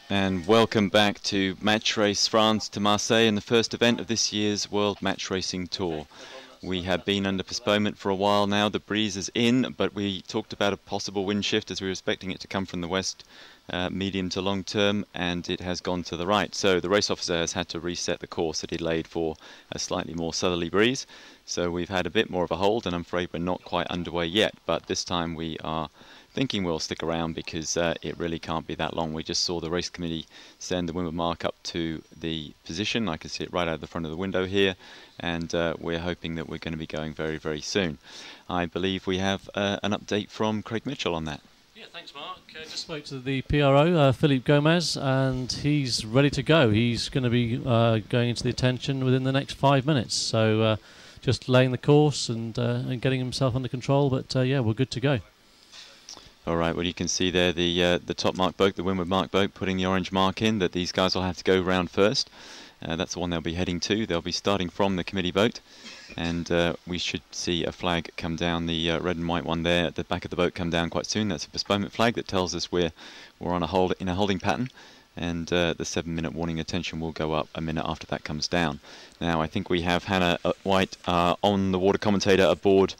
And welcome back to Match Race France to Marseille and the first event of this year's World Match Racing Tour. We have been under postponement for a while now. The breeze is in, but we talked about a possible wind shift as we were expecting it to come from the west, medium to long term, and it has gone to the right. So the race officer has had to reset the course that he laid for a slightly more southerly breeze. So we've had a bit more of a hold, and I'm afraid we're not quite underway yet, but this time we are thinking we'll stick around because it really can't be that long. We just saw the race committee send the windward mark up to the position. I can see it right out of the front of the window here, and we're hoping that we're going to be going very, very soon. I believe we have an update from Craig Mitchell on that. Yeah, thanks, Mark. Just spoke to the PRO, Philippe Gomez, and he's ready to go. He's going to be going into the attention within the next 5 minutes. So just laying the course and getting himself under control. But yeah, we're good to go. All right, well, you can see there the top mark boat, the windward mark boat, putting the orange mark in that these guys will have to go round first. That's the one they'll be heading to. They'll be starting from the committee boat, and we should see a flag come down, the red and white one there at the back of the boat come down quite soon. That's a postponement flag that tells us we're on a holding pattern, and the 7-minute warning attention will go up a minute after that comes down. Now, I think we have Hannah White on the water commentator aboard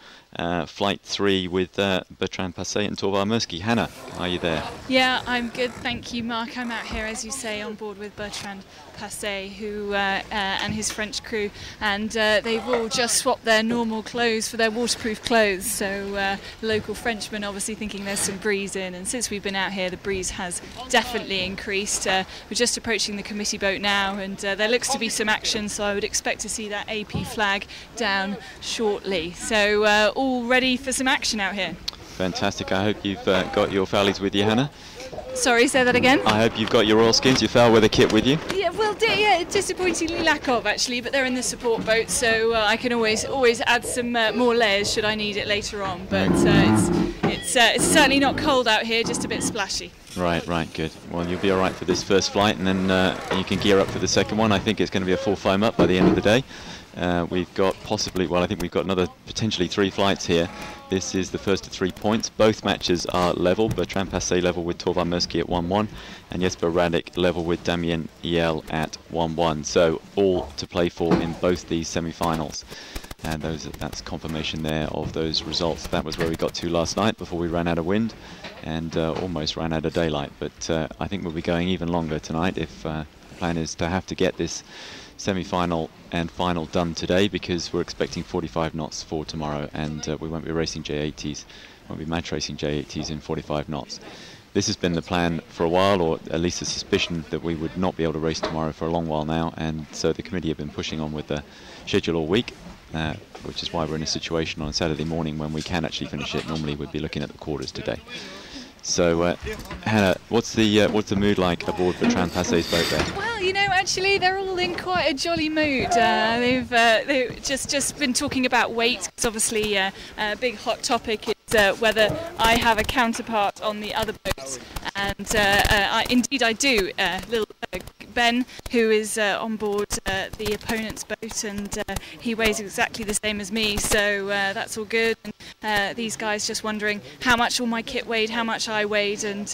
Flight 3 with Bertrand Passet and Torvar Mirsky. Hannah, are you there? Yeah, I'm good, thank you, Mark. I'm out here, as you say, on board with Bertrand Passet, who and his French crew, and they've all just swapped their normal clothes for their waterproof clothes. So the local Frenchmen obviously thinking there's some breeze in, and since we've been out here, the breeze has definitely increased. We're just approaching the committee boat now, and there looks to be some action, so I would expect to see that AP flag down shortly. So all ready for some action out here. Fantastic. I hope you've got your fowlies with you, Hannah. Sorry, say that again? I hope you've got your oilskins, your foul weather kit with you. Yeah, well, disappointingly lack of, actually, but they're in the support boat, so I can always add some more layers should I need it later on. But it's certainly not cold out here, just a bit splashy. Right, good. Well, you'll be all right for this first flight, and then you can gear up for the second one. I think it's going to be a full foam up by the end of the day. We've got I think we've got another potentially 3 flights here. This is the first of 3 points. Both matches are level. Bertrand Passet level with Torvar Mirsky at 1-1, and Jesper Radic level with Damien Iel at 1-1. So all to play for in both these semi-finals. And that's confirmation there of those results. That was where we got to last night before we ran out of wind and almost ran out of daylight. But I think we'll be going even longer tonight if the plan is to have to get this semi-final and final done today, because we're expecting 45 knots for tomorrow, and we won't be racing J80s, won't be match racing J80s in 45 knots. This has been the plan for a while, or at least a suspicion that we would not be able to race tomorrow for a long while now, and so the committee have been pushing on with the schedule all week, which is why we're in a situation on a Saturday morning when we can actually finish it. Normally we'd be looking at the quarters today. So, Hannah, what's the mood like aboard Bertrand Passet's boat there? Well, you know, actually, they're all in quite a jolly mood. They've just been talking about weight, because obviously a big hot topic is whether I have a counterpart on the other boats, and indeed I do. Little Ben, who is on board the opponent's boat, and he weighs exactly the same as me, so that's all good. And these guys just wondering how much all my kit weighed, how much I weighed, and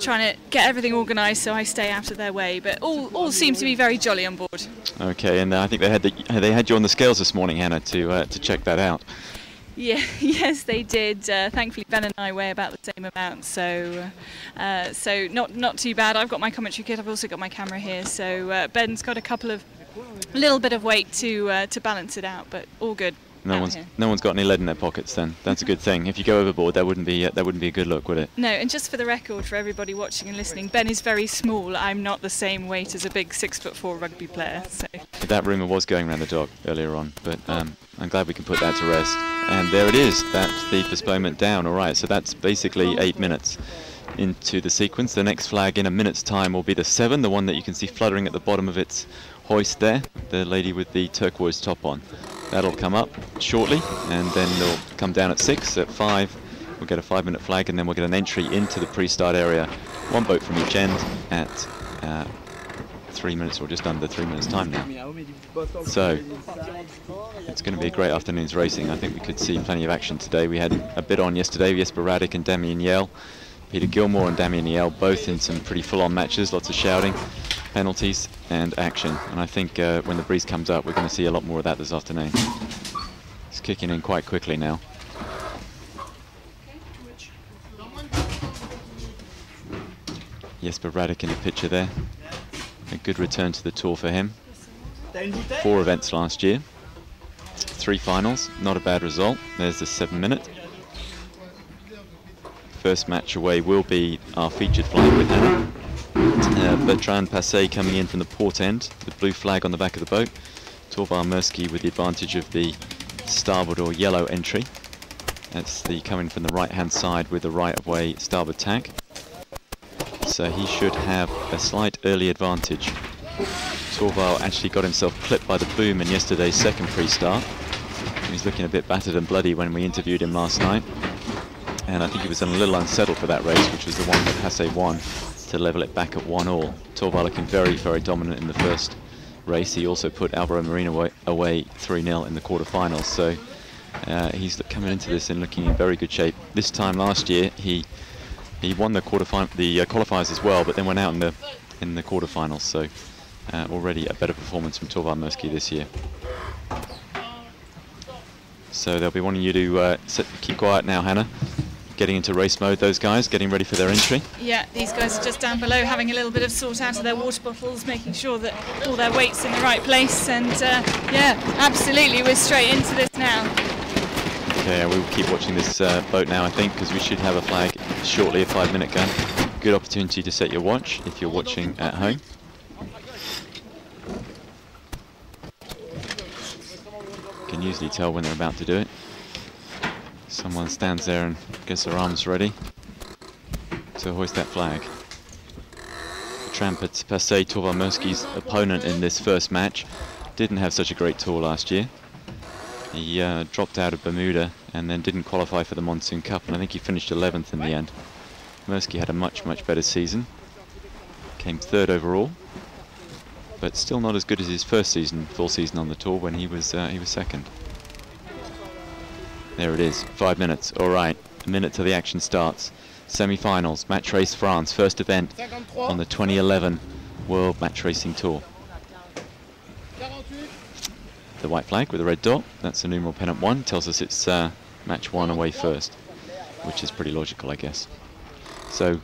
trying to get everything organised so I stay out of their way. But all seem to be very jolly on board. Okay, and I think they had you on the scales this morning, Hannah, to check that out. Yeah, yes, they did. Thankfully, Ben and I weigh about the same amount, so not too bad. I've got my commentary kit. I've also got my camera here, so Ben's got a little bit of weight to balance it out, but all good. No one's got any lead in their pockets. Then that's a good thing. If you go overboard, that wouldn't be a good look, would it? No. And just for the record, for everybody watching and listening, Ben is very small. I'm not the same weight as a big 6'4" rugby player. So. That rumour was going around the dock earlier on, but I'm glad we can put that to rest. And there it is. That's the postponement down. All right. So that's basically 8 minutes into the sequence. The next flag in a minute's time will be the 7, the one that you can see fluttering at the bottom of its hoist there, the lady with the turquoise top on. That'll come up shortly, and then they'll come down at 6. At 5, we'll get a 5-minute flag, and then we'll get an entry into the pre-start area. One boat from each end at 3 minutes, or just under 3 minutes time now. So it's going to be a great afternoon's racing. I think we could see plenty of action today. We had a bit on yesterday, Jesper Radic and Damien Iel. Peter Gilmore and Damien Niel, both in some pretty full-on matches, lots of shouting, penalties and action. And I think when the breeze comes up, we're going to see a lot more of that this afternoon. It's kicking in quite quickly now. Jesper Radic in the picture there. A good return to the tour for him. 4 events last year. 3 finals, not a bad result. There's the 7-minute. First match away will be our featured flight with Hannah. Bertrand Passé coming in from the port end, the blue flag on the back of the boat. Torvald Mirsky with the advantage of the starboard or yellow entry. That's the coming from the right-hand side with the right-of-way starboard tack. So he should have a slight early advantage. Torvald actually got himself clipped by the boom in yesterday's second pre-start. He's looking a bit battered and bloody when we interviewed him last night. And I think he was a little unsettled for that race, which was the one that Passé won to level it back at 1-all. Torvald looking very, very dominant in the first race. He also put Alvaro Marino away 3-0 in the quarterfinals. So he's coming into this in looking in very good shape. This time last year, he won the qualifiers as well, but then went out in the quarterfinals. So already a better performance from Torvald Mirsky this year. So they'll be wanting you to keep quiet now, Hannah. Getting into race mode, those guys, getting ready for their entry. Yeah, these guys are just down below having a little bit of sort out of their water bottles, making sure that all their weight's in the right place. And yeah, absolutely, we're straight into this now. Okay, we'll keep watching this boat now, I think, because we should have a flag shortly, a 5-minute gun. Good opportunity to set your watch if you're watching at home. You can usually tell when they're about to do it. Someone stands there and gets their arms ready to hoist that flag. Bertrand Passé, Torvald Mirsky's opponent in this first match, didn't have such a great tour last year. He dropped out of Bermuda and then didn't qualify for the Monsoon Cup, and I think he finished 11th in the end. Mirsky had a much, much better season. Came 3rd overall, but still not as good as his first season, full season on the tour, when he was 2nd. There it is, 5 minutes. All right, a minute till the action starts. Semi-finals, Match Race France, first event on the 2011 World Match Racing Tour. The white flag with a red dot, that's the numeral pennant 1, tells us it's match 1 away first, which is pretty logical, I guess. So,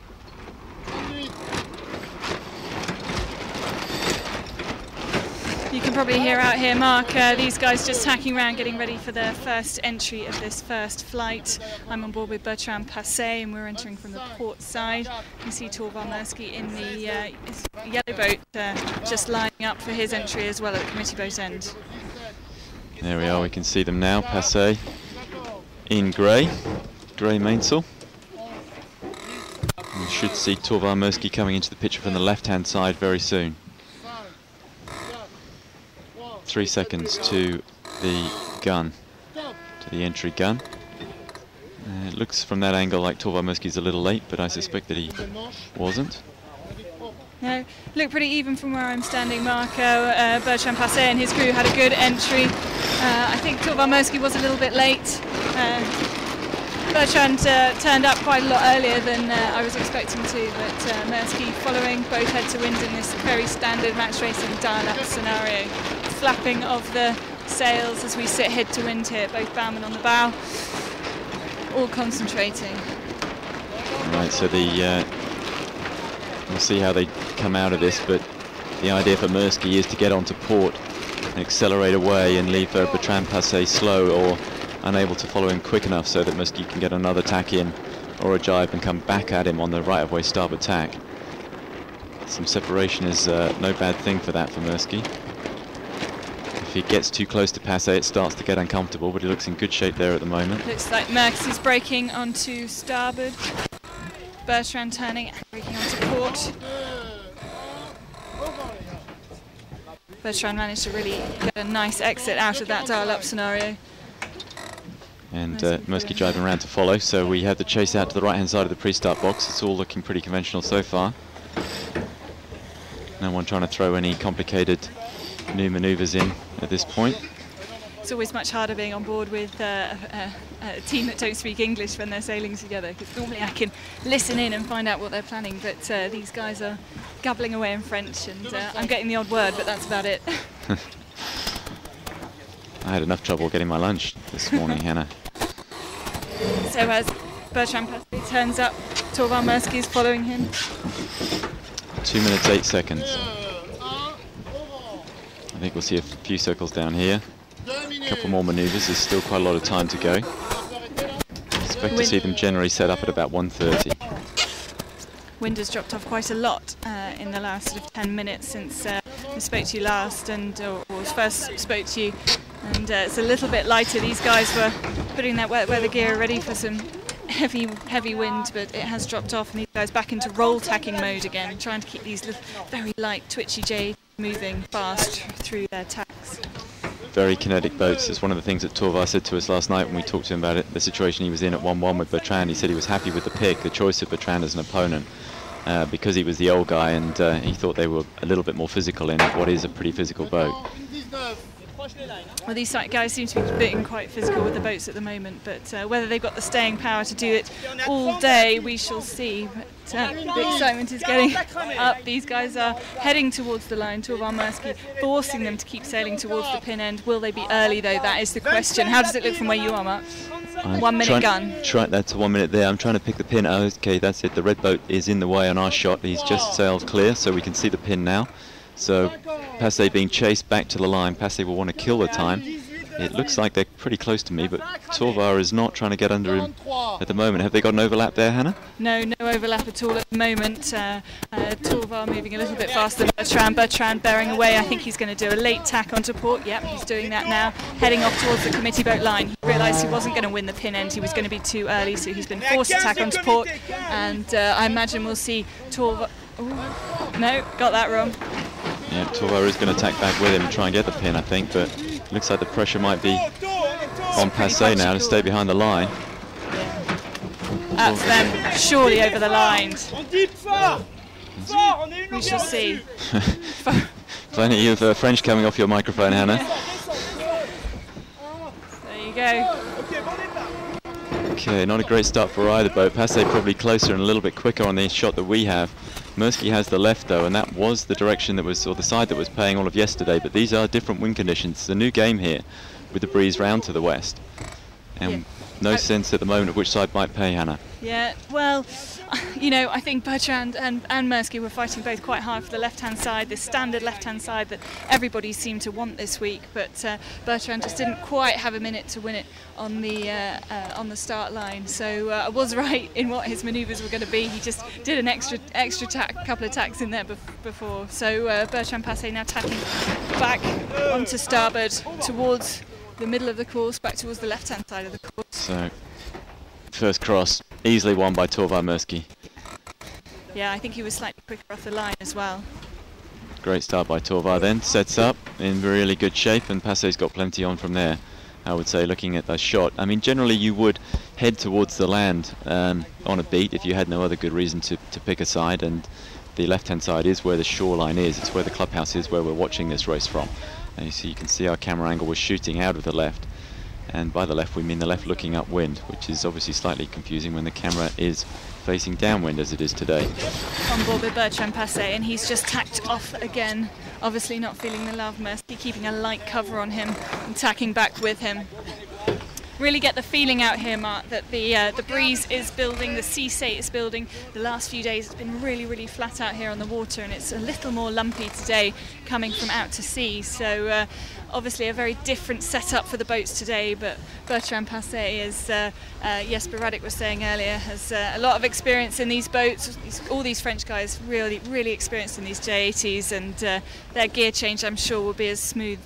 you can probably hear out here, Mark, these guys just tacking around, getting ready for their first entry of this first flight. I'm on board with Bertrand Passé, and we're entering from the port side. You can see Torvald Mirsky in the yellow boat, just lining up for his entry as well at the committee boat end. There we are, we can see them now. Passé in grey mainsail. We should see Torvald Mirsky coming into the picture from the left-hand side very soon. 3 seconds to the gun, to the entry gun. It looks from that angle like Torvald Mirsky's a little late, but I suspect that he wasn't. No, look pretty even from where I'm standing, Mark. Bertrand Passé and his crew had a good entry. I think Torvald Mirsky was a little bit late. Bertrand turned up quite a lot earlier than I was expecting to, but Mirsky following both head to wind in this very standard match racing dial-up scenario. Flapping of the sails as we sit head to wind here, both bowmen on the bow, all concentrating. Right, so we'll see how they come out of this, but the idea for Mirsky is to get onto port and accelerate away and leave Bertrand Passé slow or unable to follow him quick enough so that Mirsky can get another tack in or a jibe and come back at him on the right-of-way starboard tack. Some separation is no bad thing for that for Mirsky. If he gets too close to Passé, it starts to get uncomfortable, but he looks in good shape there at the moment. Looks like Mirsky's braking onto starboard. Bertrand turning and braking onto port. Bertrand managed to really get a nice exit out of that dial-up scenario. And Mirsky driving around to follow, so we have the chase out to the right-hand side of the pre-start box. It's all looking pretty conventional so far. No one trying to throw any complicated new manoeuvres in at this point. It's always much harder being on board with a team that don't speak English when they're sailing together, because normally I can listen in and find out what they're planning, but these guys are gabbling away in French, and I'm getting the odd word, but that's about it. I had enough trouble getting my lunch this morning, Hannah. So as Bertrand Passet turns up, Torvald Murski is following him. 2 minutes 8 seconds. I think we'll see a few circles down here. A couple more manoeuvres. There's still quite a lot of time to go. Expect to see them generally set up at about 1:30. Wind has dropped off quite a lot in the last sort of 10 minutes since we spoke to you last, or first spoke to you, and it's a little bit lighter. These guys were putting their weather gear ready for some heavy wind, but it has dropped off, and these guys back into roll tacking mode again, trying to keep these little, very light twitchy jades moving fast through their tacks. Very kinetic boats. It's one of the things that Torvald said to us last night when we talked to him about it, the situation he was in at 1-1 with Bertrand. He said he was happy with the pick, the choice of Bertrand as an opponent, because he was the old guy, and he thought they were a little bit more physical in what is a pretty physical boat. Well, these guys seem to be being quite physical with the boats at the moment, but whether they've got the staying power to do it all day, we shall see. But the excitement is getting up. These guys are heading towards the line. Torvald Murski forcing them to keep sailing towards the pin end. Will they be early, though? That is the question. How does it look from where you are, Mark? 1 minute gun. That's 1 minute there. I'm trying to pick the pin. Oh, okay, that's it. The red boat is in the way on our shot. He's just sailed clear, so we can see the pin now. So Passet being chased back to the line. Passet will want to kill the time. It looks like they're pretty close to me, but Torvald is not trying to get under him at the moment. Have they got an overlap there, Hannah? No, no overlap at all at the moment. Torvald moving a little bit faster than Bertrand. Bertrand bearing away. I think he's going to do a late tack onto port. Yep, he's doing that now. Heading off towards the committee boat line. He realised he wasn't going to win the pin end. He was going to be too early, so he's been forced to tack onto port. And I imagine we'll see Torvald... No, got that wrong. Yeah, Torvald is going to tack back with him and try and get the pin, I think, but looks like the pressure might be on Passet now to stay behind the line. That's them surely over the line. We shall see. Plenty of French coming off your microphone, Hannah. There you go. Okay, not a great start for either boat. Passet probably closer and a little bit quicker on the shot that we have. Murski has the left though, and that was the direction that was, or the side that was paying all of yesterday, but these are different wind conditions. It's a new game here with the breeze round to the west. And no sense at the moment of which side might pay, Hannah. Yeah, well, you know, I think Bertrand and Murski were fighting both quite hard for the left-hand side, the standard left-hand side that everybody seemed to want this week, but Bertrand just didn't quite have a minute to win it on the start line. So I was right in what his manoeuvres were going to be. He just did an extra tack, couple of tacks in there before. So Bertrand Passet now tacking back onto starboard towards the middle of the course, back towards the left-hand side of the course. So first cross easily won by Torvald Murski. Yeah, I think he was slightly quicker off the line as well. Great start by Torvald then, sets up in really good shape, and Passet's got plenty on from there, I would say, looking at that shot. I mean, generally you would head towards the land on a beat if you had no other good reason to pick a side, and the left-hand side is where the shoreline is. It's where the clubhouse is, where we're watching this race from. And you can see our camera angle was shooting out of the left, and by the left we mean the left looking upwind, which is obviously slightly confusing when the camera is facing downwind as it is today. On board with Bertrand Passet, and he's just tacked off again, obviously not feeling the love. Murski keeping a light cover on him and tacking back with him. Really get the feeling out here, Mark, that the breeze is building, the sea state is building. The last few days it's been really, really flat out here on the water, and it's a little more lumpy today coming from out to sea. So obviously a very different setup for the boats today, but Bertrand Passet is, Jesper Radek was saying earlier, has a lot of experience in these boats. All these French guys really, really experienced in these J80s, and their gear change, I'm sure, will be as smooth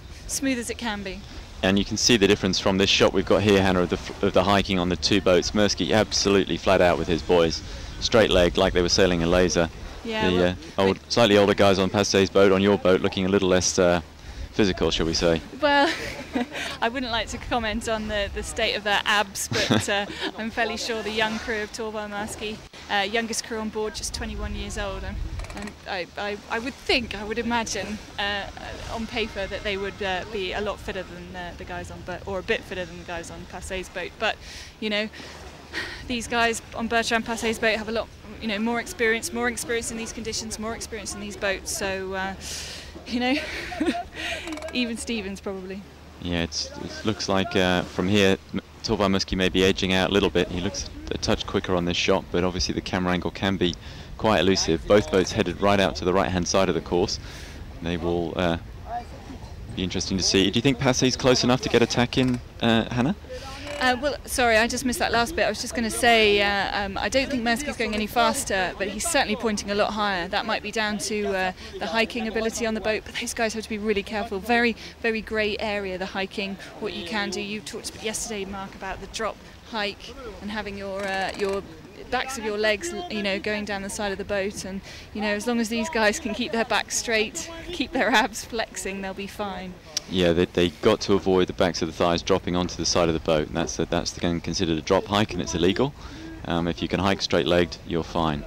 as it can be. And you can see the difference from this shot we've got here, Hannah, of the hiking on the two boats. Murski absolutely flat out with his boys, straight leg like they were sailing a laser. Yeah, the slightly older guys on Passet's boat, on your boat, looking a little less physical, shall we say? Well, I wouldn't like to comment on the state of their abs, but I'm fairly sure the young crew of Torvald Murski, youngest crew on board, just 21 years old, I'm And I would think, I would imagine on paper that they would be a lot fitter than the guys on, or a bit fitter than the guys on Passé's boat. But, you know, these guys on Bertrand Passé's boat have a lot, you know, more experience in these conditions, more experience in these boats. So, you know, even Stevens probably. Yeah, it looks like from here, Torvald Muskie may be edging out a little bit. He looks a touch quicker on this shot, but obviously the camera angle can be quite elusive. Both boats headed right out to the right-hand side of the course. They will be interesting to see. Do you think Passé's close enough to get a tack in, Hannah? Well, sorry, I just missed that last bit. I was just going to say, I don't think Musky's going any faster, but he's certainly pointing a lot higher. That might be down to the hiking ability on the boat, but those guys have to be really careful. Very, very grey area, the hiking, what you can do. You talked yesterday, Mark, about the drop hike and having your backs of your legs, you know, going down the side of the boat, and, you know, as long as these guys can keep their backs straight, keep their abs flexing, they'll be fine. Yeah, they got to avoid the backs of the thighs dropping onto the side of the boat, and that's considered a drop hike, and it's illegal. If you can hike straight-legged, you're fine.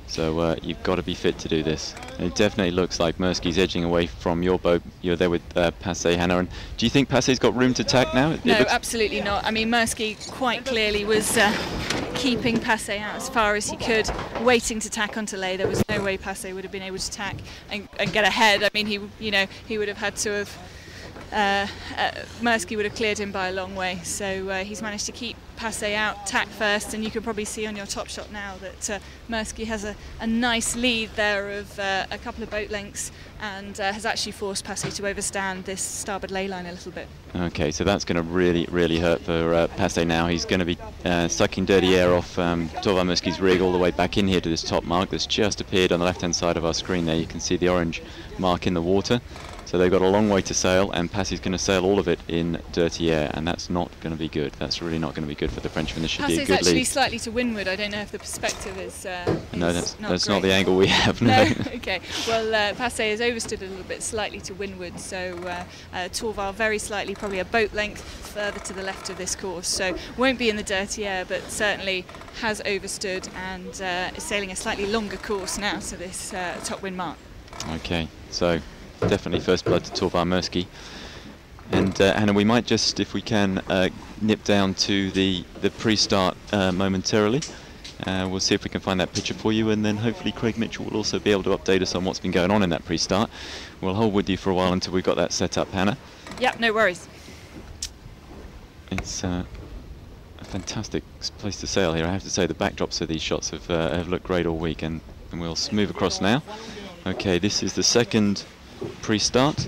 So you've got to be fit to do this. And it definitely looks like Musky's edging away from your boat. You're there with Passé, Hannah. And do you think Passé's got room to tack now? No, absolutely not. I mean, Musky quite clearly was keeping Passé out as far as he could, waiting to tack onto lay. There was no way Passé would have been able to tack and get ahead. I mean, he would have had to have. Musky would have cleared him by a long way, so he's managed to keep Passé out, tack first, and you can probably see on your top shot now that Musky has a nice lead there of a couple of boat lengths, and has actually forced Passé to overstand this starboard ley line a little bit. Okay, so that's going to really, really hurt for Passé now. He's going to be sucking dirty air off Torvald Musky's rig all the way back in here to this top mark that's just appeared on the left-hand side of our screen there. You can see the orange mark in the water. So they've got a long way to sail, and Passé's going to sail all of it in dirty air, and that's not going to be good. That's really not going to be good for the Frenchman. This should be a good lead. Passé's actually slightly to windward. I don't know if the perspective is no, that's not not the angle we have. No. Okay. Well, Passé has overstood a little bit, slightly to windward. So Torvald very slightly, probably a boat length further to the left of this course. So won't be in the dirty air, but certainly has overstood and is sailing a slightly longer course now to this top wind mark. Okay. So definitely first blood to Torvald Musky. And Hannah, we might just, if we can, nip down to the pre-start momentarily. We'll see if we can find that picture for you, and then hopefully Craig Mitchell will also be able to update us on what's been going on in that pre-start. We'll hold with you for a while until we've got that set up, Hannah. Yep, no worries. It's a fantastic place to sail here. I have to say the backdrops of these shots have looked great all week, and we'll move across now. Okay, this is the second pre-start,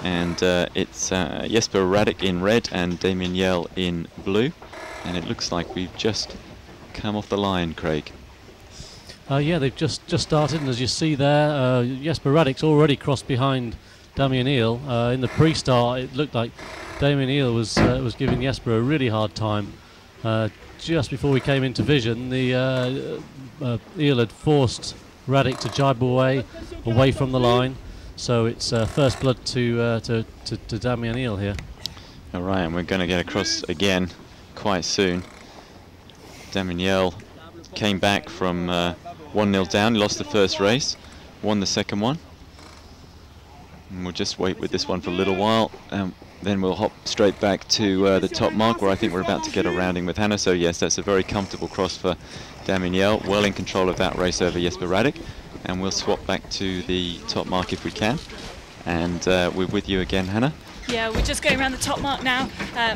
and it's Jesper Radek in red and Damien Yell in blue, and it looks like we've just come off the line, Craig. Yeah, they've just started, and as you see there, Jesper Radek's already crossed behind Damien Eel. In the pre-start, it looked like Damien Eel was giving Jesper a really hard time. Just before we came into vision, the Eel had forced Radek to jibe away from the line. So it's first blood to Damien Eel here. All right, and we're going to get across again quite soon. Damien Eel came back from 1-0 down, lost the first race, won the second one. And we'll just wait with this one for a little while. Then we'll hop straight back to the top mark, where I think we're about to get a rounding with Hannah. So yes, that's a very comfortable cross for Damien Yell, well in control of that race over Jesper Radek. And we'll swap back to the top mark if we can. And we're with you again, Hannah. Yeah, we're just going around the top mark now.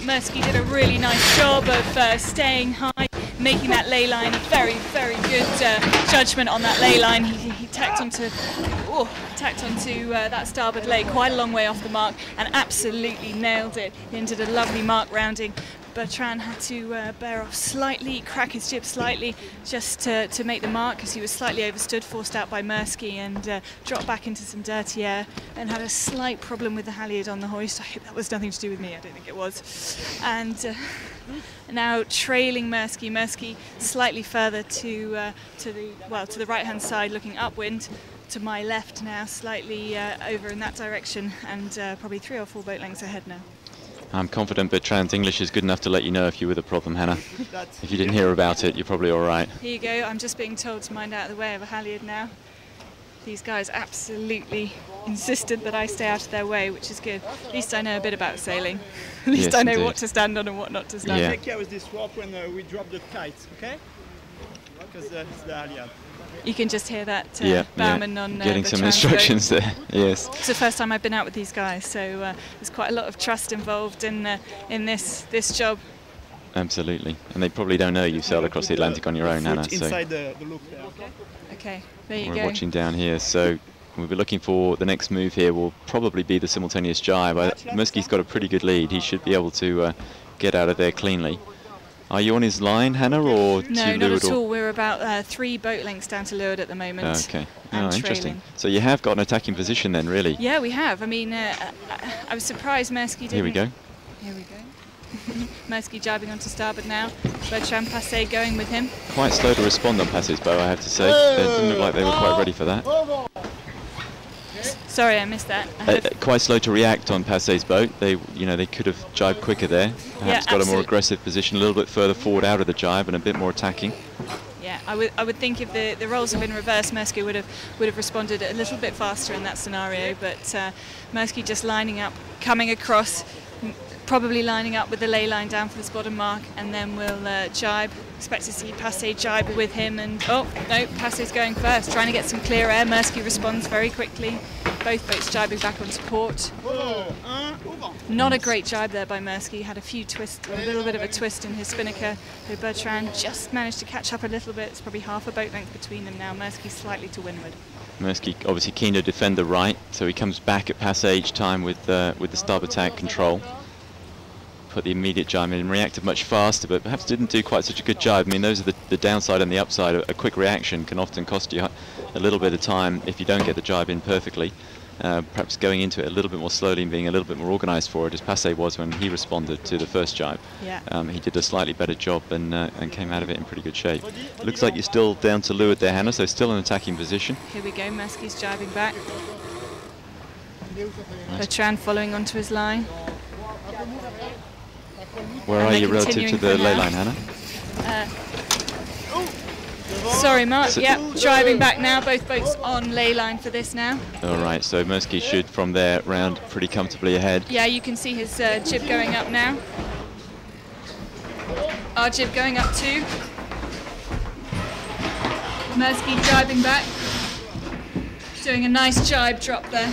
Musky did a really nice job of staying high, making that ley line. A very, very good judgment on that ley line. He tacked onto that starboard ley quite a long way off the mark and absolutely nailed it. He did a lovely mark rounding. Bertrand had to bear off slightly, crack his jib slightly just to make the mark, because he was slightly overstood, forced out by Musky, and dropped back into some dirty air and had a slight problem with the halyard on the hoist. I hope that was nothing to do with me, I don't think it was. And now trailing Musky slightly further to the right hand side, looking upwind. To my left now, slightly over in that direction, and probably 3 or 4 boat lengths ahead now. I'm confident Bertrand's English is good enough to let you know if you were the problem, Hannah. If you didn't hear about it, you're probably all right. Here you go. I'm just being told to mind out of the way of a halyard now. These guys absolutely insistent that I stay out of their way, which is good. At least I know a bit about sailing. At least Yes, I know indeed. what to stand on and what not to stand Yeah. on. Take care with this rope when we drop the kites, okay? Because it's the alien. You can just hear that Yeah, bowman on getting the some transport. instructions there. Yes. It's the first time I've been out with these guys, so there's quite a lot of trust involved in this job. Absolutely. And they probably don't know you've sailed across the Atlantic on your own, Foot Hannah. So inside the loop there, okay? Okay, there you we're go. watching down here. So we'll be looking for the next move here. Will probably be the simultaneous jibe. Muskie's got a pretty good lead. He should be able to get out of there cleanly. Are you on his line, Hannah, or No, to not leeward? at all. We're about 3 boat lengths down to leeward at the moment. Okay. And Interesting. trailing. So you have got an attacking position then, really. Yeah, we have. I mean, I was surprised Mersky didn't. Here we go. Here we go. Mersky jibing onto starboard now. Bertrand Passé going with him. Quite slow to respond on Pass's bow, I have to say. It didn't look like they were quite ready for that. Sorry, I missed that. I had Quite slow to react on Passé's boat. They could have jibed quicker there. Perhaps got a more absolutely. aggressive position, a little bit further forward out of the jibe and a bit more attacking. yeah, I would think if the roles had been reversed, Mersky would have responded a little bit faster in that scenario. But Mersky just lining up, coming across, probably lining up with the ley line down for this bottom mark, and then we'll jibe. Expect to see Passé jibe with him, and oh no, Passé's going first, trying to get some clear air. Mersky responds very quickly. Both boats jibing back onto port. Not a great jibe there by Mersky. Had a few twists, a little bit of a twist in his spinnaker. So Bertrand just managed to catch up a little bit. It's probably half a boat length between them now. Mersky slightly to windward. Mersky obviously keen to defend the right, so he comes back at Passé each time with the starboard tack control. Put the immediate jibe in, reacted much faster, but perhaps didn't do quite such a good jibe. I mean, those are the downside and the upside. A quick reaction can often cost you a little bit of time if you don't get the jibe in perfectly. Perhaps going into it a little bit more slowly and being a little bit more organised for it, as Passé was when he responded to the first jibe. Yeah. He did a slightly better job and came out of it in pretty good shape. Looks like you're still down to leeward there, Hannah, so still in attacking position. Here we go. Mersky's jibing back. Bertrand following onto his line. Where And are they're you relative to continuing the for ley now. line, Hannah? Sorry, Mark. So- Yep, driving back now. Both boats on ley line for this now. All right, so Mersky should from there round pretty comfortably ahead. Yeah, you can see his jib going up now. Our jib going up too. Mersky jibing back. Doing a nice jibe drop there.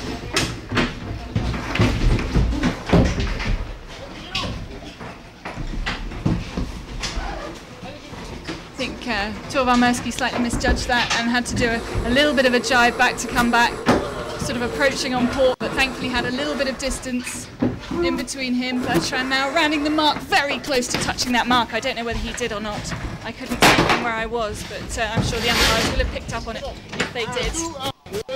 I think Torvald Mersky slightly misjudged that and had to do a little bit of a jibe back to come back, sort of approaching on port, but thankfully had a little bit of distance in between him. Bertrand now rounding the mark, very close to touching that mark. I don't know whether he did or not. I couldn't see from where I was, but I'm sure the umpires will have picked up on it if they did.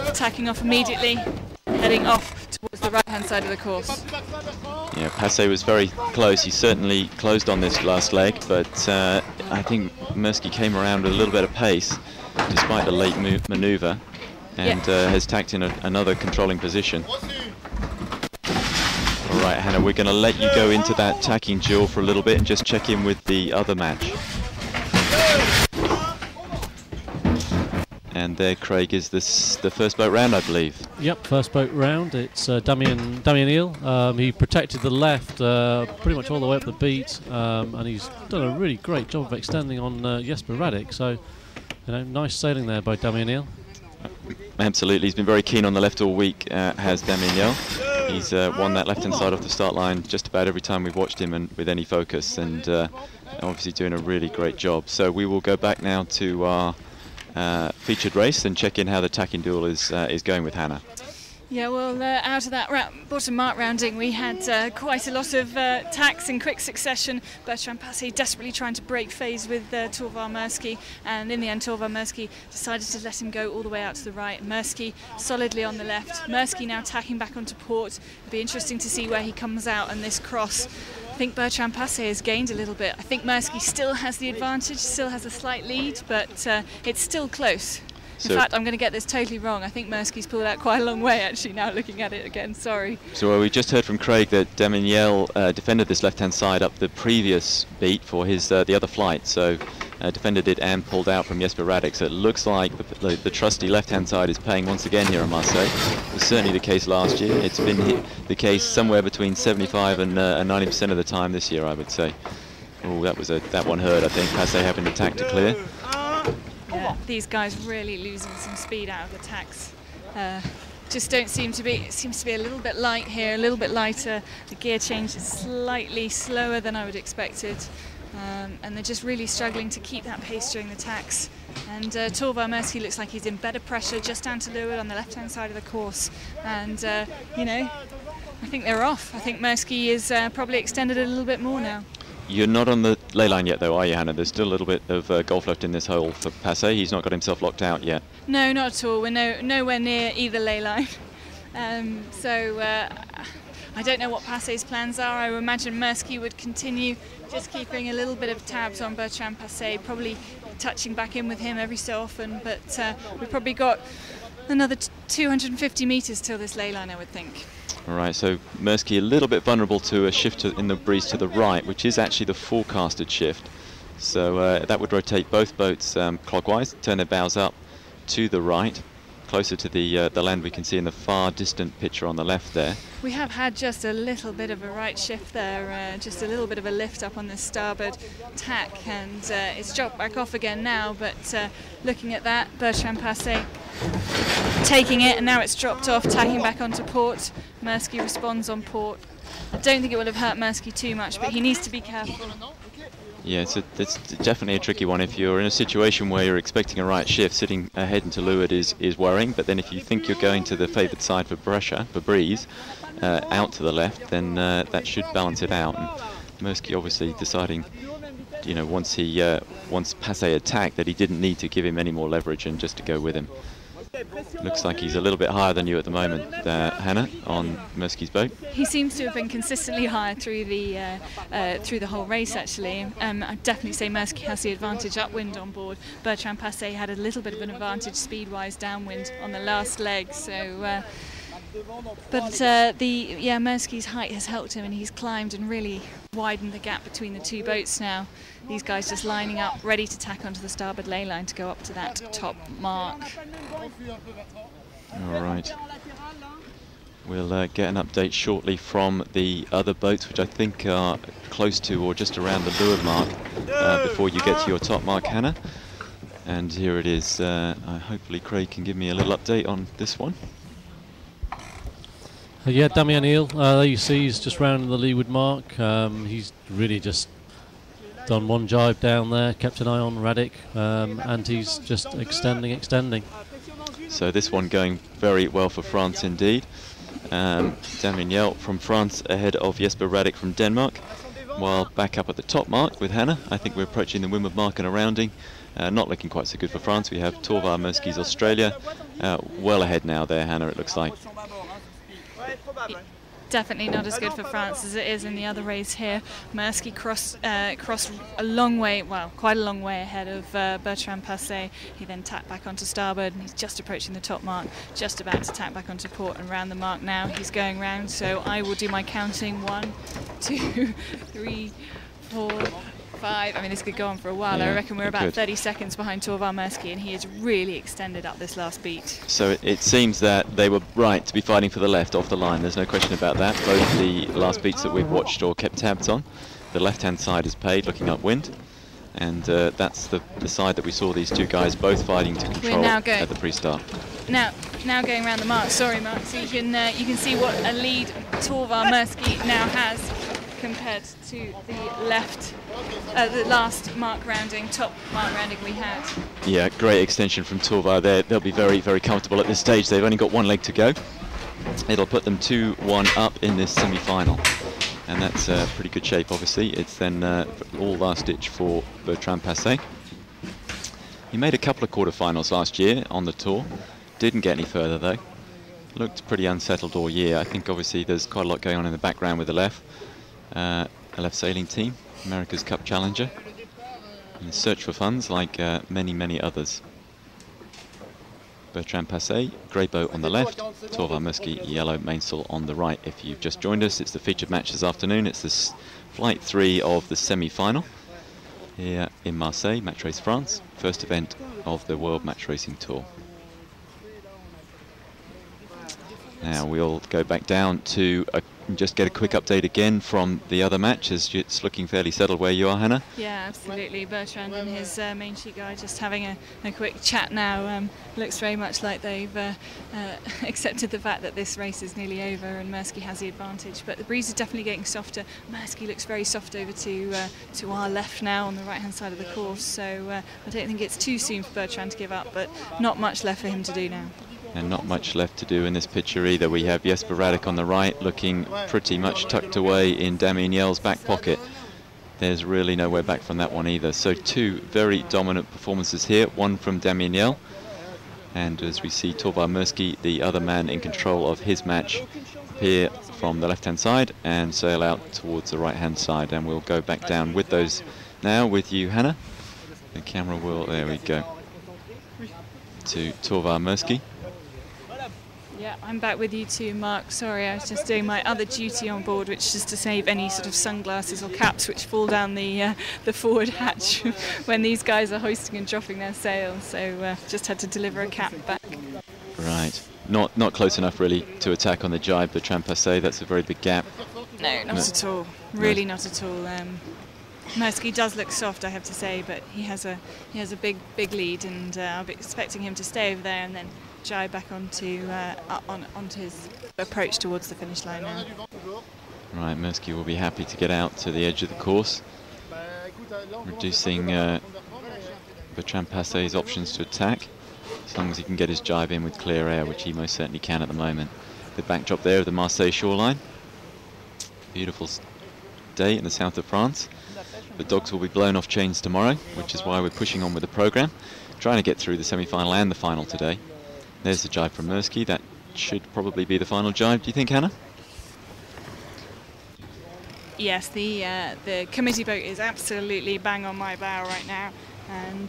Attacking off immediately, heading off towards the right-hand side of the course. Yeah, Passé was very close. He certainly closed on this last leg, but I think Mersky came around with a little bit of pace despite the late manoeuvre and has tacked in another controlling position. All right, Hannah, we're going to let you go into that tacking duel for a little bit and just check in with the other match. And there, Craig, is the first boat round, I believe. Yep, first boat round. It's Damien Eel. He protected the left pretty much all the way up the beat, and he's done a really great job of extending on Jesper Radek. So, nice sailing there by Damien Eel. Absolutely, he's been very keen on the left all week, has Damien Eel. He's won that left-hand side off the start line just about every time we've watched him and with any focus, and obviously doing a really great job. So we will go back now to our featured race and check in how the tacking duel is going with Hannah. Yeah, well, out of that bottom mark rounding, we had quite a lot of tacks in quick succession. Bertrand Passé desperately trying to break phase with Torvald Mersky, and in the end, Torvald Mersky decided to let him go all the way out to the right. Mersky solidly on the left. Mersky now tacking back onto port. It'll be interesting to see where he comes out on this cross. I think Bertrand Passé has gained a little bit. I think Mersky still has the advantage, still has a slight lead, but it's still close. In fact, I'm going to get this totally wrong. I think Mersky's pulled out quite a long way, actually, now looking at it again. Sorry. So we just heard from Craig that Damien Eel defended this left-hand side up the previous beat for his the other flight. So defended it and pulled out from Jesper Radek. So it looks like the trusty left-hand side is paying once again here in Marseille. It was certainly the case last year. It's been the case somewhere between 75 and 90% of the time this year, I would say. Oh, that one hurt, I think. Passé having the tack to clear. Yeah, these guys really losing some speed out of the tacks. Just don't seem to be, it seems to be a little bit light here, a little bit lighter. The gear change is slightly slower than I would expect it. And they're just really struggling to keep that pace during the tacks. And Torvar Mersky looks like he's in better pressure just down to leeward on the left-hand side of the course. And, you know, I think they're off. I think Mersky is probably extended a little bit more now. You're not on the ley line yet, though, are you, Hannah? There's still a little bit of golf left in this hole for Passé. He's not got himself locked out yet. No, not at all. We're nowhere near either ley line. I don't know what Passé's plans are. I would imagine Mersky would continue just keeping a little bit of tabs on Bertrand Passé, probably touching back in with him every so often, but we've probably got another 250 metres till this ley line, I would think. All right, so Mersky a little bit vulnerable to a shift in the breeze to the right, which is actually the forecasted shift. So that would rotate both boats clockwise, turn their bows up to the right, closer to the land we can see in the far distant picture on the left there. We have had just a little bit of a right shift there, just a little bit of a lift up on the starboard tack, and it's dropped back off again now, but looking at that, Bertrand Passé taking it, and now it's dropped off, tacking back onto port. Mersky responds on port. I don't think it will have hurt Mersky too much, but he needs to be careful. Yeah, it's definitely a tricky one. If you're in a situation where you're expecting a right shift, sitting ahead and to leeward is worrying, but then if you think you're going to the favoured side for pressure, for breeze, out to the left, then that should balance it out. And Mersky obviously deciding, you know, once Passé attacked, that he didn't need to give him any more leverage and just to go with him. Looks like he's a little bit higher than you at the moment, Hannah, on Mersky's boat. He seems to have been consistently higher through the whole race, actually. I'd definitely say Mersky has the advantage upwind on board. Bertrand Passé had a little bit of an advantage speed-wise downwind on the last leg, so... Mersky's height has helped him, and he's climbed and really widened the gap between the two boats now. These guys just lining up, ready to tack onto the starboard ley line to go up to that top mark. All right. We'll get an update shortly from the other boats, which I think are close to or just around the leeward mark before you get to your top mark, Hannah. And here it is. Hopefully Craig can give me a little update on this one. Yeah, Damien Hill, there you see he's just round the leeward mark. He's really just done one jibe down there, kept an eye on Radek, and he's just extending. So this one going very well for France indeed. Damien Hill from France ahead of Jesper Radek from Denmark. While back up at the top mark with Hannah, I think we're approaching the windward mark and a rounding. Not looking quite so good for France. We have Torvar Mersky's Australia well ahead now there, Hannah, it looks like. Definitely not as good for France as it is in the other race here. Mersky crossed a long way, well, quite a long way ahead of Bertrand Passé. He then tacked back onto starboard, and he's just approaching the top mark, just about to tack back onto port and round the mark now. He's going round, so I will do my counting. 1, 2, 3, 4, 5. I mean, this could go on for a while. Yeah, I reckon we're about 30 seconds behind Torvar Mersky, and he has really extended up this last beat. So it seems that they were right to be fighting for the left off the line. There's no question about that. Both the last beats that we've watched or kept tabs on, the left-hand side is paid, looking upwind, and that's the side that we saw these two guys both fighting to control at the pre-start. Now going around the mark. Sorry, Mark. So you can see what a lead Torvar Mersky now has compared to the left, the last mark rounding, top mark rounding we had. Yeah, great extension from Torvar there. They'll be very, very comfortable at this stage. They've only got one leg to go. It'll put them 2-1 up in this semi-final. And that's pretty good shape, obviously. It's then all last ditch for Bertrand Passé. He made a couple of quarterfinals last year on the tour. Didn't get any further, though. Looked pretty unsettled all year. I think, obviously, there's quite a lot going on in the background with the left. A left sailing team, America's Cup challenger, in search for funds like many, many others. Bertrand Passé, grey boat on the left, Torvar Mersky, yellow mainsail on the right. If you've just joined us, it's the featured match this afternoon. It's this flight 3 of the semi-final. here in Marseille, Match Race France, first event of the World Match Racing Tour. Now we'll go back down to just get a quick update again from the other match, as it's looking fairly settled where you are, Hannah. Yeah, absolutely. Bertrand and his main sheet guy just having a quick chat now. Looks very much like they've accepted the fact that this race is nearly over and Mirsky has the advantage. But the breeze is definitely getting softer. Mirsky looks very soft over to our left now on the right-hand side of the course. So I don't think it's too soon for Bertrand to give up, but not much left for him to do now. And not much left to do in this picture either. We have Jesper Radek on the right, looking pretty much tucked away in Damien Yell's back pocket. There's really nowhere back from that one either. So two very dominant performances here, one from Damien Yell, and as we see Torvar Mirsky, the other man in control of his match, appear from the left-hand side and sail out towards the right-hand side. And we'll go back down with those now with you, Hannah. The camera will, there we go, to Torvar Mirsky. Yeah, I'm back with you too, Mark. Sorry, I was just doing my other duty on board, which is to save any sort of sunglasses or caps which fall down the forward hatch when these guys are hoisting and dropping their sails. So just had to deliver a cap back. Right, not close enough really to attack on the jibe, but Trampassé, that's a very big gap. No, not at all. Really not at all. Mirsky does look soft, I have to say, but he has a big lead, and I'll be expecting him to stay over there and then jibe back onto his approach towards the finish line now. Right, Mirsky will be happy to get out to the edge of the course, reducing Bertrand Passé's options to attack, as long as he can get his jibe in with clear air, which he most certainly can at the moment. The backdrop there of the Marseille shoreline. Beautiful day in the south of France. The dogs will be blown off chains tomorrow, which is why we're pushing on with the programme, trying to get through the semi-final and the final today. There's the jibe from Mirsky. That should probably be the final jibe, do you think, Hannah? Yes, the committee boat is absolutely bang on my bow right now, and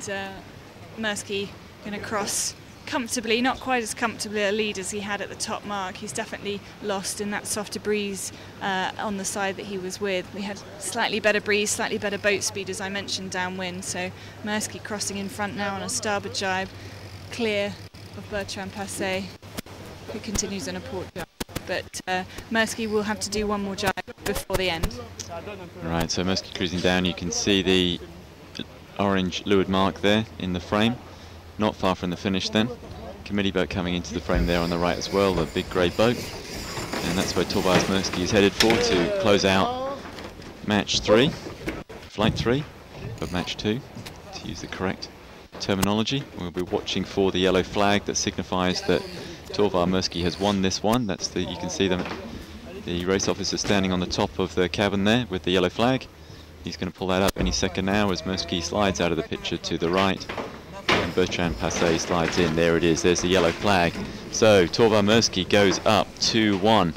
Mirsky going to cross comfortably, not quite as comfortably a lead as he had at the top mark. He's definitely lost in that softer breeze on the side that he was with. We had slightly better breeze, slightly better boat speed, as I mentioned, downwind. So Mirsky crossing in front now on a starboard jibe, clear of Bertrand Passé, who continues on a port jibe. But Mirsky will have to do one more jibe before the end. Right, so Mirsky cruising down. You can see the orange leeward mark there in the frame. Not far from the finish then. Committee boat coming into the frame there on the right as well, the big grey boat. And that's where Tobias Mirsky is headed for to close out match 3, flight 3 of match 2, to use the correct terminology. We'll be watching for the yellow flag that signifies that Torvar Mirsky has won this one. That's the, you can see the race officer standing on the top of the cabin there with the yellow flag. He's going to pull that up any second now as Mirsky slides out of the picture to the right. And Bertrand Passé slides in. There it is. There's the yellow flag. So Torvar Mirsky goes up 2-1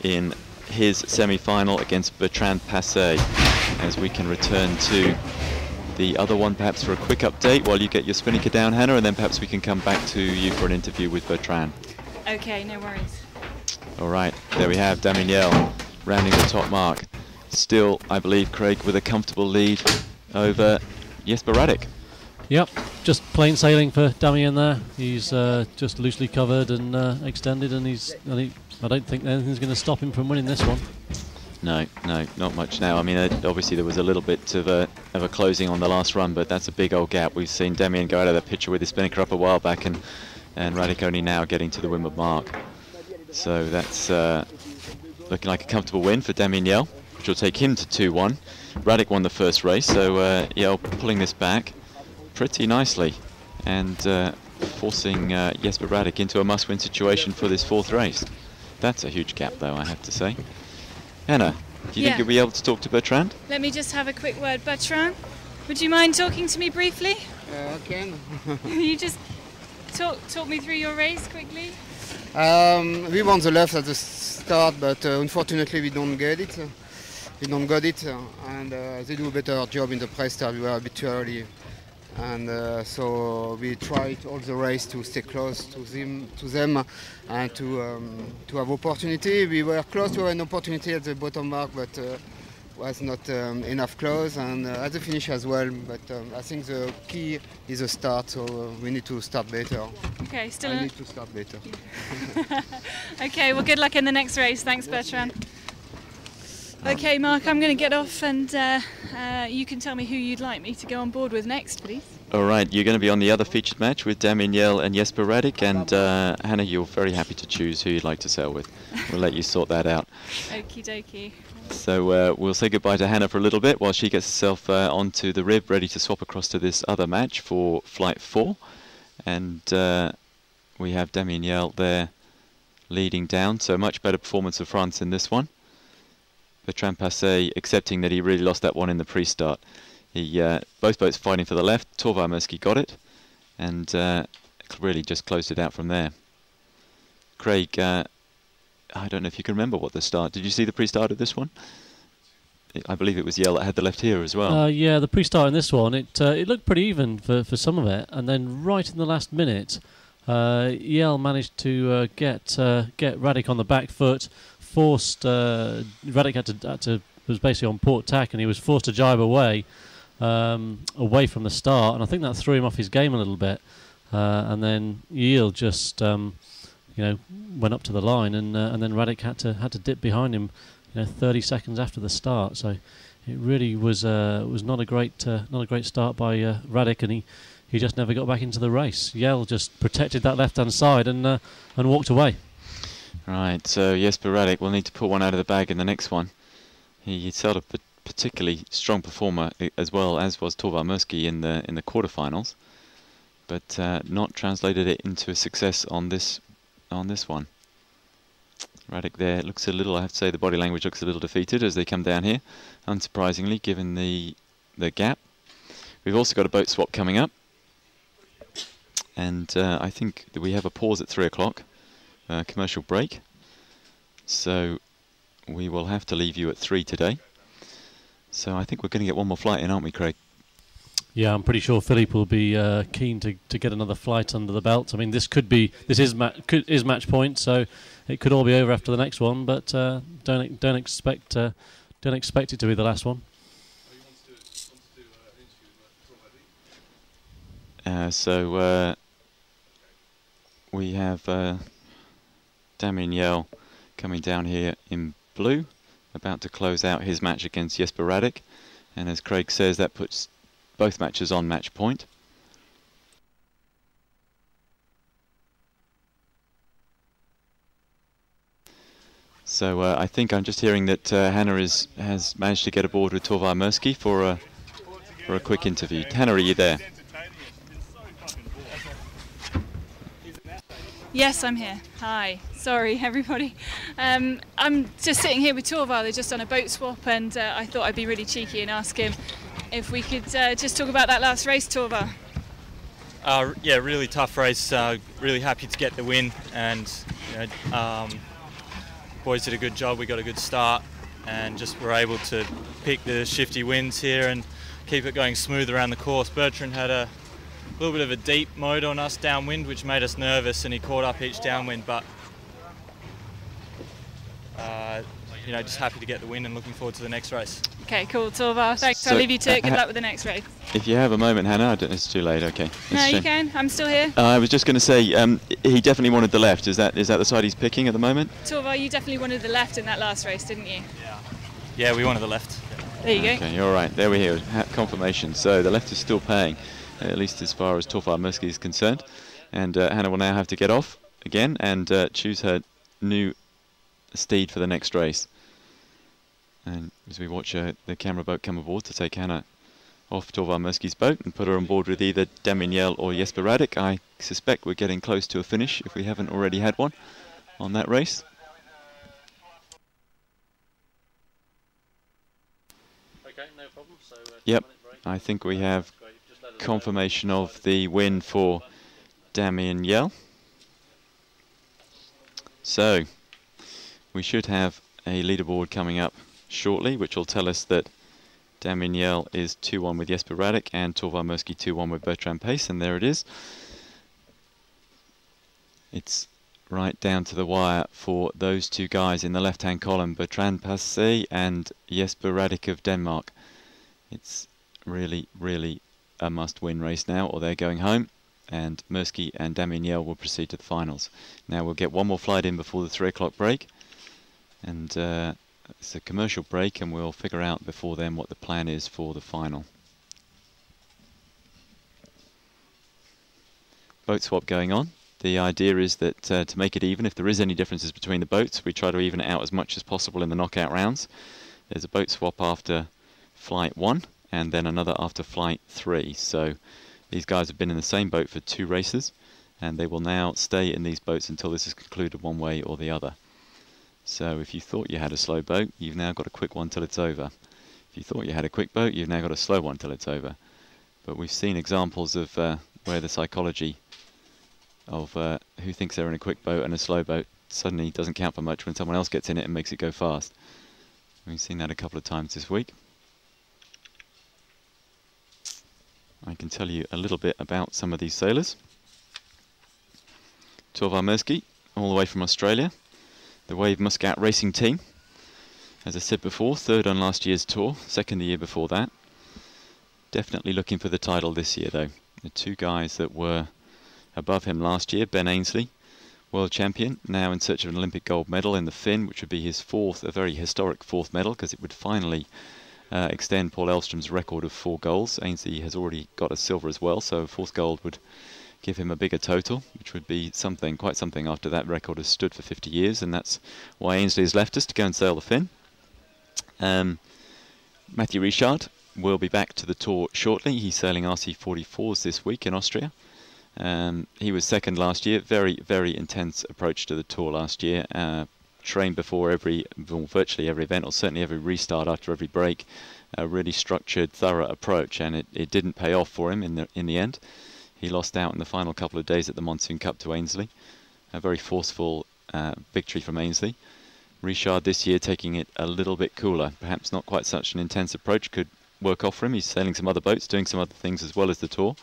in his semi-final against Bertrand Passé. As we can return to the other one perhaps for a quick update while you get your spinnaker down, Hannah, and then perhaps we can come back to you for an interview with Bertrand. Okay, no worries. All right, there we have Damien Yell rounding the top mark. Still, I believe, Craig, with a comfortable lead over Jesper Radek. Yep, just plain sailing for Damien there. He's just loosely covered and extended, and I don't think anything's going to stop him from winning this one. No, not much now. I mean, obviously there was a little bit of a closing on the last run, but that's a big old gap. We've seen Damien go out of the picture with his spinnaker up a while back, and Radek only now getting to the windward mark. So that's looking like a comfortable win for Damien Yell, which will take him to 2-1. Radek won the first race, so Yell pulling this back pretty nicely and forcing Jesper Radek into a must-win situation for this fourth race. That's a huge gap, though, I have to say. Hannah, do you think you'll be able to talk to Bertrand? Let me just have a quick word. Bertrand, would you mind talking to me briefly? I can. You just talk me through your race quickly. We won the left at the start, but unfortunately we don't get it. And they do a better job in the press start. We were a bit too early. And so we tried all the race to stay close to them and to have opportunity. We were close to an opportunity at the bottom mark, but was not enough close, and at the finish as well. But I think the key is the start, so we need to start better. Okay, I need to start better. Okay, well, good luck in the next race. Thanks, Bertrand. Okay, Mark, I'm going to get off, and you can tell me who you'd like me to go on board with next, please. All right, you're going to be on the other featured match with Damien Yell and Jesper Radic, and Hannah, you're very happy to choose who you'd like to sail with. We'll let you sort that out. Okie dokie. So we'll say goodbye to Hannah for a little bit while she gets herself onto the rib, ready to swap across to this other match for Flight 4. And we have Damien Yell there leading down, so much better performance of France in this one. Bertrand Passé accepting that he really lost that one in the pre-start. Both boats fighting for the left. Torvar Mirsky got it, and really just closed it out from there. Craig, I don't know if you can remember what the start. Did you see the pre-start of this one? I believe it was Yell that had the left here as well. Yeah, the pre-start in this one, it looked pretty even for some of it, and then right in the last minute, Yell managed to get Radic on the back foot. Forced Radic had to was basically on port tack, and he was forced to jibe away from the start, and I think that threw him off his game a little bit. And then Yell just went up to the line, and then Radic had to dip behind him, 30 seconds after the start. So it really was not a great start by Radic, and he just never got back into the race. Yell just protected that left-hand side and walked away. Right, so Jesper Radic will need to pull one out of the bag in the next one. He's held a particularly strong performer, as well as was Torvar Mirsky in the quarterfinals, but not translated it into a success on this one. Radic there looks a little, I have to say, the body language looks a little defeated as they come down here, unsurprisingly, given the gap. We've also got a boat swap coming up, and I think that we have a pause at 3 o'clock, commercial break, so we will have to leave you at 3 today. So I think we're going to get one more flight in, aren't we, Craig? Yeah, I'm pretty sure Philippe will be keen to get another flight under the belt. I mean, this is match point, so it could all be over after the next one. But don't expect it to be the last one. So we have Damien Yell coming down here in blue, about to close out his match against Jesper Radic, and as Craig says, that puts both matches on match point. So I think I'm just hearing that Hannah has managed to get aboard with Torvar Mirsky for a quick interview. Hannah, are you there? Yes, I'm here. Hi. Sorry, everybody. I'm just sitting here with Torvar. They're just on a boat swap, and I thought I'd be really cheeky and ask him if we could just talk about that last race, Torvar. Yeah, really tough race. Really happy to get the win, and boys did a good job. We got a good start, and just were able to pick the shifty winds here and keep it going smooth around the course. Bertrand had a little bit of a deep mode on us downwind, which made us nervous, and he caught up each downwind, but just happy to get the win and looking forward to the next race. Okay, cool, Torvar. Thanks. So, I'll leave you to it. Good luck with the next race. If you have a moment, Hannah, I don't, it's too late. Okay. No, you can. I'm still here. I was just going to say, he definitely wanted the left. Is that the side he's picking at the moment? Torvar, you definitely wanted the left in that last race, didn't you? Yeah, we wanted the left. There you go. Okay, you're all right. There we hear confirmation. So the left is still paying, at least as far as Torvar Mirsky is concerned. And Hannah will now have to get off again and choose her new steed for the next race. And as we watch the camera boat come aboard to take Hannah off Torvar Mirsky's boat and put her on board with either Damien Yell or Jesper Radic, I suspect we're getting close to a finish if we haven't already had one on that race. Okay, no problem. So, yep, I think we have confirmation of the win for Damien Yell. So we should have a leaderboard coming up shortly, which will tell us that Damien Yell is 2-1 with Jesper Radic and Torvar Mirsky 2-1 with Bertrand Pace, and there it is. It's right down to the wire for those two guys in the left-hand column, Bertrand Passé and Jesper Radic of Denmark. It's really, really a must-win race now, or they're going home, and Mirsky and Damien will proceed to the finals. Now we'll get one more flight in before the 3 o'clock break, and it's a commercial break, and we'll figure out before then what the plan is for the final. Boat swap going on. The idea is that to make it even, if there is any differences between the boats, we try to even it out as much as possible in the knockout rounds. There's a boat swap after flight 1 and then another after flight 3. So these guys have been in the same boat for 2 races, and they will now stay in these boats until this is concluded one way or the other. So if you thought you had a slow boat, you've now got a quick one till it's over. If you thought you had a quick boat, you've now got a slow one till it's over. But we've seen examples of where the psychology of who thinks they're in a quick boat and a slow boat suddenly doesn't count for much when someone else gets in it and makes it go fast. We've seen that a couple of times this week. I can tell you a little bit about some of these sailors. Torvar Mirsky, all the way from Australia, the Wave Muscat racing team. As I said before, 3rd on last year's tour, 2nd the year before that. Definitely looking for the title this year though. The 2 guys that were above him last year, Ben Ainsley, world champion, now in search of an Olympic gold medal in the Finn, which would be his 4th, a very historic 4th medal, because it would finally extend Paul Elstrom's record of 4 golds. Ainsley has already got a silver as well, so a 4th gold would give him a bigger total, which would be something, quite something, after that record has stood for 50 years, and that's why Ainsley has left us to go and sail the Finn. Matthew Richard will be back to the tour shortly. He's sailing RC44s this week in Austria. He was 2nd last year. Very, very intense approach to the tour last year. Trained before virtually every event, or certainly every restart after every break. A really structured, thorough approach, and it didn't pay off for him in the end. He lost out in the final couple of days at the Monsoon Cup to Ainsley. A very forceful victory from Ainsley. Richard this year taking it a little bit cooler. Perhaps not quite such an intense approach could work off for him. He's sailing some other boats, doing some other things as well as the tour.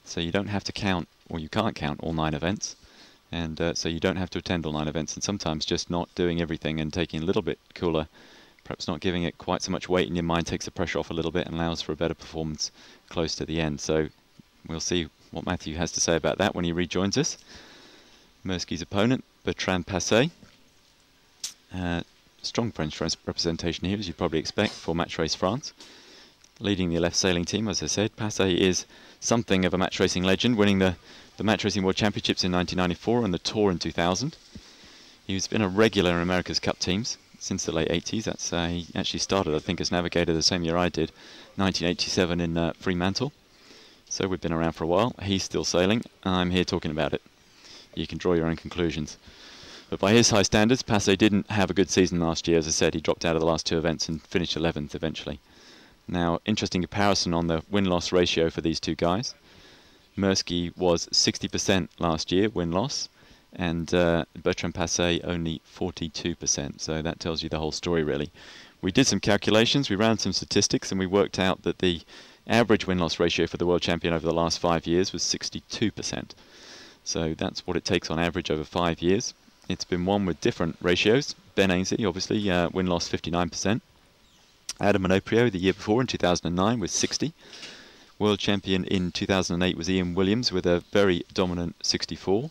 So you don't have to count, or you can't count all 9 events. And so you don't have to attend all 9 events. And sometimes just not doing everything and taking a little bit cooler, perhaps not giving it quite so much weight in your mind, takes the pressure off a little bit and allows for a better performance close to the end. So we'll see what Matthew has to say about that when he rejoins us. Mirsky's opponent, Bertrand Passé. Strong French representation here, as you'd probably expect, for Match Race France. Leading the left sailing team, as I said, Passé is something of a match racing legend, winning the Match Racing World Championships in 1994 and the Tour in 2000. He's been a regular in America's Cup teams since the late 80s. That's he actually started, I think, as navigator the same year I did, 1987 in Fremantle. So we've been around for a while. He's still sailing. I'm here talking about it. You can draw your own conclusions. But by his high standards, Passé didn't have a good season last year. As I said, he dropped out of the last 2 events and finished 11th eventually. Now, interesting comparison on the win-loss ratio for these 2 guys. Mirsky was 60% last year, win-loss, and Bertrand Passé only 42%. So that tells you the whole story, really. We did some calculations, we ran some statistics, and we worked out that the average win-loss ratio for the world champion over the last 5 years was 62%. So that's what it takes on average over 5 years. It's been won with different ratios. Ben Ainsley, obviously, win-loss 59%. Adam Minoprio the year before in 2009 was 60. World champion in 2008 was Ian Williams with a very dominant 64.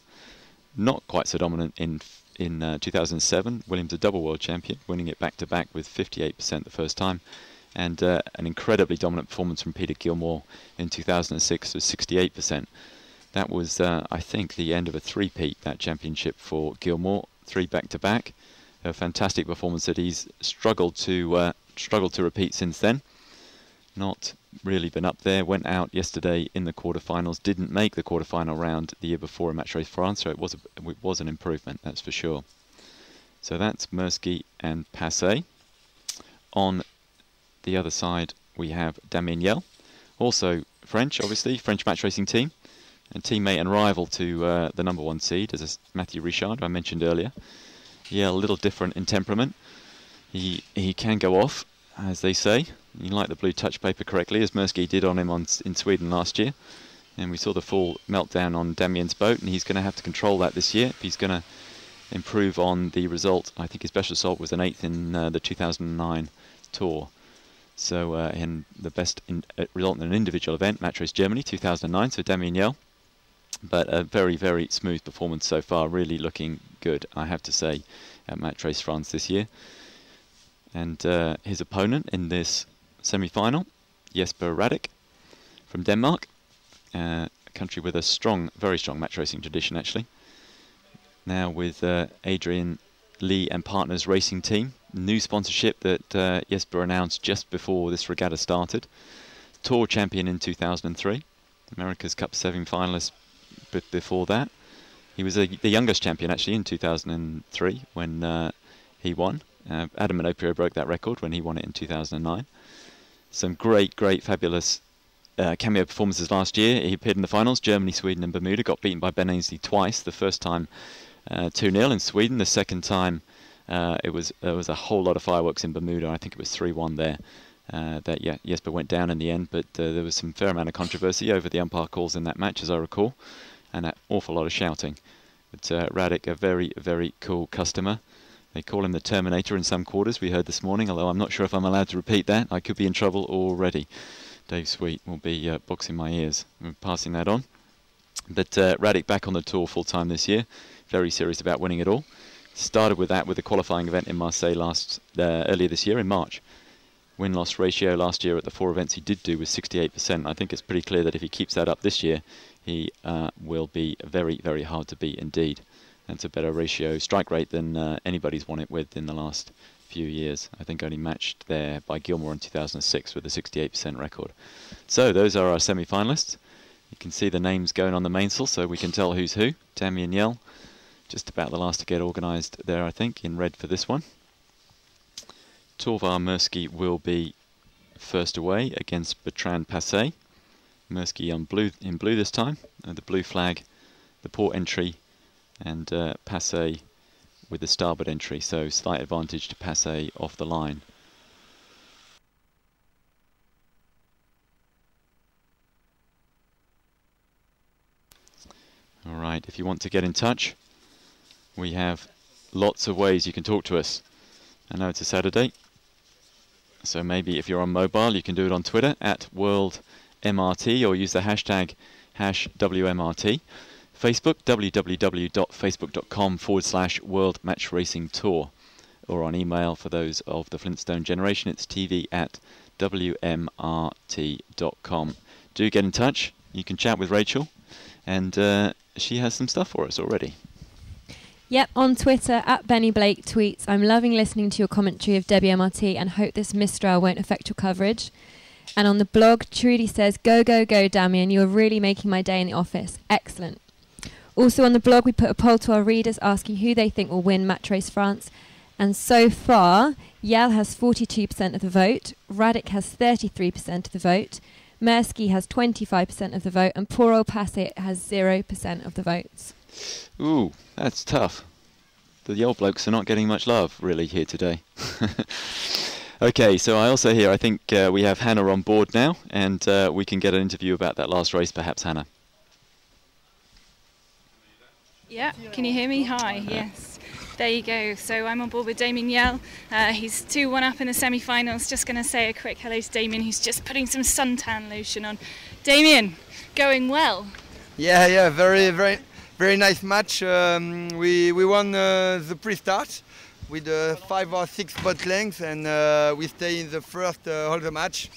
Not quite so dominant in 2007. Williams a double world champion, winning it back-to-back with 58% the first time. And an incredibly dominant performance from Peter Gilmore in 2006 with 68%. That was, I think, the end of a 3-peat, that championship for Gilmore. 3 back-to-back. A fantastic performance that he's struggled to repeat since then. Not really been up there. Went out yesterday in the quarterfinals. Didn't make the quarterfinal round the year before in Match Race France, so it was an improvement, that's for sure. So that's Mirsky and Passé. On the other side, we have Damien, also French, obviously, French match racing team, and teammate and rival to the #1 seed, as Matthew Richard, I mentioned earlier. Yeah, a little different in temperament. He can go off, as they say. You like the blue touch paper correctly, as Mirsky did on him in Sweden last year. And we saw the full meltdown on Damien's boat, and he's going to have to control that this year if he's going to improve on the result. I think his best result was an 8th in the 2009 Tour. So in the best result in an individual event, Match Race Germany 2009, so Damien Yell. But a very, very smooth performance so far, really looking good, I have to say, at Match Race France this year. And his opponent in this semi-final, Jesper Radek from Denmark, a country with a strong, very strong match racing tradition actually. Now with Adrian Lee and Partners Racing Team, new sponsorship that Jesper announced just before this regatta started. Tour champion in 2003, America's Cup semi-finalist before that. He was the youngest champion actually in 2003 when he won. Adam Minoprio broke that record when he won it in 2009. Some great, fabulous cameo performances last year. He appeared in the finals, Germany, Sweden and Bermuda, got beaten by Ben Ainsley twice. The first time 2-0 in Sweden, the second time there was a whole lot of fireworks in Bermuda. I think it was 3-1 there. Jesper went down in the end, but there was some fair amount of controversy over the umpire calls in that match, as I recall, and an awful lot of shouting. But Radek, a very, very cool customer. They call him the Terminator in some quarters, we heard this morning, although I'm not sure if I'm allowed to repeat that. I could be in trouble already. Dave Sweet will be boxing my ears. I'm passing that on. But Radek back on the tour full-time this year. Very serious about winning it all. Started with that with the qualifying event in Marseille earlier this year in March. Win-loss ratio last year at the 4 events he did do was 68%. I think it's pretty clear that if he keeps that up this year, he will be very, very hard to beat indeed. That's a better ratio strike rate than anybody's won it with in the last few years. I think only matched there by Gilmore in 2006 with a 68% record. So those are our semi-finalists. You can see the names going on the mainsail, so we can tell who's who. Damien Yell, just about the last to get organised there, I think, in red for this one. Torvar Mirsky will be first away against Bertrand Passé. Mirsky in blue this time, the blue flag, the port entry, and Passé with the starboard entry, so slight advantage to Passé off the line. Alright, if you want to get in touch, we have lots of ways you can talk to us. I know it's a Saturday, so maybe if you're on mobile you can do it on Twitter at WorldMRT or use the hashtag #WMRT. Facebook, www.facebook.com/World Match Racing Tour, or on email for those of the Flintstone generation, it's tv@wmrt.com. Do get in touch. You can chat with Rachel, and she has some stuff for us already. Yep, on Twitter, @Benny Blake tweets, "I'm loving listening to your commentary of WMRT and hope this Mistral won't affect your coverage." And on the blog, Trudy says, "Go, go, go, Damien. You are really making my day in the office. Excellent." Also on the blog, we put a poll to our readers asking who they think will win Match Race France. And so far, Yell has 42% of the vote, Radek has 33% of the vote, Mirsky has 25% of the vote, and poor old Passé has 0% of the votes. Ooh, that's tough. The Yell blokes are not getting much love, really, here today. Okay, so I also hear, I think we have Hannah on board now, and we can get an interview about that last race, perhaps, Hannah. Yeah, can you hear me? Hi, yes. There you go. So I'm on board with Damien Yell. He's 2-1 up in the semi-finals. Just going to say a quick hello to Damien, who's just putting some suntan lotion on. Damien, going well? Yeah, very nice match. We won the pre-start with 5 or 6 boat lengths, and we stay in the first of the match.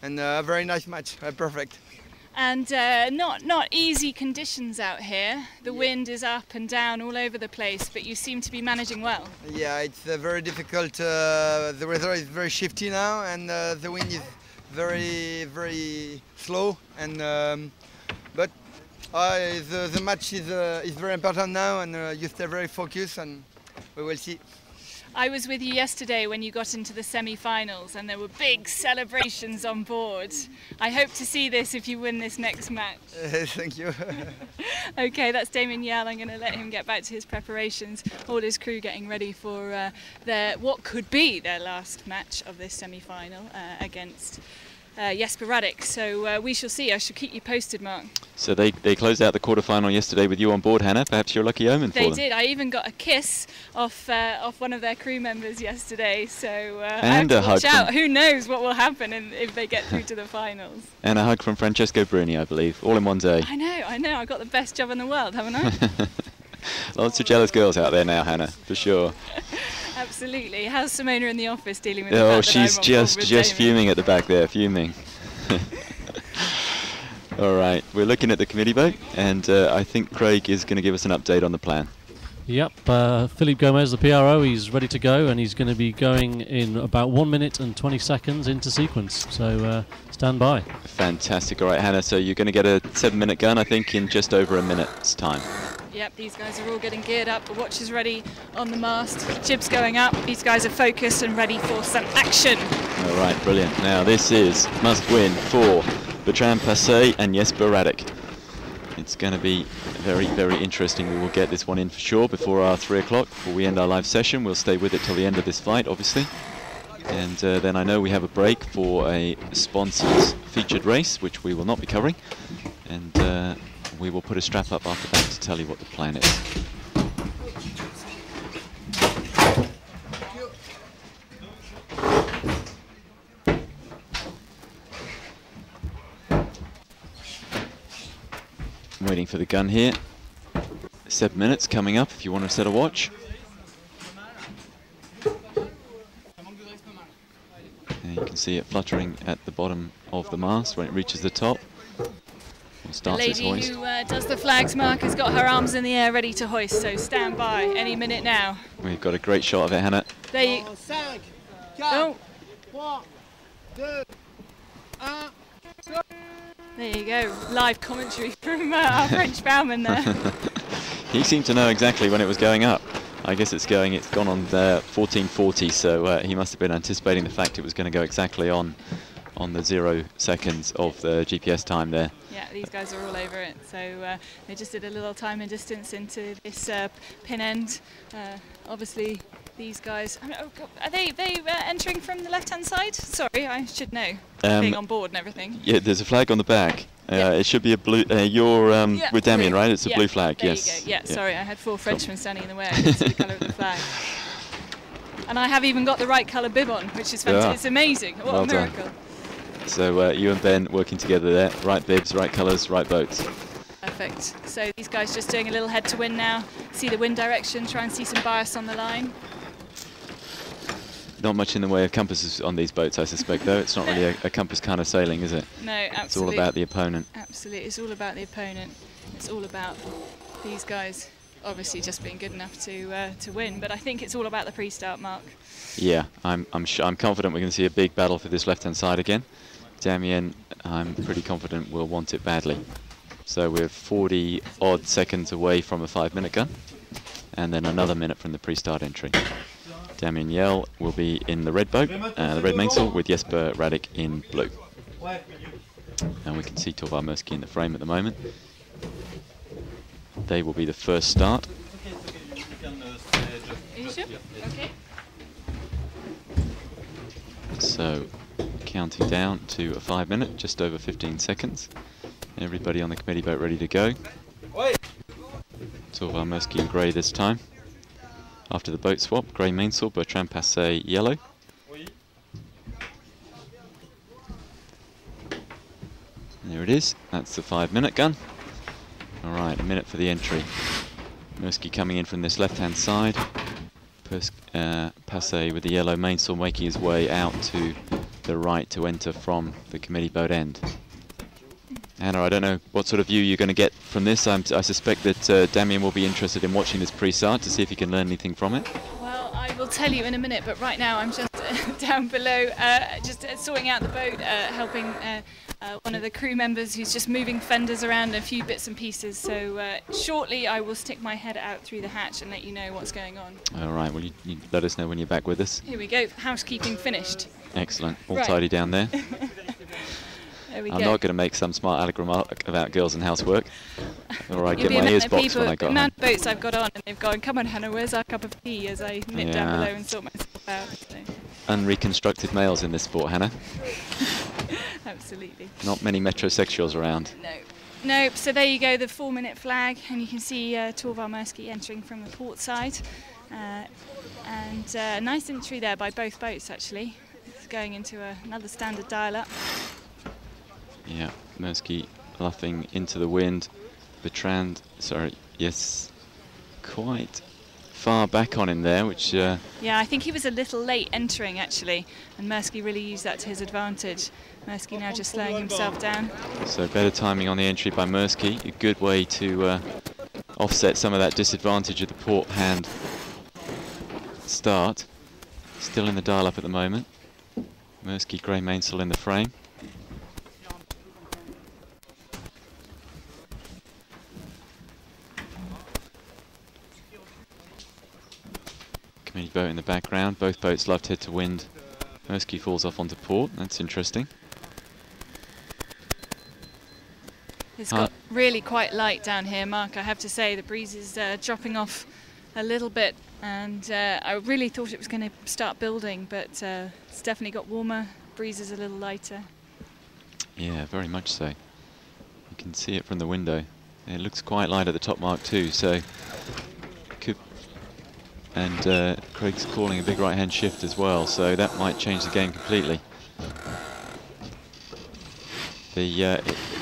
And a very nice match, perfect. And not easy conditions out here. The wind is up and down all over the place, but you seem to be managing well. Yeah, it's very difficult. The weather is very shifty now, and the wind is very slow. And but the match is very important now, and you stay very focused, and we will see. I was with you yesterday when you got into the semi-finals, and there were big celebrations on board. I hope to see this if you win this next match. Thank you. Okay, that's Damien Yell. I'm going to let him get back to his preparations. All his crew getting ready for what could be their last match of this semi-final against Jesper Radek. So we shall see. I shall keep you posted, Mark. So they closed out the quarterfinal yesterday with you on board, Hannah. Perhaps you're a lucky omen for them. They did. I even got a kiss off one of their crew members yesterday. So and I a have to hug. watch out. Who knows what will happen if they get through to the finals. And a hug from Francesco Bruni, I believe, all in one day. I know. I got the best job in the world, haven't I? Lots of jealous girls out there now, Hannah, for sure. Absolutely. How's Simona in the office dealing with the Oh, fact that I'm she's on board with just Damien? fuming at the back there, fuming. All right, we're looking at the committee boat, and I think Craig is going to give us an update on the plan. Yep, Philippe Gomez, the PRO, he's ready to go, and he's going to be going in about 1 minute and 20 seconds into sequence. So stand by. Fantastic. All right, Hannah, so you're going to get a 7-minute gun, I think, in just over a minute's time. Yep, these guys are all getting geared up. The watch is ready on the mast. Jib's going up. These guys are focused and ready for some action. All right, brilliant. Now this is must win for Bertrand Passé and Jesper Radek. It's going to be very, very interesting. We will get this one in for sure before our 3 o'clock, before we end our live session. We'll stay with it till the end of this flight, obviously. And then I know we have a break for a sponsors featured race, which we will not be covering. And we will put a strap up after that to tell you what the plan is. I'm waiting for the gun here. 7 minutes coming up if you want to set a watch. And you can see it fluttering at the bottom of the mast when it reaches the top. The lady who does the flags, Mark, has got her arms in the air ready to hoist, so stand by any minute now. We've got a great shot of it, Hannah. There you go. There you go. Live commentary from our French bowman there. He seemed to know exactly when it was going up. I guess it's gone on 1440, so he must have been anticipating the fact it was going to go exactly on the 0 seconds of the GPS time there. Yeah, these guys are all over it. So they just did a little time and distance into this pin end. Obviously, these guys, are they entering from the left-hand side? Sorry, I should know, being on board and everything. Yeah, there's a flag on the back. It should be a blue. You're with Damien, right? It's a blue flag, there yes. You go. Yeah, sorry, I had 4 Frenchmen standing in the way. I couldn't see the colour of the flag. And I have even got the right colour bib on, which is fantastic. Yeah. It's amazing. What Well a miracle. done. So you and Ben working together there. Right bibs, right colours, right boats. Perfect. So these guys just doing a little head to wind now. See the wind direction, try and see some bias on the line. Not much in the way of compasses on these boats, I suspect, though. It's not really a compass kind of sailing, is it? No, absolutely. It's all about the opponent. Absolutely. It's all about the opponent. It's all about these guys obviously just being good enough to win. But I think it's all about the pre-start, Mark. Yeah, I'm confident we're going to see a big battle for this left-hand side again. Damien, I'm pretty confident will want it badly. So we're 40 odd seconds away from a 5-minute gun, and then another minute from the pre-start entry. Damien Yell will be in the red boat, the red mainsail, with Jesper Radek in blue. And we can see Torvar Murski in the frame at the moment. They will be the first start. Are you sure? Okay. So, counting down to a 5-minute, just over 15 seconds. Everybody on the committee boat ready to go. Torvar Murski in grey this time. After the boat swap, grey mainsail, Bertrand Passé yellow. And there it is, that's the 5-minute gun. Alright, a minute for the entry. Murski coming in from this left-hand side. Passé with the yellow mainsail making his way out to the right to enter from the committee boat end. Anna, I don't know what sort of view you're going to get from this. I suspect that Damien will be interested in watching this pre-start to see if he can learn anything from it. Well, I will tell you in a minute, but right now I'm just down below, just sorting out the boat, helping one of the crew members who's just moving fenders around, a few bits and pieces. So shortly I will stick my head out through the hatch and let you know what's going on. All right, well, you let us know when you're back with us. Here we go, housekeeping finished. Excellent, all Right. tidy down there. There we I'm go. not going to make some smart aleck remark about girls and housework, or I get my ears boxed when I got the amount home. of boats I've got on, and they've gone, come on Hannah, where's our cup of tea, as I nip down Yeah. below and sort myself out. So. unreconstructed males in this sport, Hannah. Absolutely. Not many metrosexuals around. No. Nope, so there you go, the 4-minute flag, and you can see Torvald Murski entering from the port side. And nice entry there by both boats, actually. It's going into another standard dial-up. Yeah, Murski luffing into the wind. Bertrand, quite far back on him there, which... Yeah, I think he was a little late entering, actually, and Murski really used that to his advantage. Murski now just slowing himself down. So better timing on the entry by Murski, a good way to offset some of that disadvantage of the port hand start. Still in the dial-up at the moment. Murski, grey mainsail in the frame. Committee boat in the background. Both boats left head to wind. Murski falls off onto port. That's interesting. It's got really quite light down here, Mark. I have to say the breeze is dropping off a little bit, and I really thought it was going to start building, but it's definitely got warmer. Breeze is a little lighter. Yeah, very much so. You can see it from the window. It looks quite light at the top mark too, so could. And Craig's calling a big right-hand shift as well, so that might change the game completely.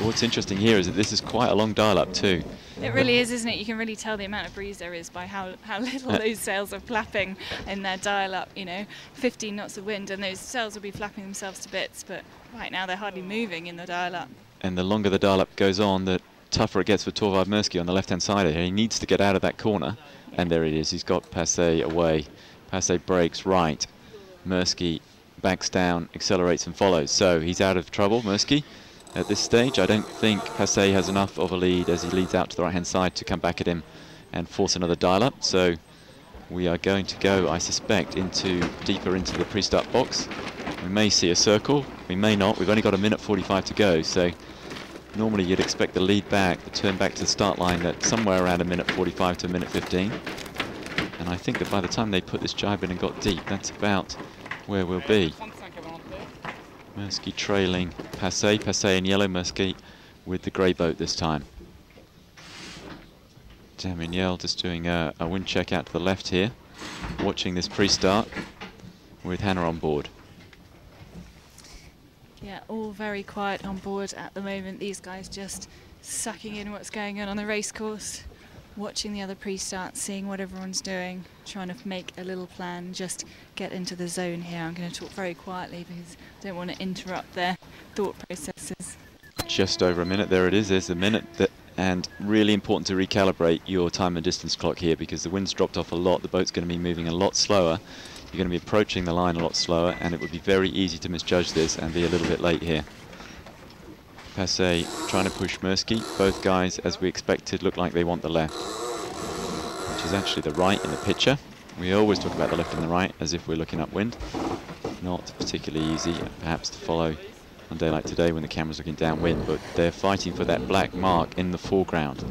What's interesting here is that this is quite a long dial-up too. It really is, isn't it? You can really tell the amount of breeze there is by how little those sails are flapping in their dial-up, you know, 15 knots of wind, and those sails will be flapping themselves to bits, but right now they're hardly moving in the dial-up. And the longer the dial-up goes on, the tougher it gets for Torvald Murski on the left-hand side here. He needs to get out of that corner, and there it is. He's got Passé away. Passé breaks right. Murski backs down, accelerates and follows. So he's out of trouble, Murski. At this stage, I don't think Passé has enough of a lead as he leads out to the right-hand side to come back at him and force another dial-up. So we are going to go, I suspect, deeper into the pre-start box. We may see a circle, we may not. We've only got 1:45 to go, so normally you'd expect the lead back, the turn back to the start line at somewhere around 1:45 to 1:15. And I think that by the time they put this jibe in and got deep, that's about where we'll be. Murski trailing Passé in yellow, Murski with the grey boat this time. Damien Yell just doing a wind check out to the left here, watching this pre-start with Hannah on board. Yeah, all very quiet on board at the moment. These guys just sucking in what's going on the race course, watching the other pre-start, seeing what everyone's doing, trying to make a little plan, just get into the zone here. I'm going to talk very quietly because I don't want to interrupt their thought processes. Just over a minute, there it is, there's a minute, and really important to recalibrate your time and distance clock here because the wind's dropped off a lot, the boat's going to be moving a lot slower, you're going to be approaching the line a lot slower, and it would be very easy to misjudge this and be a little bit late here. Passé trying to push Murski. Both guys, as we expected, look like they want the left, which is actually the right in the picture. We always talk about the left and the right as if we're looking upwind. Not particularly easy, perhaps, to follow on a day like today when the camera's looking downwind, but they're fighting for that black mark in the foreground.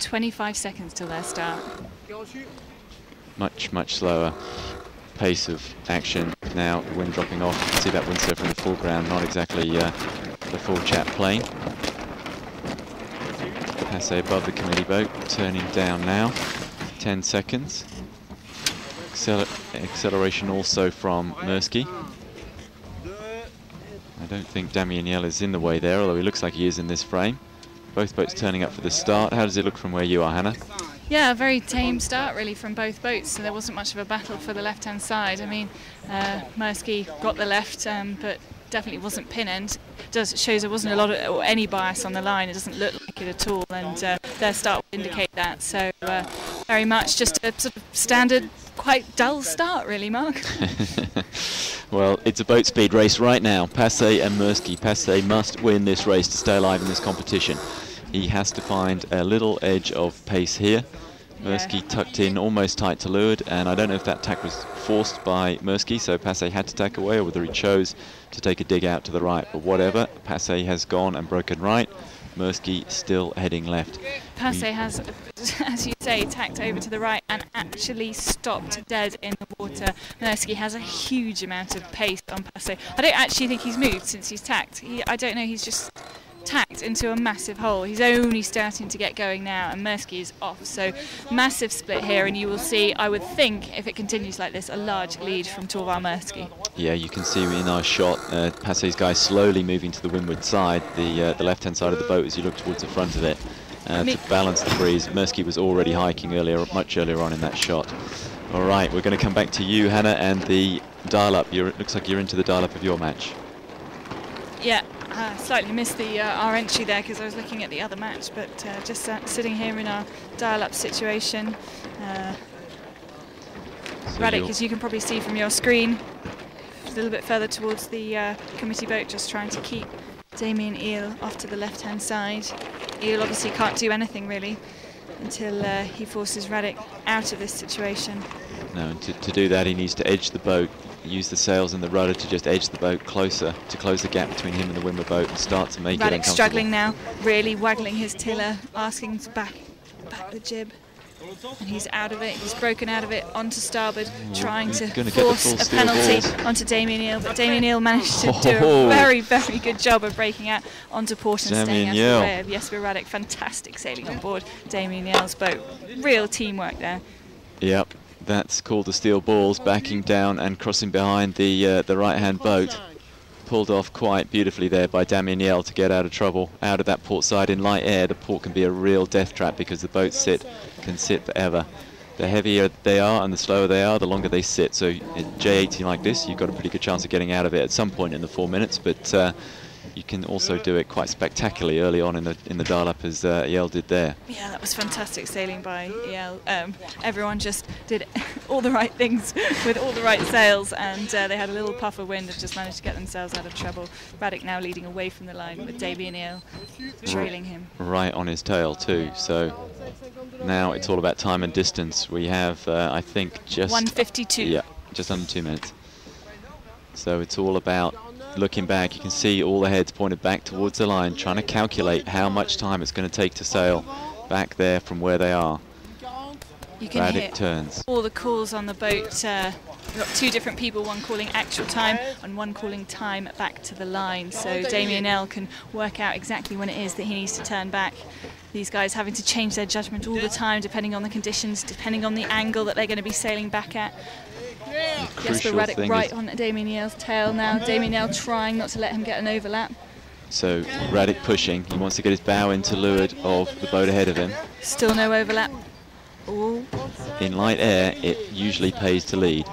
25 seconds till their start. Much, much slower pace of action now, the wind dropping off. You can see that wind surf in the foreground, not exactly the full chat plane. Passé above the committee boat, turning down now. 10 seconds. Acceleration also from Murski. I don't think Damien Yell is in the way there, although he looks like he is in this frame. Both boats turning up for the start. How does it look from where you are, Hannah? Yeah, a very tame start really from both boats, so there wasn't much of a battle for the left-hand side. I mean, Murski got the left, but definitely wasn't pin end. It shows there wasn't a lot of or any bias on the line. It doesn't look like it at all, and their start would indicate that. So very much just a sort of standard, quite dull start, really, Mark. Well, it's a boat speed race right now. Passé and Murski. Passé must win this race to stay alive in this competition. He has to find a little edge of pace here. Murski tucked in almost tight to leeward, and I don't know if that tack was forced by Murski, so Passé had to tack away, or whether he chose to take a dig out to the right. But whatever, Passé has gone and broken right. Mersky still heading left. Passe has, as you say, tacked over to the right and actually stopped dead in the water. Mersky has a huge amount of pace on Passe. I don't actually think he's moved since he's tacked. I don't know, he's just tacked into a massive hole. He's only starting to get going now, and Mersky is off. So massive split here, and you will see, I would think, if it continues like this, a large lead from Torvald Mersky. Yeah, you can see in our shot, Passe's guy slowly moving to the windward side, the left-hand side of the boat as you look towards the front of it to balance the breeze. Mersky was already hiking much earlier on in that shot. All right, we're going to come back to you, Hannah, and the dial-up. It looks like you're into the dial-up of your match. Yeah. Slightly missed our entry there because I was looking at the other match, but just sitting here in our dial-up situation. So Radek, as you can probably see from your screen, a little bit further towards the committee boat, just trying to keep Damien Eel off to the left-hand side. Eel obviously can't do anything really until he forces Radek out of this situation. No, and to do that he needs to edge the boat, use the sails and the rudder to just edge the boat closer, to close the gap between him and the windward boat and start to make it uncomfortable. Radek struggling now, really waggling his tiller, asking to back the jib. And he's out of it, he's broken out of it onto starboard, trying to force a penalty onto Damien Eel, but Damien Eel managed to do a very, very good job of breaking out onto port and staying out of the way of Jesper Radek. Fantastic sailing on board Damien Eel's boat. Real teamwork there. Yep, that's called the steel balls, backing down and crossing behind the right-hand boat. Pulled off quite beautifully there by Damien Eel to get out of trouble. Out of that port side in light air, the port can be a real death trap because the boats can sit forever. The heavier they are and the slower they are, the longer they sit. So in J18 like this, you've got a pretty good chance of getting out of it at some point in the 4 minutes, but you can also do it quite spectacularly early on in the dial-up as Eel did there. Yeah, that was fantastic sailing by Eel. Everyone just did all the right things with all the right sails, and they had a little puff of wind and just managed to get themselves out of trouble. Radek now leading away from the line with Damien Eel trailing him. Right on his tail too, so now it's all about time and distance. We have, I think, just 1:52. Yeah, just under 2 minutes. So it's all about looking back. You can see all the heads pointed back towards the line, trying to calculate how much time it's going to take to sail back there from where they are. You can hear turns. All the calls on the boat. We've got two different people, one calling actual time and one calling time back to the line. So Damien Eel can work out exactly when it is that he needs to turn back. These guys having to change their judgment all the time, depending on the conditions, depending on the angle that they're going to be sailing back at. Jesper Radek right on Damien Eel's tail now. Damien Eel trying not to let him get an overlap. So Radek pushing. He wants to get his bow into leeward of the boat ahead of him. Still no overlap. Ooh. In light air, it usually pays to lead.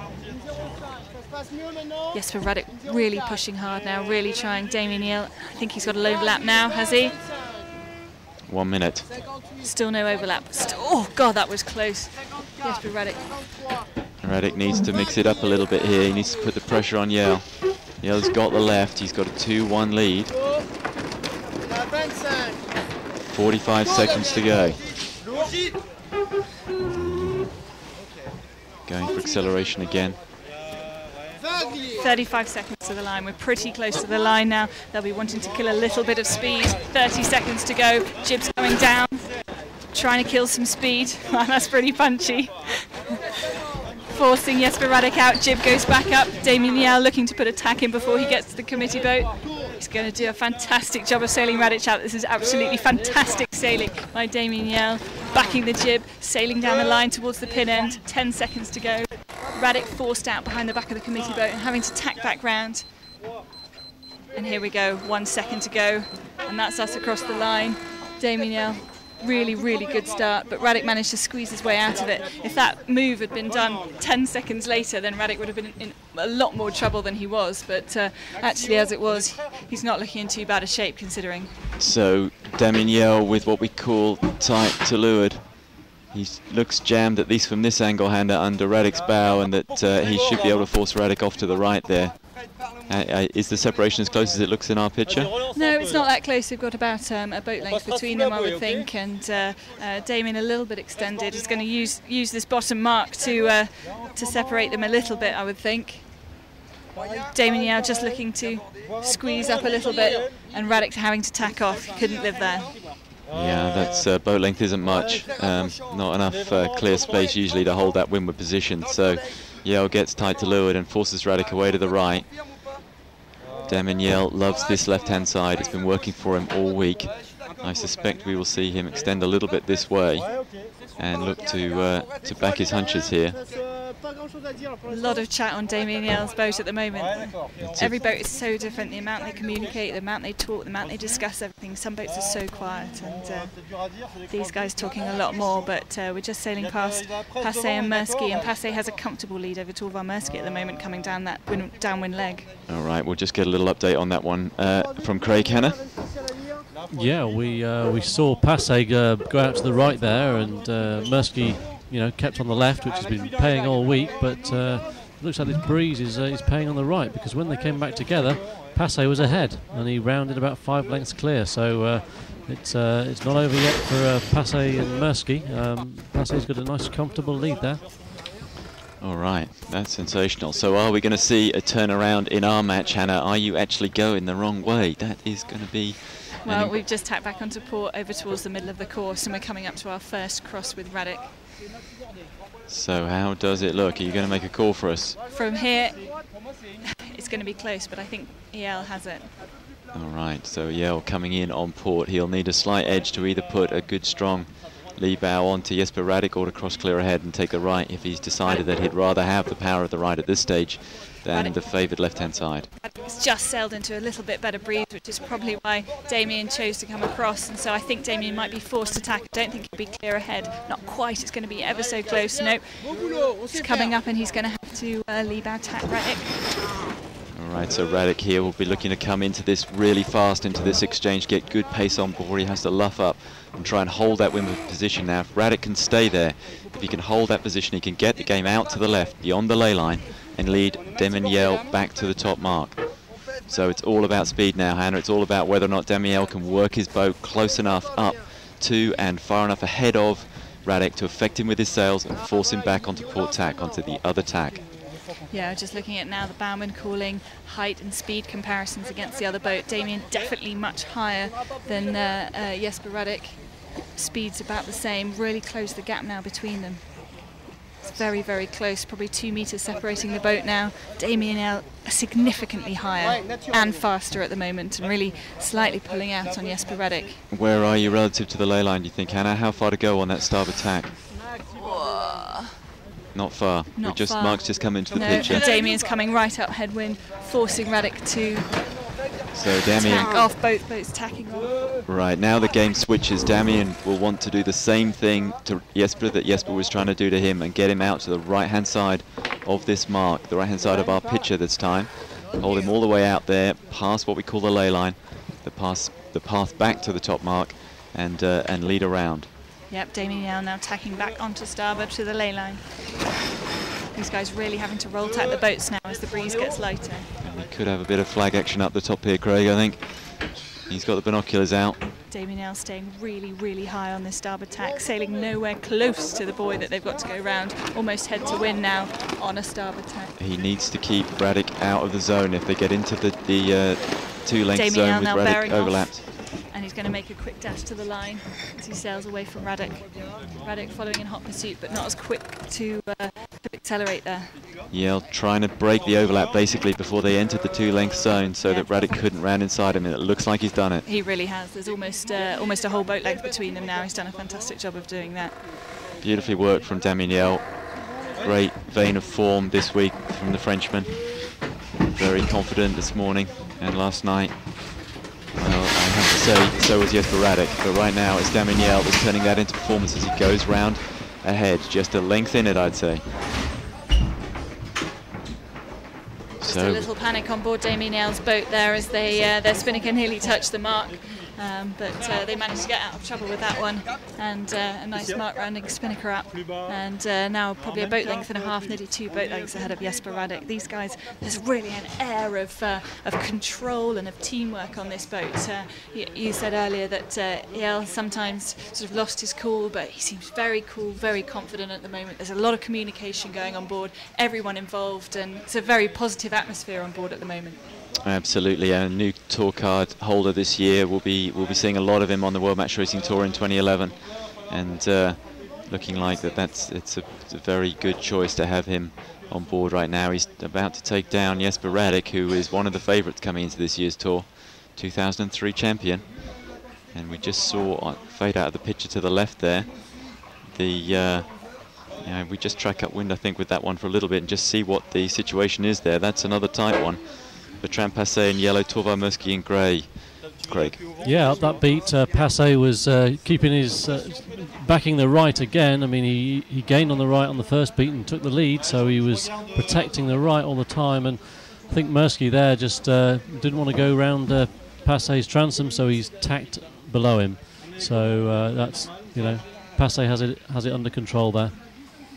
Jesper Radek really pushing hard now, really trying. Damien Eel, I think he's got a overlap now, has he? 1 minute. Still no overlap. Oh God, that was close. Jesper Radek. Radek needs to mix it up a little bit here. He needs to put the pressure on Eel. Eel's got the left. He's got a 2-1 lead. 45 seconds to go. Going for acceleration again. 35 seconds to the line. We're pretty close to the line now. They'll be wanting to kill a little bit of speed. 30 seconds to go. Jib's going down. Trying to kill some speed. Wow, that's pretty punchy. Forcing Jesper Radek out. Jib goes back up. Damien Eel looking to put a tack in before he gets to the committee boat. He's going to do a fantastic job of sailing Radek out. This is absolutely fantastic sailing by Damien Eel. Backing the jib, sailing down the line towards the pin end. 10 seconds to go. Radek forced out behind the back of the committee boat and having to tack back round. And here we go, 1 second to go. And that's us across the line. Damien Eel, really, really good start, but Radek managed to squeeze his way out of it. If that move had been done 10 seconds later, then Radek would have been in a lot more trouble than he was. But actually, as it was, he's not looking in too bad a shape considering. So Damien Eel with what we call tight to leeward. He looks jammed, at least from this angle, Hannah, under Radek's bow, and that he should be able to force Radek off to the right there. Is the separation as close as it looks in our picture? No, it's not that close. They've got about a boat length between them, I would think, and Damien a little bit extended. He's going to use this bottom mark to separate them a little bit, I would think. Damien Yale just looking to squeeze up a little bit, and Radek having to tack off. He couldn't live there. Yeah, that's boat length isn't much. Not enough clear space usually to hold that windward position. So Yale gets tight to leeward and forces Radek away to the right. Damien Yale loves this left-hand side. It's been working for him all week. I suspect we will see him extend a little bit this way and look to back his hunches here. A lot of chat on Damien Yale's boat at the moment. Every boat is so different. The amount they communicate, the amount they talk, the amount they discuss everything. Some boats are so quiet, and these guys talking a lot more. But we're just sailing past Passé and Mersky, and Passé has a comfortable lead over Torvar Mersky at the moment, coming down that downwind leg. All right, we'll just get a little update on that one from Craig Hanna. Yeah, we saw Passé go out to the right there, and Mersky, kept on the left, which has been paying all week, but looks like this breeze is paying on the right, because when they came back together, Passé was ahead, and he rounded about 5 lengths clear, so it's not over yet for Passé and Mersky. Passé's got a nice comfortable lead there. All right, that's sensational. So are we going to see a turnaround in our match, Hannah? Are you actually going the wrong way? That is going to be... Well, we've just tacked back onto port over towards the middle of the course, and we're coming up to our first cross with Radek. So how does it look? Are you going to make a call for us? From here, it's going to be close, but I think Yale has it. All right, so Yale coming in on port. He'll need a slight edge to either put a good strong lee bow onto Jesper Radek or to cross clear ahead and take the right if he's decided that he'd rather have the power of the right at this stage than the favoured left-hand side. It's just sailed into a little bit better breeze, which is probably why Damien chose to come across, and so I think Damien might be forced to tack. I don't think he'll be clear ahead. Not quite. It's going to be ever so close. Nope. It's coming up, and he's going to have to lee bow tack Radek. All right, so Radek here will be looking to come into this really fast, into this exchange, get good pace on board. He has to luff up and try and hold that windward position now. If Radek can stay there, if he can hold that position, he can get the game out to the left, beyond the ley line, and lead Damien Yale back to the top mark. So it's all about speed now, Hannah. It's all about whether or not Damien Yale can work his boat close enough up to and far enough ahead of Radek to affect him with his sails and force him back onto port tack, onto the other tack. Yeah, just looking at now the bowman calling height and speed comparisons against the other boat. Damien definitely much higher than Jesper Radek. Speed's about the same. Really close the gap now between them. It's very, very close. Probably 2 meters separating the boat now. Damien Yale significantly higher and faster at the moment, and really slightly pulling out on Jesper Radek. Where are you relative to the ley line, do you think, Hannah? How far to go on that starboard tack? Not far. Mark's just come into the picture. Damien's coming right up headwind, forcing Radek to tack off. Both boats tacking off. Right, now the game switches. Damien will want to do the same thing to Jesper that Jesper was trying to do to him and get him out to the right-hand side of this mark, the right-hand side of our picture this time. Hold him all the way out there, past what we call the ley line, the path back to the top mark, and lead around. Yep, Damien Yale now tacking back onto starboard to the ley line. These guys really having to roll tack the boats now as the breeze gets lighter. We could have a bit of flag action up the top here, Craig, I think. He's got the binoculars out. Damien Yale staying really, really high on this starboard tack, sailing nowhere close to the buoy that they've got to go round. Almost head to wind now on a starboard tack. He needs to keep Radek out of the zone if they get into the 2-length zone with Radek overlapped. And he's going to make a quick dash to the line as he sails away from Radek. Radek following in hot pursuit, but not as quick to accelerate there. Yale trying to break the overlap basically before they entered the 2-length zone so that Radek couldn't round inside him, and it looks like he's done it. He really has. There's almost a whole boat length between them now. He's done a fantastic job of doing that. Beautifully worked from Damien Yale. Great vein of form this week from the Frenchman. Very confident this morning and last night. Well, I have to say, so was Jesper Radek, but right now it's Damien Yale that's turning that into performance as he goes round ahead, just a length in it, I'd say. Just a little panic on board Damien Yale's boat there as their spinnaker nearly touched the mark. but they managed to get out of trouble with that one, and a nice mark rounding Spinnaker up, and now probably a boat length and a half, nearly 2 boat lengths ahead of Jesper Radek. These guys, there's really an air of control and of teamwork on this boat. You said earlier that Yael sometimes sort of lost his cool, but he seems very cool, very confident at the moment. There's a lot of communication going on board, everyone involved, and it's a very positive atmosphere on board at the moment. Absolutely, a new tour card holder this year. We'll be seeing a lot of him on the World Match Racing Tour in 2011, and looking like it's a very good choice to have him on board right now. He's about to take down Jesper Radek, who is one of the favourites coming into this year's tour, 2003 champion. And we just saw fade out of the picture to the left there. We just track upwind, I think, with that one for a little bit and just see what the situation is there. That's another tight one. Bertrand Passé in yellow, Torvald Muskie in grey. Craig. Yeah, up that beat, Passé was keeping his backing the right again. I mean, he gained on the right on the first beat and took the lead, so he was protecting the right all the time. And I think Muskie there just didn't want to go round Passé's transom, so he's tacked below him. So that's, Passé has it under control there.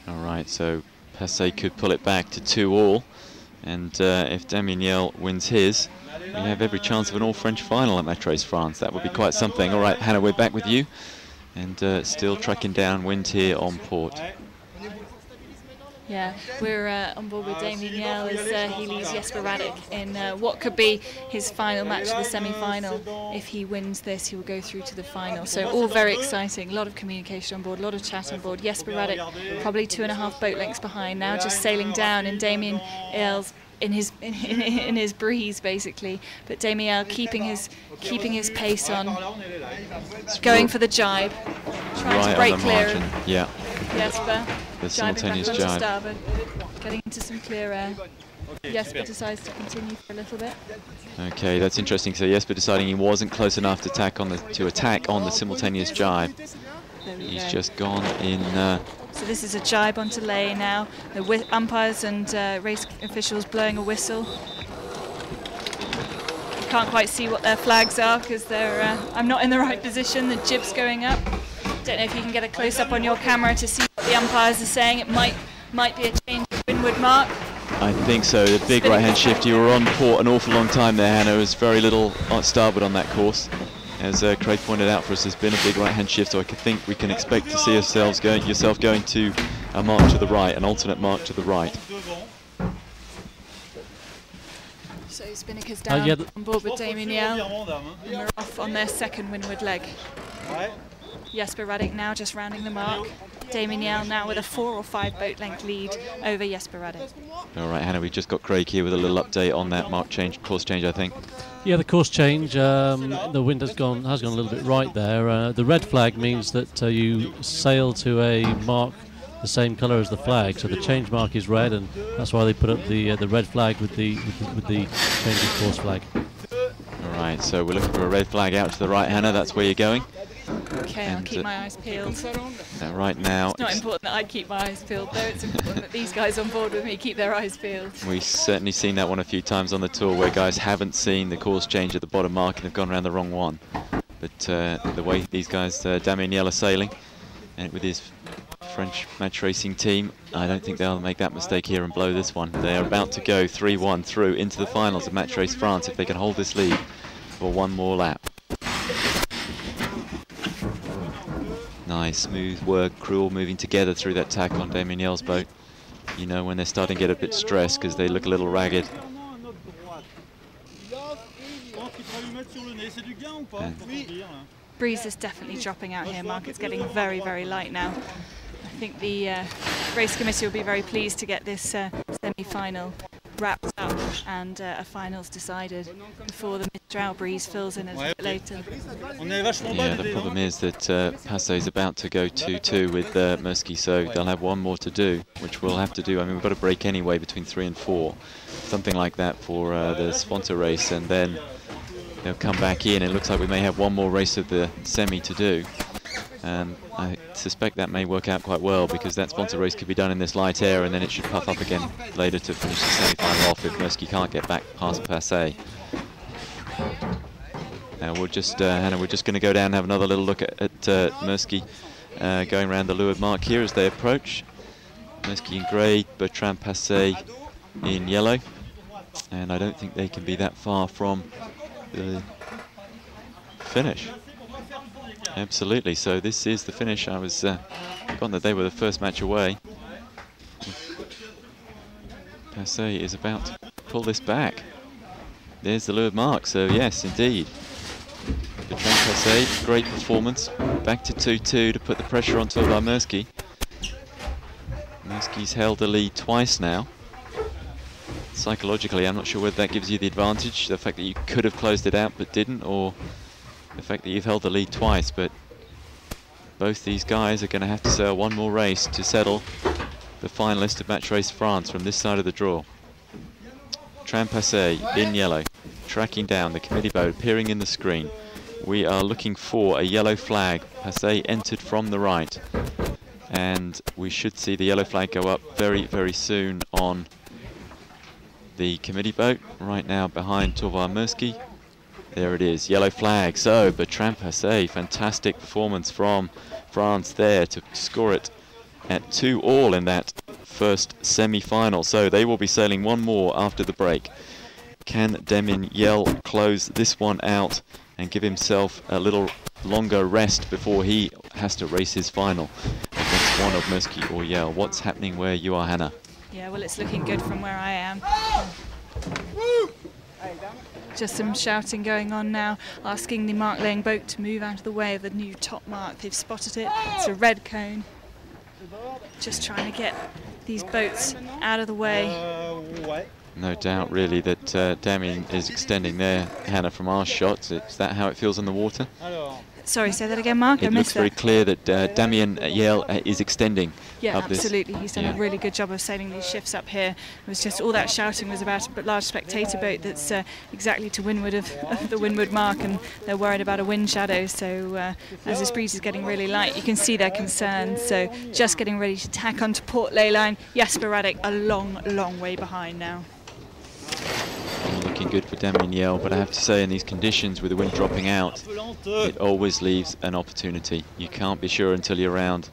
All right, so Passé could pull it back to 2-all. And if Damien Yael wins his, we have every chance of an all-French final at Match Race France. That would be quite something. All right, Hannah, we're back with you. And still tracking down wind here on port. Yeah, we're on board with Damien Yael as he leads Jesper Radek in what could be his final match of the semi-final. If he wins this, he will go through to the final. So all very exciting. A lot of communication on board, a lot of chat on board. Jesper Radek probably 2.5 boat lengths behind now, just sailing down, and Damien Yael's in his breeze basically. But Damien Yael keeping his pace on, going for the jibe, trying to break clear. Yeah. Jesper. The simultaneous jibe. Starboard, getting into some clear air. Jesper decides to continue for a little bit. Okay, that's interesting. So Jesper deciding he wasn't close enough to attack on the simultaneous jibe. He's just gone in. So this is a jibe onto lay now. The umpires and race officials blowing a whistle. You can't quite see what their flags are because they're. I'm not in the right position. The jib's going up. Don't know if you can get a close-up on your camera to see what the umpires are saying. It might be a change of windward mark. I think so. The big right-hand shift. You were on port an awful long time there, Hannah. There was very little starboard on that course. As Craig pointed out for us, there's been a big right-hand shift, so I think we can expect to see yourself going to a mark to the right, an alternate mark to the right. So Spinnaker's down on board with Damien Yael, and they're off on their second windward leg. Jesper Radek now just rounding the mark. Damien Yael now with a 4 or 5 boat length lead over Jesper Radek. All right, Hannah, we've just got Craig here with a little update on that course change, I think. Yeah, the course change. The wind has gone a little bit right there. The red flag means that you sail to a mark the same colour as the flag, so the change mark is red, and that's why they put up the red flag with the change of course flag. All right, so we're looking for a red flag out to the right, Hannah. That's where you're going. Okay, I'll keep my eyes peeled. Right now, it's not important that I keep my eyes peeled, though. It's important that these guys on board with me keep their eyes peeled. We've certainly seen that one a few times on the tour where guys haven't seen the course change at the bottom mark and have gone around the wrong one. But the way these guys, Damien Yael, are sailing, and with his French match racing team, I don't think they'll make that mistake here and blow this one. They're about to go 3-1 through into the finals of Match Race France if they can hold this lead for one more lap. Nice, smooth work, crew all moving together through that tack on Damien Yael's boat. You know when they're starting to get a bit stressed because they look a little ragged. Breeze is definitely dropping out here, Mark. It's getting very, very light now. I think the race committee will be very pleased to get this semi-final wrapped up and a finals decided before the mid-drow breeze fills in a bit later. Yeah, the problem is that Passé is about to go 2-2 with Muskie, so they'll have one more to do, which we'll have to do. I mean, we've got a break anyway between 3 and 4, something like that for the sponsor race, and then they'll come back in. It looks like we may have one more race of the semi to do. And I suspect that may work out quite well because that sponsor race could be done in this light air and then it should puff up again later to finish the semi-final off if Muskie can't get back past Passé. Now we'll just, Hannah, we're just going to go down and have another little look at Mirsky going around the leeward mark here as they approach. Mirsky in grey, Bertrand Passé in yellow, and I don't think they can be that far from the finish. Absolutely, so this is the finish. I was forgotten that they were the first match away. Passé is about to pull this back. There's the leeward mark, so yes, indeed. Bertrand Passé, great performance. Back to 2-2 to put the pressure on Torvar Mirsky. Mirsky's held the lead twice now. Psychologically, I'm not sure whether that gives you the advantage, the fact that you could have closed it out but didn't, or the fact that you've held the lead twice. But both these guys are going to have to sail one more race to settle the finalist of Match Race France from this side of the draw. Bertrand Passé in yellow, tracking down the committee boat, appearing in the screen. We are looking for a yellow flag. Passé entered from the right, and we should see the yellow flag go up very, very soon on the committee boat. Right now behind Torvar Mirsky. There it is, yellow flag. So Bertrand Passé, fantastic performance from France there to score it at 2-all in that first semi-final. So they will be sailing one more after the break. Can Damien Yell close this one out and give himself a little longer rest before he has to race his final against one of Mirsky or Yell? What's happening where you are, Hannah? Yeah, well, it's looking good from where I am. Just some shouting going on now, asking the mark laying boat to move out of the way of the new top mark. They've spotted it. It's a red cone. Just trying to get these boats out of the way. No doubt, really, that Damien is extending there, Hannah, from our shots. Is that how it feels on the water? Sorry, say that again, Mark. It looks very clear that Damien Yell is extending. Yeah, up absolutely. This. He's done a really good job of sailing these shifts up here. It was just all that shouting was about a large spectator boat that's exactly to windward of the windward mark, and they're worried about a wind shadow. So as this breeze is getting really light, you can see their concerns. So just getting ready to tack onto port ley line. Jesper Radek a long, long way behind now. Looking good for Damien Yell, but I have to say in these conditions with the wind dropping out, it always leaves an opportunity. You can't be sure until you're around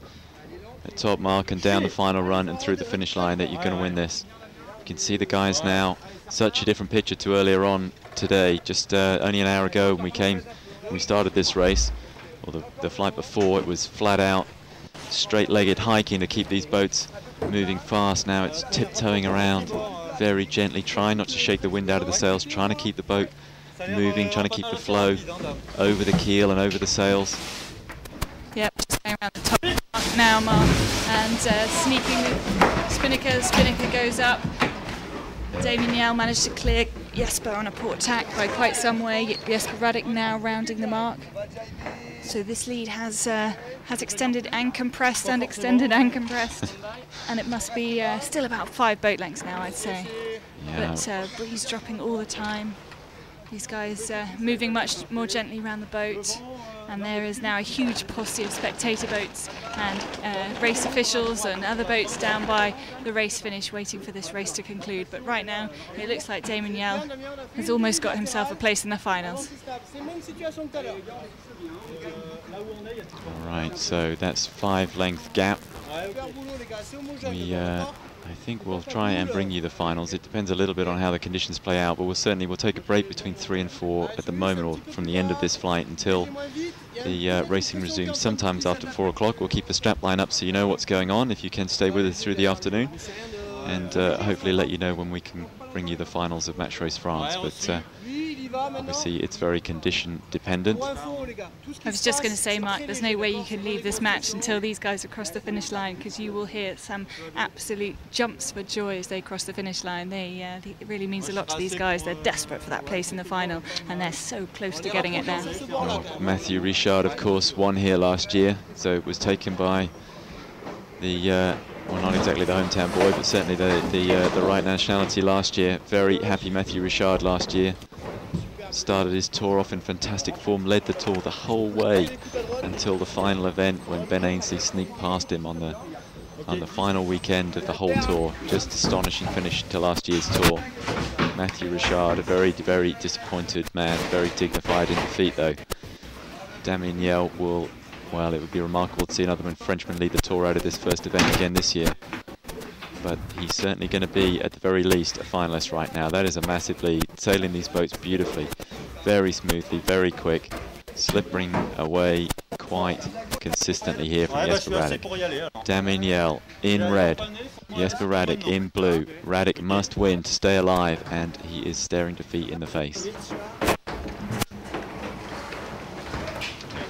at top mark and down the final run and through the finish line that you're going to win this. You can see the guys now, such a different picture to earlier on today. Just only an hour ago when we started this race, or the flight before, it was flat out, straight-legged hiking to keep these boats moving fast. Now it's tiptoeing around very gently, trying not to shake the wind out of the sails, trying to keep the boat moving, trying to keep the flow over the keel and over the sails. Yep, just going around the top now, Mark, and sneaking with Spinnaker. Spinnaker goes up. Damien Yell managed to clear Jesper on a port tack by quite some way. Jesper Radek now rounding the mark. So this lead has extended and compressed and extended and compressed, and it must be still about 5 boat lengths now, I'd say. Yeah. But breeze dropping all the time. These guys moving much more gently around the boat, and there is now a huge posse of spectator boats and race officials and other boats down by the race finish waiting for this race to conclude. But right now it looks like Damien Yell has almost got himself a place in the finals. Alright, so that's 5-length gap. I think we'll try and bring you the finals. It depends a little bit on how the conditions play out, but we'll take a break between 3 and 4 at the moment, or from the end of this flight until the racing resumes. Sometimes after 4 o'clock we'll keep the strap line up so you know what's going on, if you can stay with us through the afternoon, and hopefully let you know when we can bring you the finals of Match Race France. But obviously it's very condition dependent. I was just going to say, Mark, there's no way you can leave this match until these guys have crossed the finish line, because you will hear some absolute jumps for joy as they cross the finish line. It really means a lot to these guys. They're desperate for that place in the final, and they're so close to getting it now. Well, Matthew Richard, of course, won here last year, so it was taken by the well, not exactly the hometown boy, but certainly the right nationality last year. Very happy Matthew Richard last year. Started his tour off in fantastic form, led the tour the whole way until the final event when Ben Ainsley sneaked past him on the final weekend of the whole tour. Just astonishing finish to last year's tour. Matthew Richard, a very, very disappointed man, very dignified in defeat though. Damien Yell will, well, it would be remarkable to see another Frenchman lead the tour out of this first event again this year. But he's certainly going to be, at the very least, a finalist right now. That is a massive lead, sailing these boats beautifully, very smoothly, very quick, slipping away quite consistently here from Jesper Radek. Damien Yell in red, Jesper Radek in blue. Radek must win to stay alive, and he is staring defeat in the face.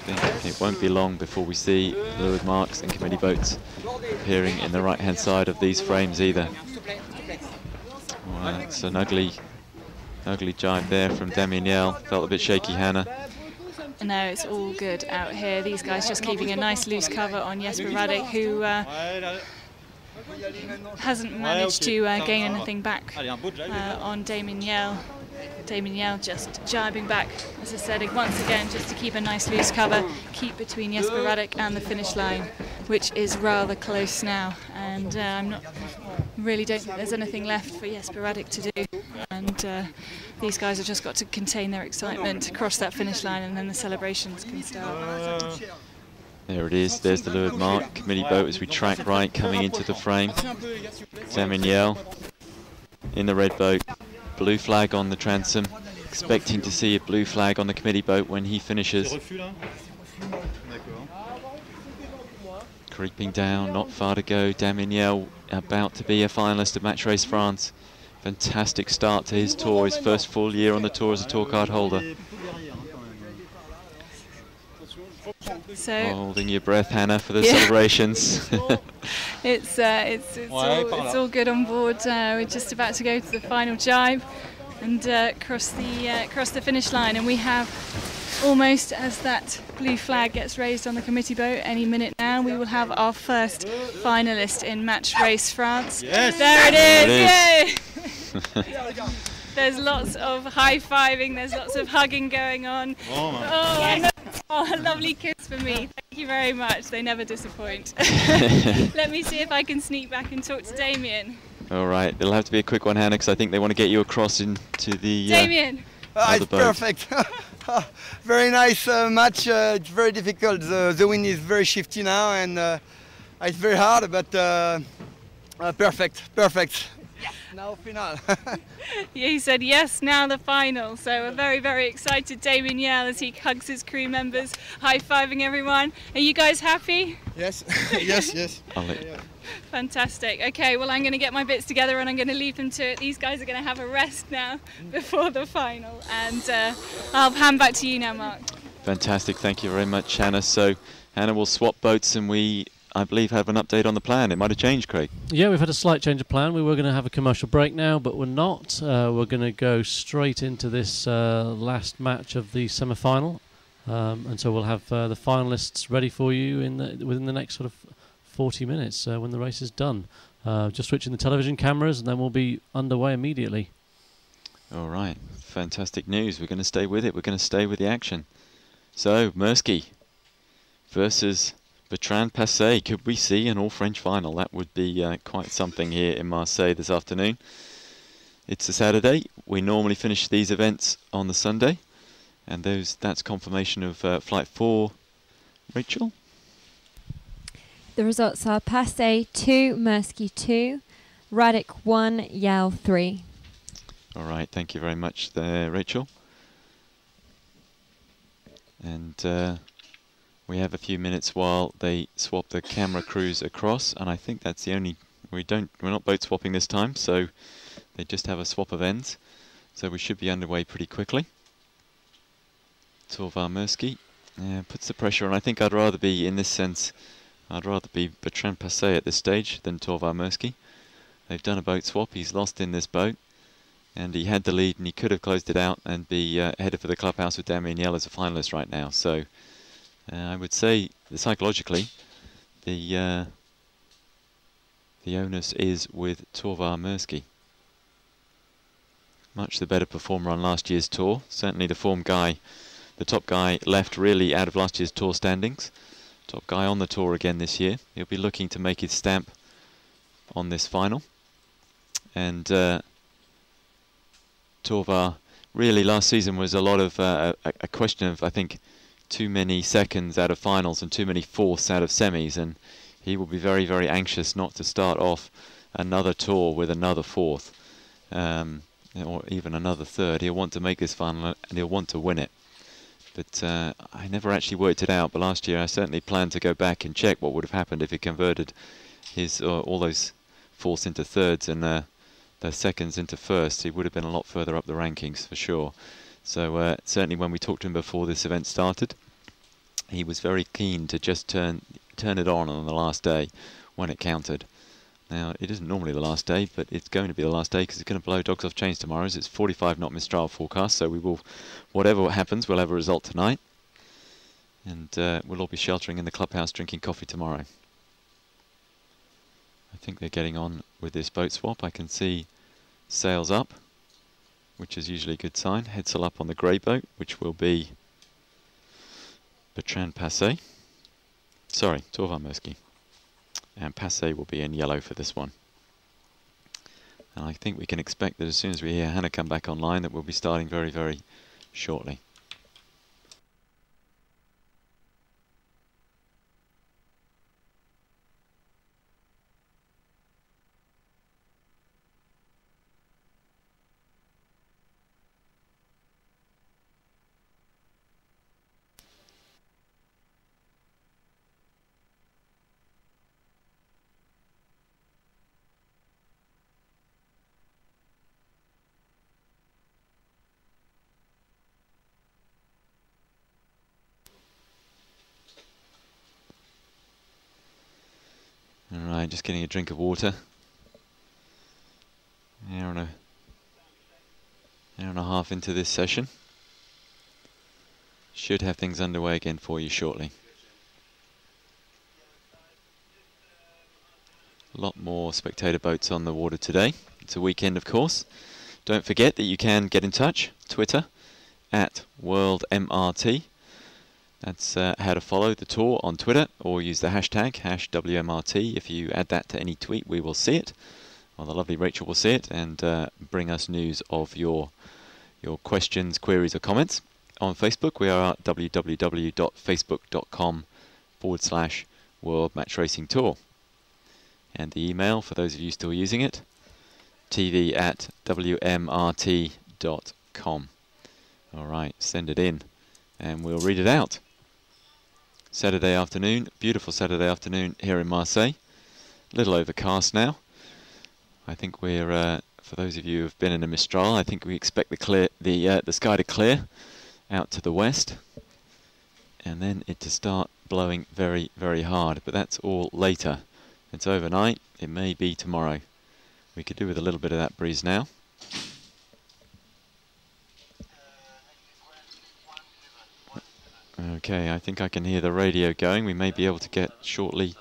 I think it won't be long before we see lured marks and committee boats appearing in the right-hand side of these frames either. Well, it's an ugly jibe there from Damien Yell. Felt a bit shaky, Hannah. No, it's all good out here. These guys just keeping a nice loose cover on Jesper Radek, who hasn't managed to gain anything back on Damien Yell. Damien Yell just jibing back, as I said, once again, just to keep a nice loose cover, keep between Jesper Radek and the finish line, which is rather close now. And really don't think there's anything left for Jesper Radek to do. And these guys have just got to contain their excitement to cross that finish line, and then the celebrations can start. There it is, there's the lured mark, committee boat as we track right, coming into the frame. Damien Yell in the red boat, blue flag on the transom, expecting to see a blue flag on the committee boat when he finishes. Creeping down, not far to go, Damien Yell about to be a finalist at Match Race France. Fantastic start to his tour, his first full year on the tour as a tour card holder. So holding your breath, Hannah, for the celebrations. it's all good on board. We're just about to go to the final jibe and cross the finish line, and we have almost, as that blue flag gets raised on the committee boat any minute now, we will have our first finalist in Match Race France. Yes. There it is! There it is. Yay! There's lots of high-fiving, there's lots of hugging going on. Oh, a lovely kiss for me. Thank you very much. They never disappoint. Let me see if I can sneak back and talk to Damien. All right, it'll have to be a quick one, Hannah, because I think they want to get you across into the Damien! It's perfect. Very nice match. It's very difficult. The wind is very shifty now, and it's very hard, but perfect. Now final. Yeah, he said yes, now the final. So a very, very excited Damien Yell as he hugs his crew members, high-fiving everyone. Are you guys happy? Yes, yes. Fantastic. Okay, well, I'm going to get my bits together and I'm going to leave them to it. These guys are going to have a rest now before the final. And I'll hand back to you now, Mark. Fantastic. Thank you very much, Hannah. So Hannah will swap boats, and we, I believe, have an update on the plan. It might have changed, Craig. Yeah, we've had a slight change of plan. We were going to have a commercial break now, but we're not. We're going to go straight into this last match of the semi-final. And so we'll have the finalists ready for you within the next sort of 40 minutes when the race is done. Just switching the television cameras, and then we'll be underway immediately. All right. Fantastic news. We're going to stay with it. We're going to stay with the action. So, Mirsky versus Bertrand Passé. Could we see an all-French final? That would be quite something here in Marseille this afternoon. It's a Saturday. We normally finish these events on the Sunday. And that's confirmation of Flight 4. Rachel? The results are Passé 2, Mirsky 2, Radek 1, Yell 3. All right, thank you very much there, Rachel. And we have a few minutes while they swap the camera crews across, and I think that's the only... We're not boat swapping this time, so they just have a swap of ends. So we should be underway pretty quickly. Torvar Mirsky puts the pressure on. I think I'd rather be, in this sense, I'd rather be Bertrand Passé at this stage than Torvar Mirsky. They've done a boat swap. He's lost in this boat, and he had the lead, and he could have closed it out and be headed for the clubhouse with Damien Yell as a finalist right now. So I would say that psychologically, the onus is with Torvar Mirsky. Much the better performer on last year's tour. Certainly the form guy. The top guy left really out of last year's tour standings. Top guy on the tour again this year. He'll be looking to make his stamp on this final. And Torvar, really last season was a lot of a question of, I think, too many seconds out of finals and too many fourths out of semis, and he will be very, very anxious not to start off another tour with another fourth, or even another third. He'll want to make this final and he'll want to win it. But I never actually worked it out, but last year I certainly planned to go back and check what would have happened if he converted his all those fourths into thirds and the seconds into firsts. He would have been a lot further up the rankings for sure. So certainly when we talked to him before this event started, he was very keen to just turn it on the last day when it counted. Now, it isn't normally the last day, but it's going to be the last day because it's going to blow dogs off chains tomorrow. It's 45 knot Mistral forecast, so we will, whatever happens, we'll have a result tonight. And we'll all be sheltering in the clubhouse drinking coffee tomorrow. I think they're getting on with this boat swap. I can see sails up, which is usually a good sign. Headsail up on the grey boat, which will be Bertrand Passé. Sorry, Torvar Mirsky. And Passé will be in yellow for this one. And I think we can expect that as soon as we hear Hannah come back online that we'll be starting very, very shortly. Alright, just getting a drink of water. Hour and a half into this session. Should have things underway again for you shortly. A lot more spectator boats on the water today. It's a weekend, of course. Don't forget that you can get in touch. Twitter @WorldMRT. That's how to follow the tour on Twitter, or use the hashtag #WMRT. If you add that to any tweet, we will see it. Well, the lovely Rachel will see it and bring us news of your questions, queries, or comments. On Facebook, we are at www.facebook.com/World Match Racing Tour. And the email, for those of you still using it, tv@wmrt.com. All right, send it in and we'll read it out. Saturday afternoon, beautiful Saturday afternoon here in Marseille. A little overcast now. I think we're, for those of you who have been in a Mistral, I think we expect the sky to clear out to the west, and then it to start blowing very, very hard. But that's all later. It's overnight. It may be tomorrow. We could do with a little bit of that breeze now. Okay, I think I can hear the radio going. We may be able to get shortly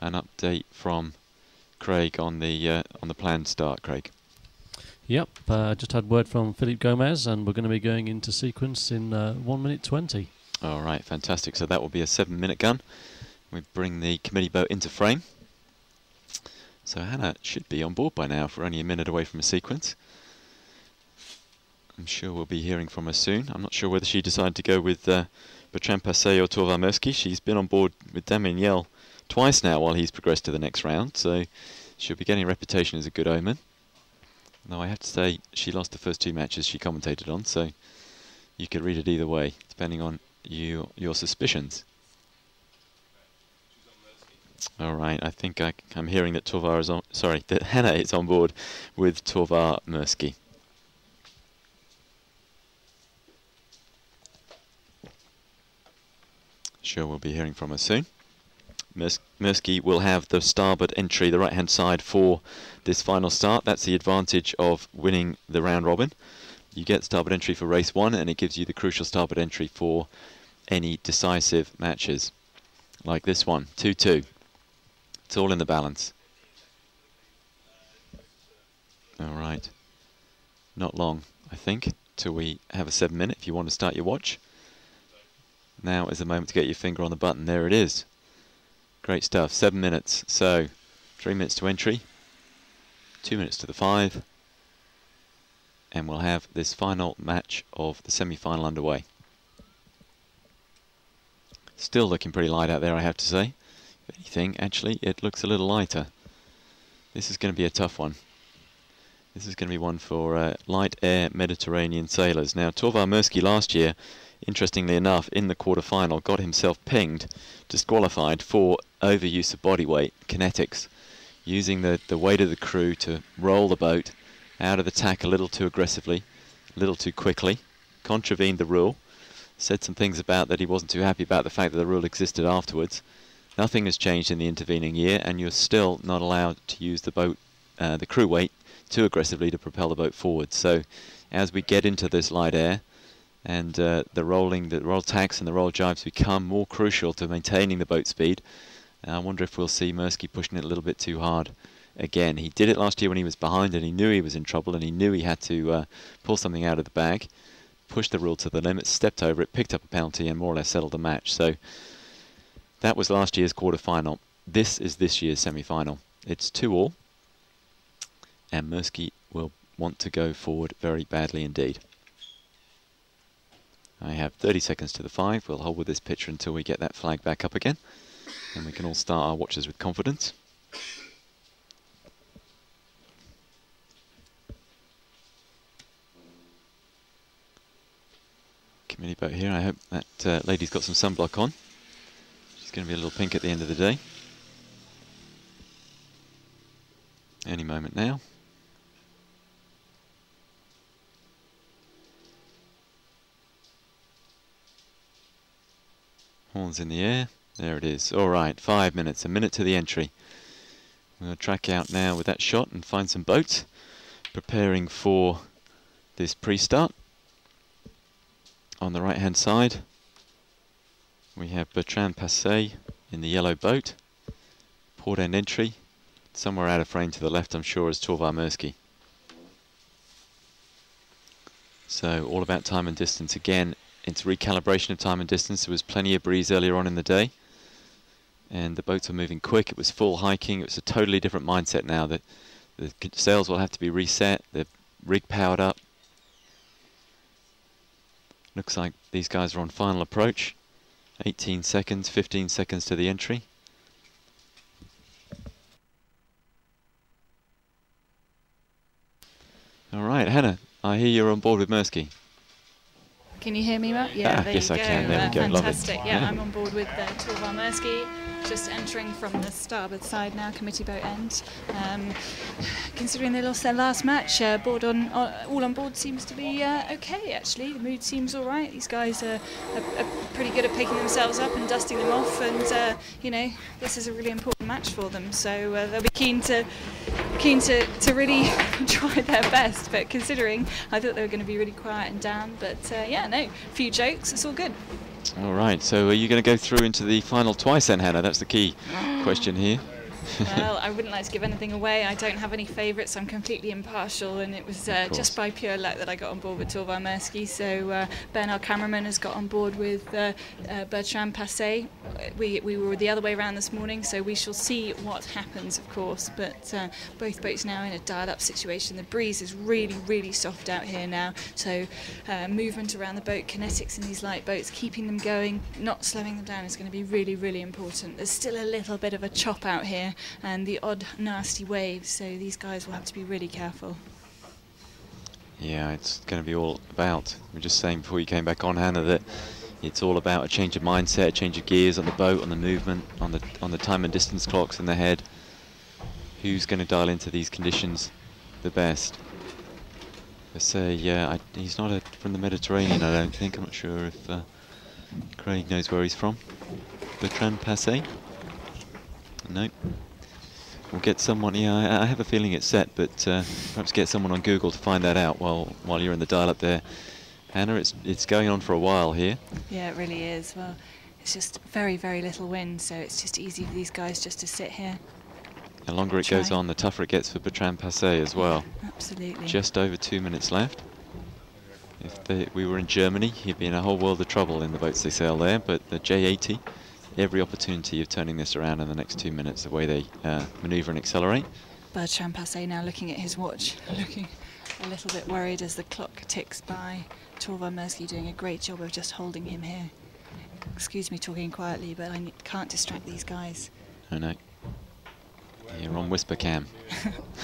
an update from Craig on the planned start, Craig. Yep, just had word from Philippe Gomez, and we're going to be going into sequence in 1 minute 20. All right, fantastic. So that will be a 7-minute gun. We bring the committee boat into frame. So Hannah should be on board by now if we're only a minute away from a sequence. I'm sure we'll be hearing from her soon. I'm not sure whether she decided to go with Bertrand Passé or Torvar Mirsky. She's been on board with Damien Yell twice now while he's progressed to the next round, so she'll be getting a reputation as a good omen. Though I have to say, she lost the first 2 matches she commentated on, so you could read it either way, depending on your suspicions. All right, I think I'm hearing that Torvar is on. Sorry, that Hannah is on board with Torvar Mirsky. Sure, we'll be hearing from her soon. Mirsky will have the starboard entry, the right-hand side for this final start. That's the advantage of winning the round robin. You get starboard entry for race 1, and it gives you the crucial starboard entry for any decisive matches, like this one, 2-2. It's all in the balance. All right. Not long, I think, till we have a 7-minute if you want to start your watch. Now is the moment to get your finger on the button. There it is. Great stuff. 7 minutes. So 3 minutes to entry, 2 minutes to the 5, and we'll have this final match of the semi-final underway. Still looking pretty light out there, I have to say. If anything, actually, it looks a little lighter. This is going to be a tough one. This is going to be one for light air Mediterranean sailors. Now, Torvar Mirsky last year, interestingly enough, in the quarter-final, got himself pinged, disqualified for overuse of body weight, kinetics, using the weight of the crew to roll the boat out of the tack a little too aggressively, a little too quickly, contravened the rule, said some things about that he wasn't too happy about the fact that the rule existed afterwards. Nothing has changed in the intervening year, and you're still not allowed to use the boat, the crew weight, too aggressively to propel the boat forward. So as we get into this light air and the roll tacks and the roll jibes become more crucial to maintaining the boat speed, I wonder if we'll see Mirsky pushing it a little bit too hard again. He did it last year when he was behind and he knew he was in trouble and he knew he had to pull something out of the bag, pushed the rule to the limit, stepped over it, picked up a penalty and more or less settled the match. So that was last year's quarter-final. This is this year's semi-final. It's 2-2. And Mirsky will want to go forward very badly indeed. I have 30 seconds to the 5. We'll hold with this picture until we get that flag back up again. And we can all start our watches with confidence. Committee boat here. I hope that lady's got some sunblock on. She's going to be a little pink at the end of the day. Any moment now. Horns in the air. There it is. All right, 5 minutes. A minute to the entry. We're going to track out now with that shot and find some boats. Preparing for this pre-start. On the right-hand side, we have Bertrand Passé in the yellow boat. Port end entry. Somewhere out of frame to the left, I'm sure, is Torvar Mirsky. So all about time and distance again. It's recalibration of time and distance. There was plenty of breeze earlier on in the day. And the boats were moving quick. It was full hiking. It was a totally different mindset now. That the sails will have to be reset. The rig powered up. Looks like these guys are on final approach. 18 seconds, 15 seconds to the entry. All right, Hannah, I hear you're on board with Mirsky. Can you hear me, Matt? Yeah, there yes, you I go. can. There we go. Fantastic. Love it. Yeah, I'm on board with Torvar Mirsky, just entering from the starboard side now, committee boat end. Considering they lost their last match, all on board seems to be okay, actually. The mood seems all right. These guys are pretty good at picking themselves up and dusting them off, and you know, this is a really important match for them. So they'll be keen to really try their best. But considering, I thought they were going to be really quiet and down. But yeah, no, a few jokes. It's all good. All right, so are you going to go through into the final twice then, Hannah? That's the key question here. Well, I wouldn't like to give anything away. I don't have any favourites. I'm completely impartial, and it was just by pure luck that I got on board with Torvar Mirsky. So Ben, our cameraman, has got on board with Bertrand Passé. We were the other way around this morning, so we shall see what happens, of course. But both boats now in a dialed-up situation. The breeze is really, really soft out here now. So movement around the boat, kinetics in these light boats, keeping them going, not slowing them down is going to be really, really important. There's still a little bit of a chop out here, and the odd nasty waves, so these guys will have to be really careful. Yeah, it's going to be all about, we were just saying before you came back on, Hannah, that it's all about a change of mindset, a change of gears on the boat, on the movement, on the time and distance clocks in the head. Who's going to dial into these conditions the best? I say, yeah, he's not from the Mediterranean, I don't think. I'm not sure if Craig knows where he's from. Bertrand Passé? No. We'll get someone, yeah, I have a feeling it's set, but perhaps get someone on Google to find that out while you're in the dial-up there. Hannah, it's going on for a while here. Yeah, it really is. Well, it's just very, very little wind, so it's just easy for these guys just to sit here. The longer it goes on, the tougher it gets for Bertrand Passé as well. Absolutely. Just over 2 minutes left. If we were in Germany, he'd be in a whole world of trouble in the boats they sail there, but the J80, every opportunity of turning this around in the next 2 minutes, the way they manoeuvre and accelerate. Bertrand Passé now looking at his watch, looking a little bit worried as the clock ticks by. Torvar Mersky doing a great job of just holding him here. Excuse me talking quietly, but I can't distract these guys. Oh no. You're on whisper cam.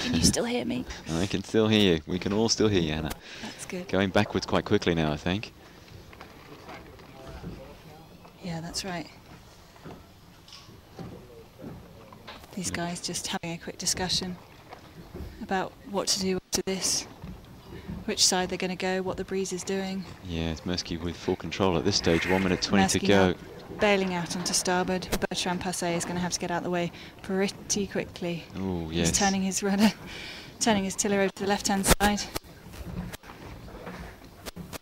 Can you still hear me? I can still hear you. We can all still hear you, Anna. That's good. Going backwards quite quickly now, I think. Yeah, that's right. These guys just having a quick discussion about what to do after this, which side they're going to go, what the breeze is doing. Yeah, it's Mersky with full control at this stage. 1 minute 20 to go. Bailing out onto starboard. Bertrand Passé is going to have to get out of the way pretty quickly. Oh, yes. He's turning his rudder, turning his tiller over to the left-hand side.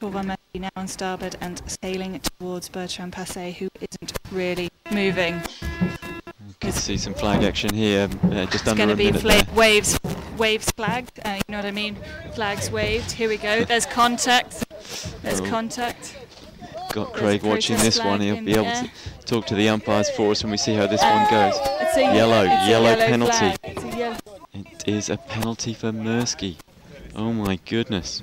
Torvar Mersky now on starboard and sailing towards Bertrand Passé, who isn't really moving. You can see some flag action here, just under a minute. It's going to be waves flagged, you know what I mean? Flags waved. Here we go. There's contact. There's contact. Got Craig watching this one. He'll be able to talk to the umpires for us when we see how this one goes. It's a yellow penalty. It's a yellow. It is a penalty for Mersky. Oh my goodness.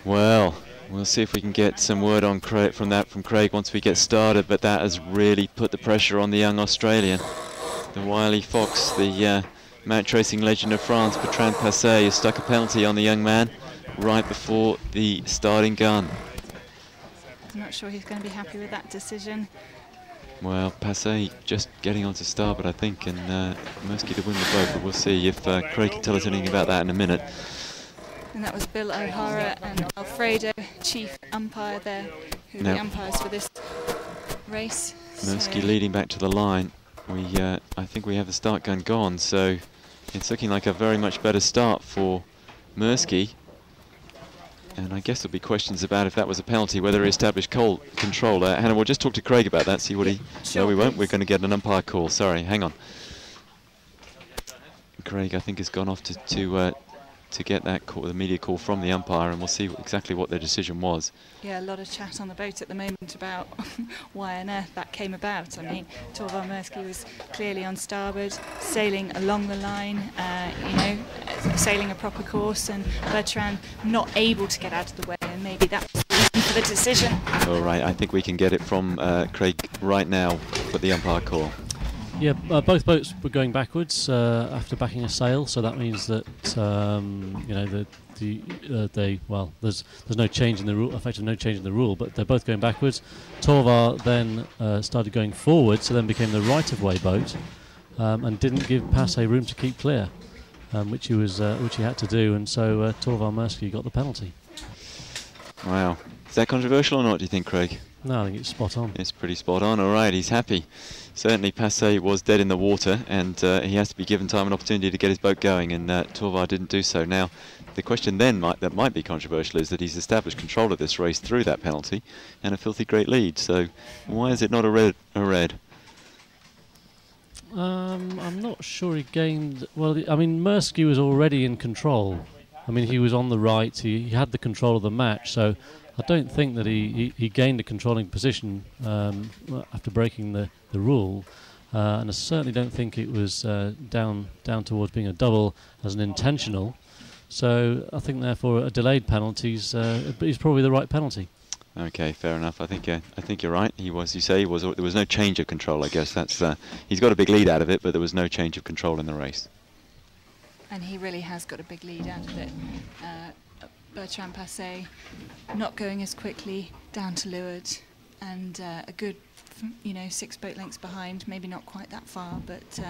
Well, we'll see if we can get some word on from Craig once we get started, but that has really put the pressure on the young Australian. The wily fox, the match racing legend of France, Bertrand Passé, has stuck a penalty on the young man right before the starting gun. I'm not sure he's going to be happy with that decision. Well, Passé just getting onto starboard, I think, and Mersky to win the boat, but we'll see if Craig can tell us anything about that in a minute. And that was Bill O'Hara and Alfredo, chief umpire there, who are the umpires for this race. Mersky leading back to the line. I think we have the start gun gone, so it's looking like a very much better start for Mersky. And I guess there'll be questions about if that was a penalty, whether he established control. Hannah, we'll just talk to Craig about that, see what he... Sure, no, we won't. We're going to get an umpire call. Sorry, hang on. Craig, I think, has gone off to get that call, the media call from the umpire, and we'll see exactly what their decision was. Yeah, a lot of chat on the boat at the moment about why on earth that came about. I mean, Torvar Mersky was clearly on starboard, sailing along the line, sailing a proper course, and Bertrand not able to get out of the way, and maybe that was the reason for the decision. All right, I think we can get it from Craig right now for the umpire call. Yeah, both boats were going backwards after backing a sail, so that means that there's no change in the rule, effectively no change in the rule, but they're both going backwards. Torvar then started going forward, so then became the right-of-way boat, and didn't give Passé room to keep clear, which he had to do, and so Torvar Mersky got the penalty. Wow, is that controversial or not? Do you think, Craig? No, I think it's spot on. It's pretty spot on. All right, he's happy. Certainly Passé was dead in the water, and he has to be given time and opportunity to get his boat going, and Torvar didn't do so. Now, the question then that might be controversial is that he's established control of this race through that penalty and a filthy great lead. So why is it not a red? I'm not sure he gained... Well, I mean, Mersky was already in control. I mean, he was on the right. He had the control of the match, so I don't think that he gained a controlling position after breaking the rule, and I certainly don't think it was down towards being a double as an intentional. So I think therefore a delayed penalty is probably the right penalty. Okay, fair enough. I think you're right. There was no change of control. I guess that's he's got a big lead out of it, but there was no change of control in the race. And he really has got a big lead out of it. Bertrand Passé not going as quickly down to leeward, and a good 6 boat lengths behind, maybe not quite that far, but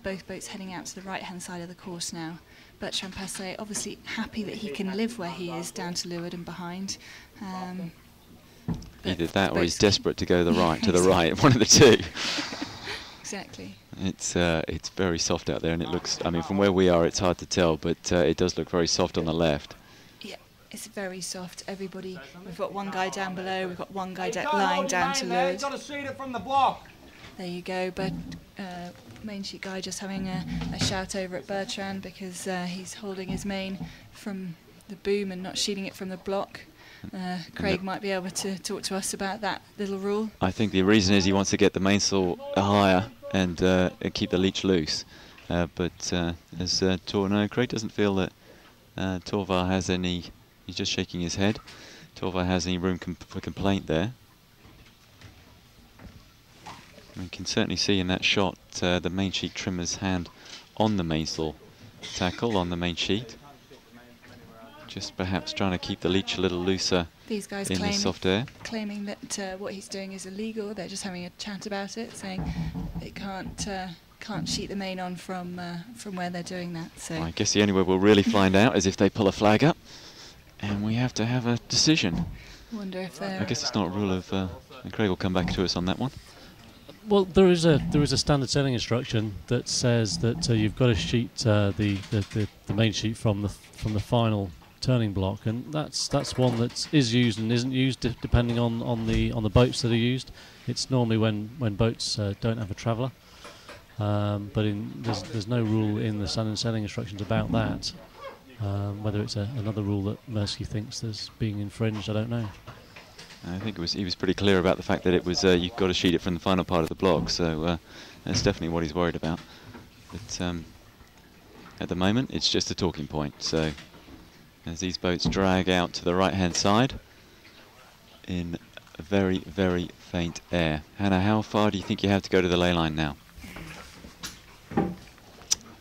both boats heading out to the right hand side of the course now. Bertrand Passé obviously happy that he can live where he is, down to leeward and behind. Either that or he's desperate to go to the right, one of the two. Exactly. It's very soft out there, and it looks, I mean, from where we are it's hard to tell, but it does look very soft on the left. Yeah, it's very soft. Everybody, we've got one guy down below, we've got one guy lying down to leeward. You've got to see it from the block. There you go, but main sheet guy just having a shout over at Bertrand because he's holding his main from the boom and not shooting it from the block. Craig might be able to talk to us about that little rule. I think the reason is he wants to get the mainsail higher and keep the leech loose. but as Craig doesn't feel that Torvar has any, he's just shaking his head, Torvar has any room for complaint there. We can certainly see in that shot the main sheet trimmer's hand on the mainsail tackle on the main sheet. Just perhaps trying to keep the leech a little looser. These guys in the soft air. Claiming that what he's doing is illegal. They're just having a chat about it, saying they can't sheet the main on from where they're doing that. So I guess the only way we'll really find out is if they pull a flag up, and we have to have a decision. I wonder if I guess it's not a rule of. And Craig will come back to us on that one. Well, there is a standard sailing instruction that says that you've got to sheet the main sheet from the final turning block, and that's one that is used and isn't used depending on the boats that are used. It's normally when boats don't have a traveller, but there's no rule in the standard sailing instructions about that. Whether it's another rule that Mersky thinks is being infringed, I don't know. I think he was pretty clear about the fact that it was you've got to sheet it from the final part of the block, so that's definitely what he's worried about. But at the moment, it's just a talking point. So as these boats drag out to the right-hand side in a very, very faint air. Hannah, how far do you think you have to go to the ley line now?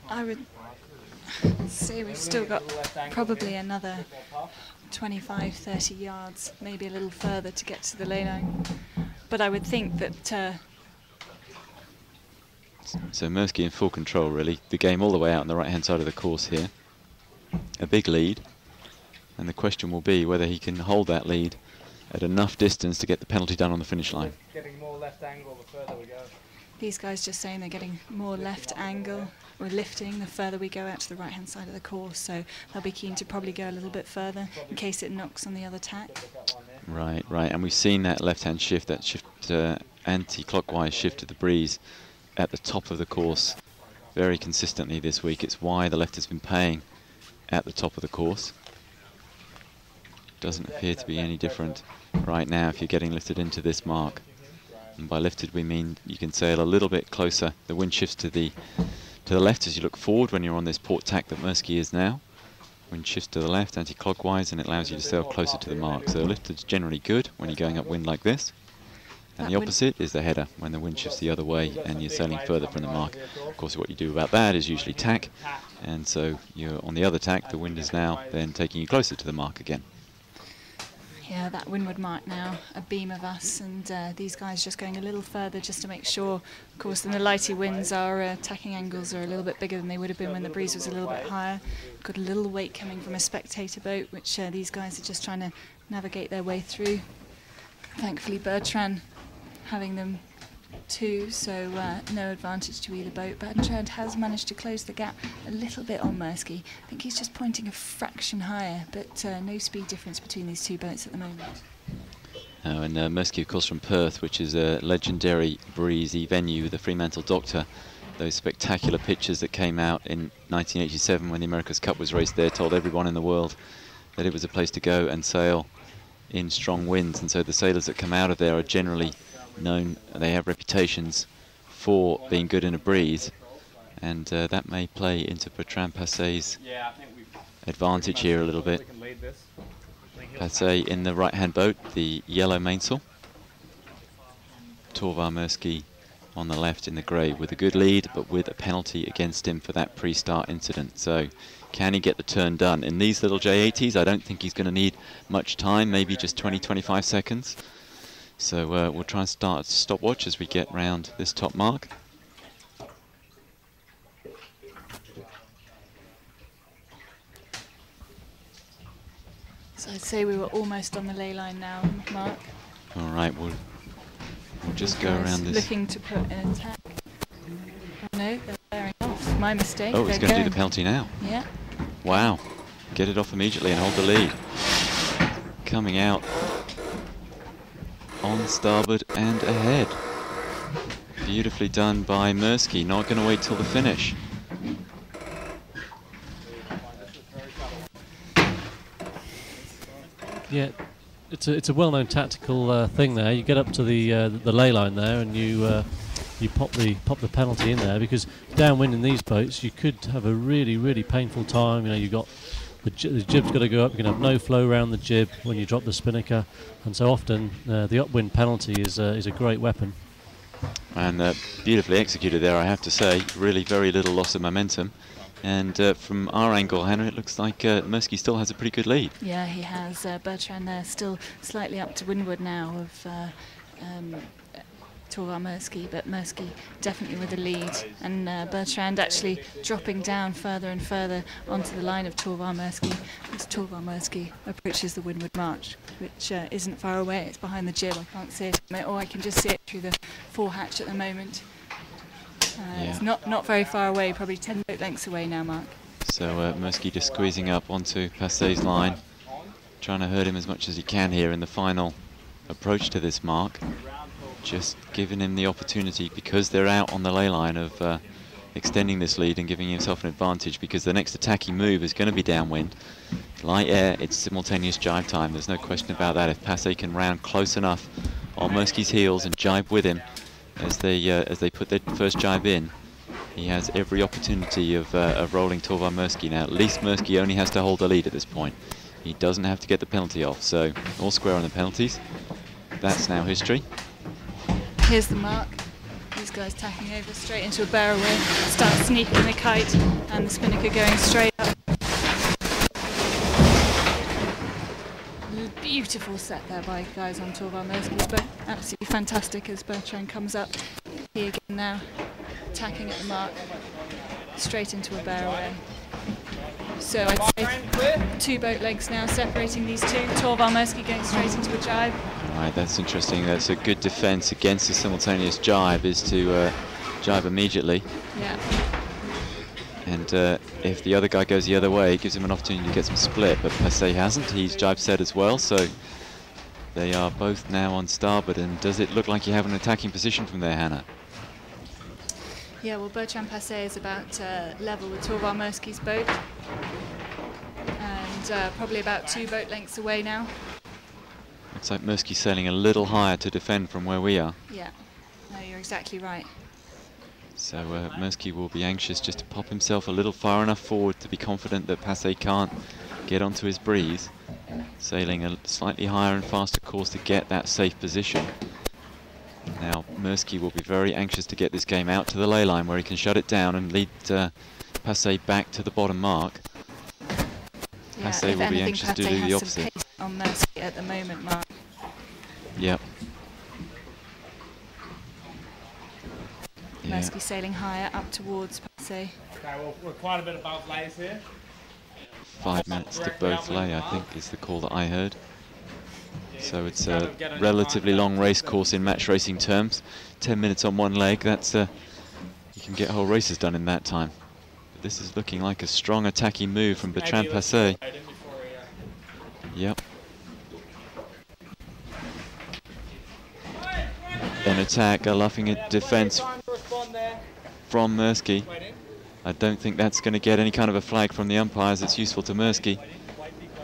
I would say we've still got probably another 25, 30 yards, maybe a little further to get to the ley line. But I would think that... So Mersky in full control, really. The game all the way out on the right-hand side of the course here. A big lead. And the question will be whether he can hold that lead at enough distance to get the penalty done on the finish line. Getting more left angle the further we go. These guys just saying they're getting more left angle. We're lifting the further we go out to the right-hand side of the course, so they'll be keen to probably go a little bit further in case it knocks on the other tack. Right, and we've seen that left-hand shift, that shift, anti-clockwise shift of the breeze at the top of the course very consistently this week. It's why the left has been paying at the top of the course. Doesn't appear to be any different right now if you're getting lifted into this mark. And by lifted we mean you can sail a little bit closer. The wind shifts to the left as you look forward when you're on this port tack that Mersky is now. Wind shifts to the left anti-clockwise and it allows you to sail closer to the mark. So lifted's generally good when you're going upwind like this. And the opposite is the header, when the wind shifts the other way and you're sailing further from the mark. Of course, what you do about that is usually tack, and so you're on the other tack, the wind is now then taking you closer to the mark again. Yeah, that windward mark now, a beam of us, and these guys just going a little further just to make sure. Of course, in the lighty winds, our tacking angles are a little bit bigger than they would have been when the breeze was a little bit higher. Got a little weight coming from a spectator boat, which these guys are just trying to navigate their way through. Thankfully, Bertrand having them too, so no advantage to either boat. Bertrand has managed to close the gap a little bit on Mersky. I think he's just pointing a fraction higher, but no speed difference between these two boats at the moment. And Mersky, of course, from Perth, which is a legendary breezy venue with the Fremantle Doctor. Those spectacular pictures that came out in 1987 when the America's Cup was raced there told everyone in the world that it was a place to go and sail in strong winds, and so the sailors that come out of there are generally known, they have reputations for being good in a breeze, and that may play into Bertrand Passet's advantage here a little bit. Passet in the right-hand boat, the yellow mainsail. Torvar Mersky on the left in the grey with a good lead, but with a penalty against him for that pre-start incident. So can he get the turn done? In these little J80s, I don't think he's going to need much time, maybe just 20-25 seconds. So we'll try and start a stopwatch as we get round this top mark. So I'd say we were almost on the ley line now, Mark. All right, we'll just go around this. Looking to put an attack. Oh no, they're bearing off. My mistake. Oh, he's going to do the penalty now. Yeah. Wow. Get it off immediately and hold the lead. Coming out on starboard and ahead. Beautifully done by Mersky. Not going to wait till the finish. Yeah, it's a well-known tactical thing there. You get up to the ley line there, and you you pop the penalty in there, because downwind in these boats you could have a really painful time. You know, you've got the jib's got to go up. You can have no flow around the jib when you drop the spinnaker, and so often the upwind penalty is a great weapon. And beautifully executed there, I have to say. Really very little loss of momentum. And from our angle, Hannah, it looks like Mirsky still has a pretty good lead. Yeah, he has. Bertrand there still slightly up to windward now of Torvar Mirsky, but Mirsky definitely with the lead. And Bertrand actually dropping down further and further onto the line of Torvar Mirsky as Torvar Mirsky approaches the windward march, which isn't far away. It's behind the jib. I can't see it, or I can just see it through the forehatch at the moment. It's not very far away, probably 10 boat lengths away now, Mark. So Mirsky just squeezing up onto Passet's line, trying to hurt him as much as he can here in the final approach to this mark. Just giving him the opportunity, because they're out on the ley line, of extending this lead and giving himself an advantage, because the next attacking move is going to be downwind. Light air, it's simultaneous jibe time, there's no question about that. If Passet can round close enough on Mirsky's heels and jibe with him as they put their first jibe in, he has every opportunity of rolling Torvar Mirsky. Now, at least Mirsky only has to hold the lead at this point. He doesn't have to get the penalty off, so all square on the penalties. That's now history. Here's the mark. These guys tacking over straight into a barroway, start sneaking the kite, and the spinnaker going straight up. Beautiful set there by guys on Torvar Mirsky's boat. Absolutely fantastic as Bertrand comes up. He again now tacking at the mark, straight into a barroway. So I'd say 2 boat legs now separating these two. Torvar Mirsky going straight into a jibe. Right, that's interesting. That's a good defence against the simultaneous jibe, is to jibe immediately. Yeah. And if the other guy goes the other way, it gives him an opportunity to get some split, but Passet hasn't. He's jibe set as well, so they are both now on starboard. And does it look like you have an attacking position from there, Hannah? Yeah, well, Bertrand Passet is about level with Torvar Mirsky's boat, and probably about 2 boat lengths away now. Looks like Mirsky sailing a little higher to defend from where we are. Yeah, no, you're exactly right. So Mirsky will be anxious just to pop himself a little far enough forward to be confident that Passet can't get onto his breeze, sailing a slightly higher and faster course to get that safe position. Now Mirsky will be very anxious to get this game out to the ley line, where he can shut it down and lead Passet back to the bottom mark. Yeah, Passet will be anxious to do the opposite. Pace on Mirsky at the moment, Mark. Yep. Mirsky sailing higher up towards Passet. Okay, well, we're quite a bit above lays here. 5 minutes to both lay, I think, is the call that I heard. So it's a relatively long race course in match racing terms. 10 minutes on one leg, that's you can get whole races done in that time. But this is looking like a strong attacking move from Bertrand Passet. Yep. An attack, a luffing defence from Mirsky. I don't think that's going to get any kind of a flag from the umpires. It's useful to Mirsky.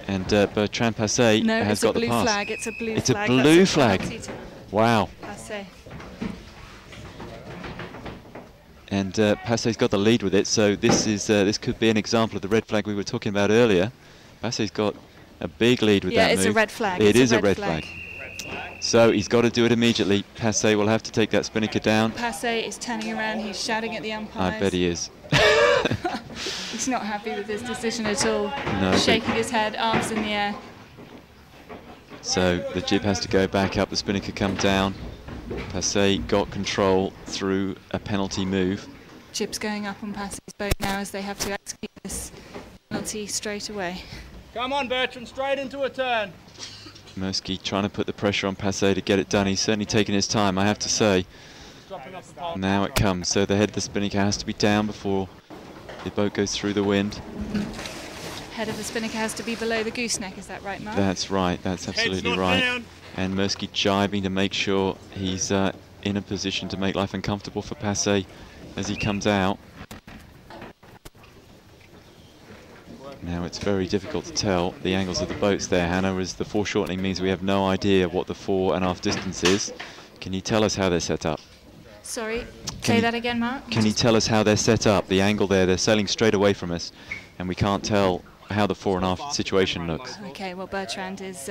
And Bertrand Passet has got the pass. Flag. It's a blue flag. It's a blue flag. Wow. Passet. And Passet's got the lead with it. So this could be an example of the red flag we were talking about earlier. Passet's got a big lead with that move. Yeah, it's a red flag. It is a red flag. So he's got to do it immediately. Passet will have to take that spinnaker down. Passet is turning around. He's shouting at the umpires. I bet he is. He's not happy with his decision at all. No, shaking his head, arms in the air. So the jib has to go back up, the spinnaker come down. Passet got control through a penalty move. Jib's going up on Passet's boat now as they have to execute this penalty straight away. Come on, Bertrand, straight into a turn. Mirsky trying to put the pressure on Passet to get it done. He's certainly taking his time, I have to say. Now it comes, so the head of the spinnaker has to be down before the boat goes through the wind. Head of the spinnaker has to be below the gooseneck, is that right, Mark? That's right, that's absolutely right. Down. And Mirsky jibing to make sure he's in a position to make life uncomfortable for Passet as he comes out. Now it's very difficult to tell the angles of the boats there, Hannah, as the foreshortening means we have no idea what the fore and aft distance is. Can you tell us how they're set up? Sorry, say that again, Mark. Can you tell us how they're set up? The angle there, they're sailing straight away from us, and we can't tell how the fore and aft situation looks. Okay, well, Bertrand is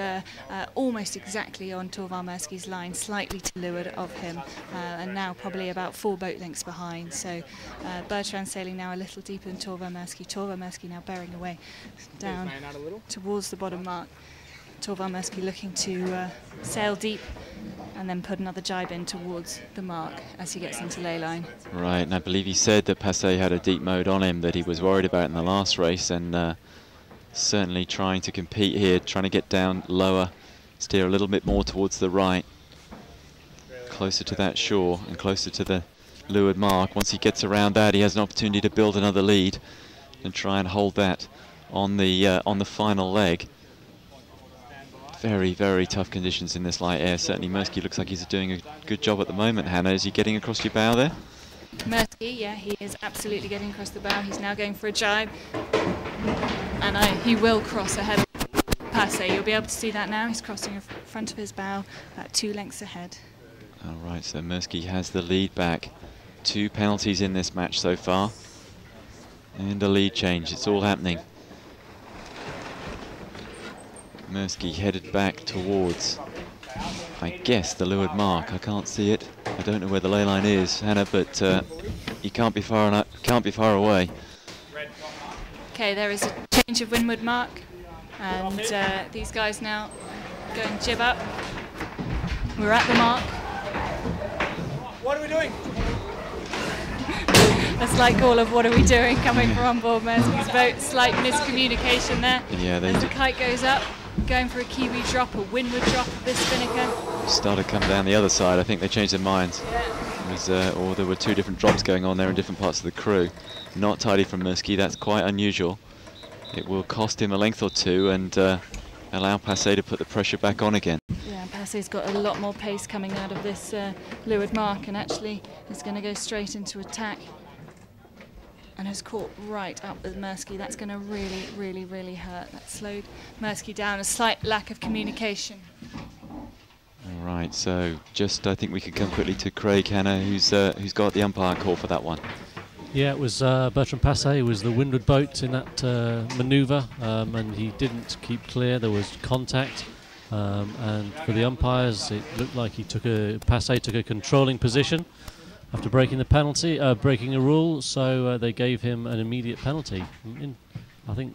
almost exactly on Torvar Mersky's line, slightly to leeward of him, and now probably about 4 boat lengths behind. So Bertrand sailing now a little deeper than Torvar Mersky. Torvar Mersky now bearing away down towards the bottom mark. Torvar Mersky looking to sail deep and then put another jibe in towards the mark as he gets into ley line. Right, and I believe he said that Passé had a deep mode on him that he was worried about in the last race, and certainly trying to compete here, trying to get down lower, steer a little bit more towards the right, closer to that shore and closer to the leeward mark. Once he gets around that, he has an opportunity to build another lead and try and hold that on the final leg. Very, very tough conditions in this light air. Certainly Mersky looks like he's doing a good job at the moment. Hannah, is he getting across your bow there? Mersky, yeah, he is absolutely getting across the bow. He's now going for a jibe, and he will cross ahead of Passé. You'll be able to see that now. He's crossing in front of his bow, about 2 lengths ahead. All right, so Mersky has the lead back. 2 penalties in this match so far, and a lead change. It's all happening. Mersky headed back towards, I guess, the leeward mark. I can't see it. I don't know where the ley line is, Hannah, but you can't be far away. Okay, there is a change of windward mark, and these guys now going jib up. We're at the mark. What are we doing? That's like all of what are we doing coming from on board Mersky's boat. Slight miscommunication there. Yeah, as the kite goes up, going for a kiwi drop, a windward drop of this spinnaker. Started to come down the other side. I think they changed their minds. Yeah. It was, or there were 2 different drops going on there in different parts of the crew. Not tidy from Mersky. That's quite unusual. It will cost him a length or 2 and allow Passé to put the pressure back on again. Yeah, Passé's got a lot more pace coming out of this leeward mark, and actually is going to go straight into attack. And has caught right up with Mersky. That's going to really, really, really hurt. That slowed Mersky down. A slight lack of communication. All right, so just I think we could come quickly to Craig, Hannah, who's got the umpire call for that one. Yeah, it was Bertrand Passé was the windward boat in that manoeuvre, and he didn't keep clear. There was contact, and for the umpires, it looked like Passé took a controlling position after breaking the penalty, breaking a rule, so they gave him an immediate penalty. I think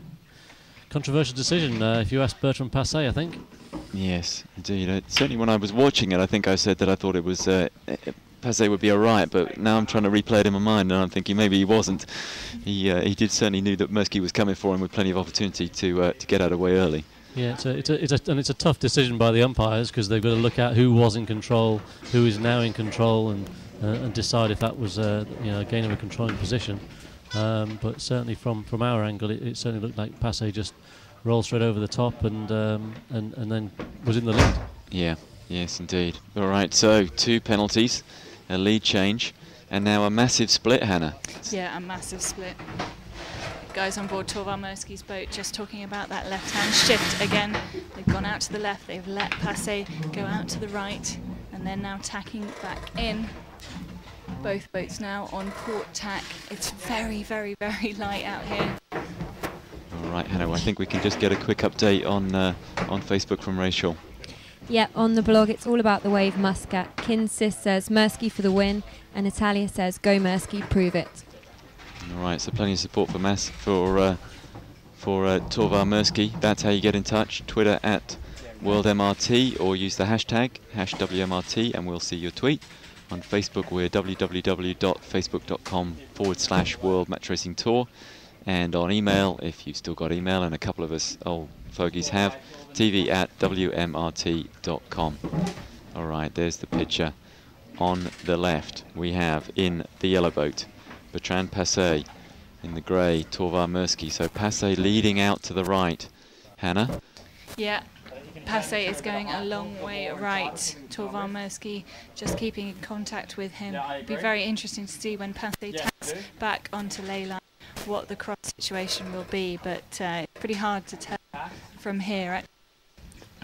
controversial decision, if you ask Bertrand Passé, I think. Yes, indeed. Certainly when I was watching it, I think I said that I thought it was Passé would be all right, but now I'm trying to replay it in my mind, and I'm thinking maybe he wasn't. He did certainly knew that Mersky was coming for him with plenty of opportunity to get out of the way early. Yeah, it's a tough decision by the umpires, because they've got to look at who was in control, who is now in control, and decide if that was a gain of a controlling position. But certainly from our angle, it certainly looked like Passé just rolled straight over the top and then was in the lead. Yeah, yes, indeed. All right, so 2 penalties, a lead change, and now a massive split, Hannah. Yeah, a massive split. Guys on board Torvar Mersky's boat just talking about that left-hand shift again. They've gone out to the left, they've let Passé go out to the right, and they're now tacking back in. Both boats now on port tack. It's very, very, very light out here. All right, Hannah, I think we can just get a quick update on Facebook from Rachel. Yep, on the blog, it's all about the wave Muscat. Kinsis says Mersky for the win, and Natalia says go Mersky, prove it. All right, so plenty of support for Torvar Mersky. That's how you get in touch. Twitter at WorldMRT, or use the hashtag #WMRT, and we'll see your tweet. On Facebook, we're www.facebook.com/World Match Racing Tour. And on email, if you've still got email, and a couple of us old fogies have, tv@wmrt.com. All right, there's the picture. On the left, we have in the yellow boat, Bertrand Passé. In the grey, Torvar Mersky. So Passé leading out to the right. Hannah? Yeah. Passé is going a long way right. Torvar Mersky just keeping in contact with him. It'll be very interesting to see when Passé tacks back onto ley line what the cross situation will be, but it's pretty hard to tell from here.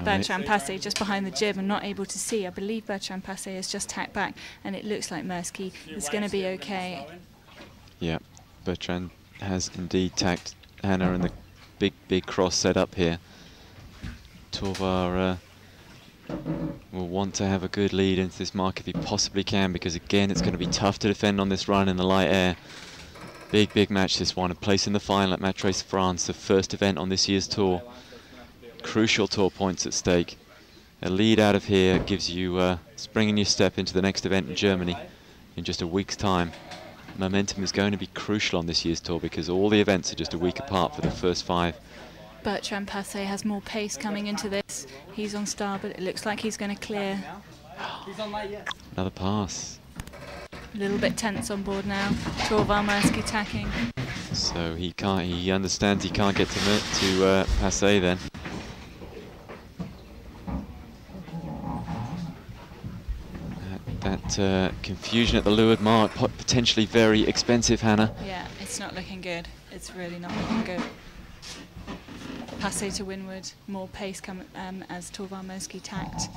Bertrand Passé just behind the jib and not able to see. I believe Bertrand Passé has just tacked back, and it looks like Mirsky is going to be okay. Yeah, Bertrand has indeed tacked Hannah, and the big cross set up here. Torvar will want to have a good lead into this mark if he possibly can, because again it's going to be tough to defend on this run in the light air. Big match this one, a place in the final at Match Race France, the first event on this year's tour. Crucial tour points at stake. A lead out of here gives you spring in your step into the next event in Germany in just a week's time. Momentum is going to be crucial on this year's tour because all the events are just a week apart for the first 5. Bertrand Passé has more pace coming into this. He's on starboard. It looks like he's going to clear. Another pass. A little bit tense on board now. Torvar Mirsky tacking. So he can't. He understands he can't get to Passé then. That confusion at the leeward mark, potentially very expensive, Hannah. Yeah, it's not looking good. It's really not looking good. Passé to windward, more pace coming as Torvar Mirsky tacked.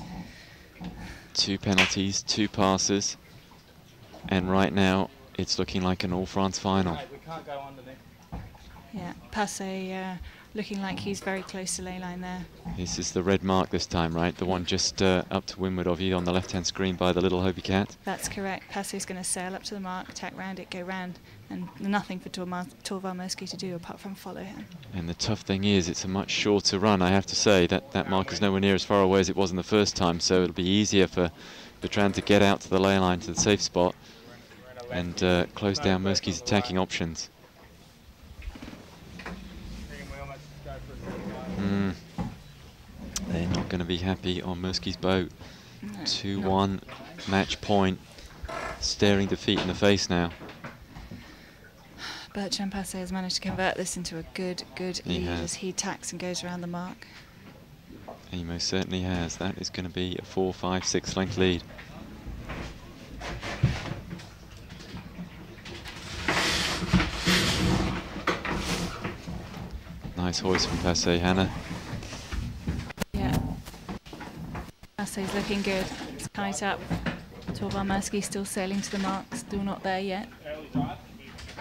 2 penalties, 2 passes, and right now it's looking like an all-France final. Yeah, Passé looking like he's very close to ley line there. This is the red mark this time, right? The one just up to windward of you on the left-hand screen by the little Hobie Cat. That's correct. Passé's going to sail up to the mark, tack round it, go round, and nothing for Torvar Mirsky to do apart from follow him. And the tough thing is it's a much shorter run, I have to say. That mark is nowhere near as far away as it was in the first time, so it'll be easier for Bertrand to get out to the ley line, to the safe spot, and close down Mirsky's attacking options. They're not going to be happy on Mirsky's boat. 2-1 match point, staring defeat in the face now. Bertrand Passé has managed to convert this into a good lead as he tacks and goes around the mark. He most certainly has. That is going to be a 4, 5, 6 length lead. Nice hoist from Passé, Hannah. Yeah. Passé's looking good. It's kite up. Torvar Mirsky still sailing to the mark, still not there yet.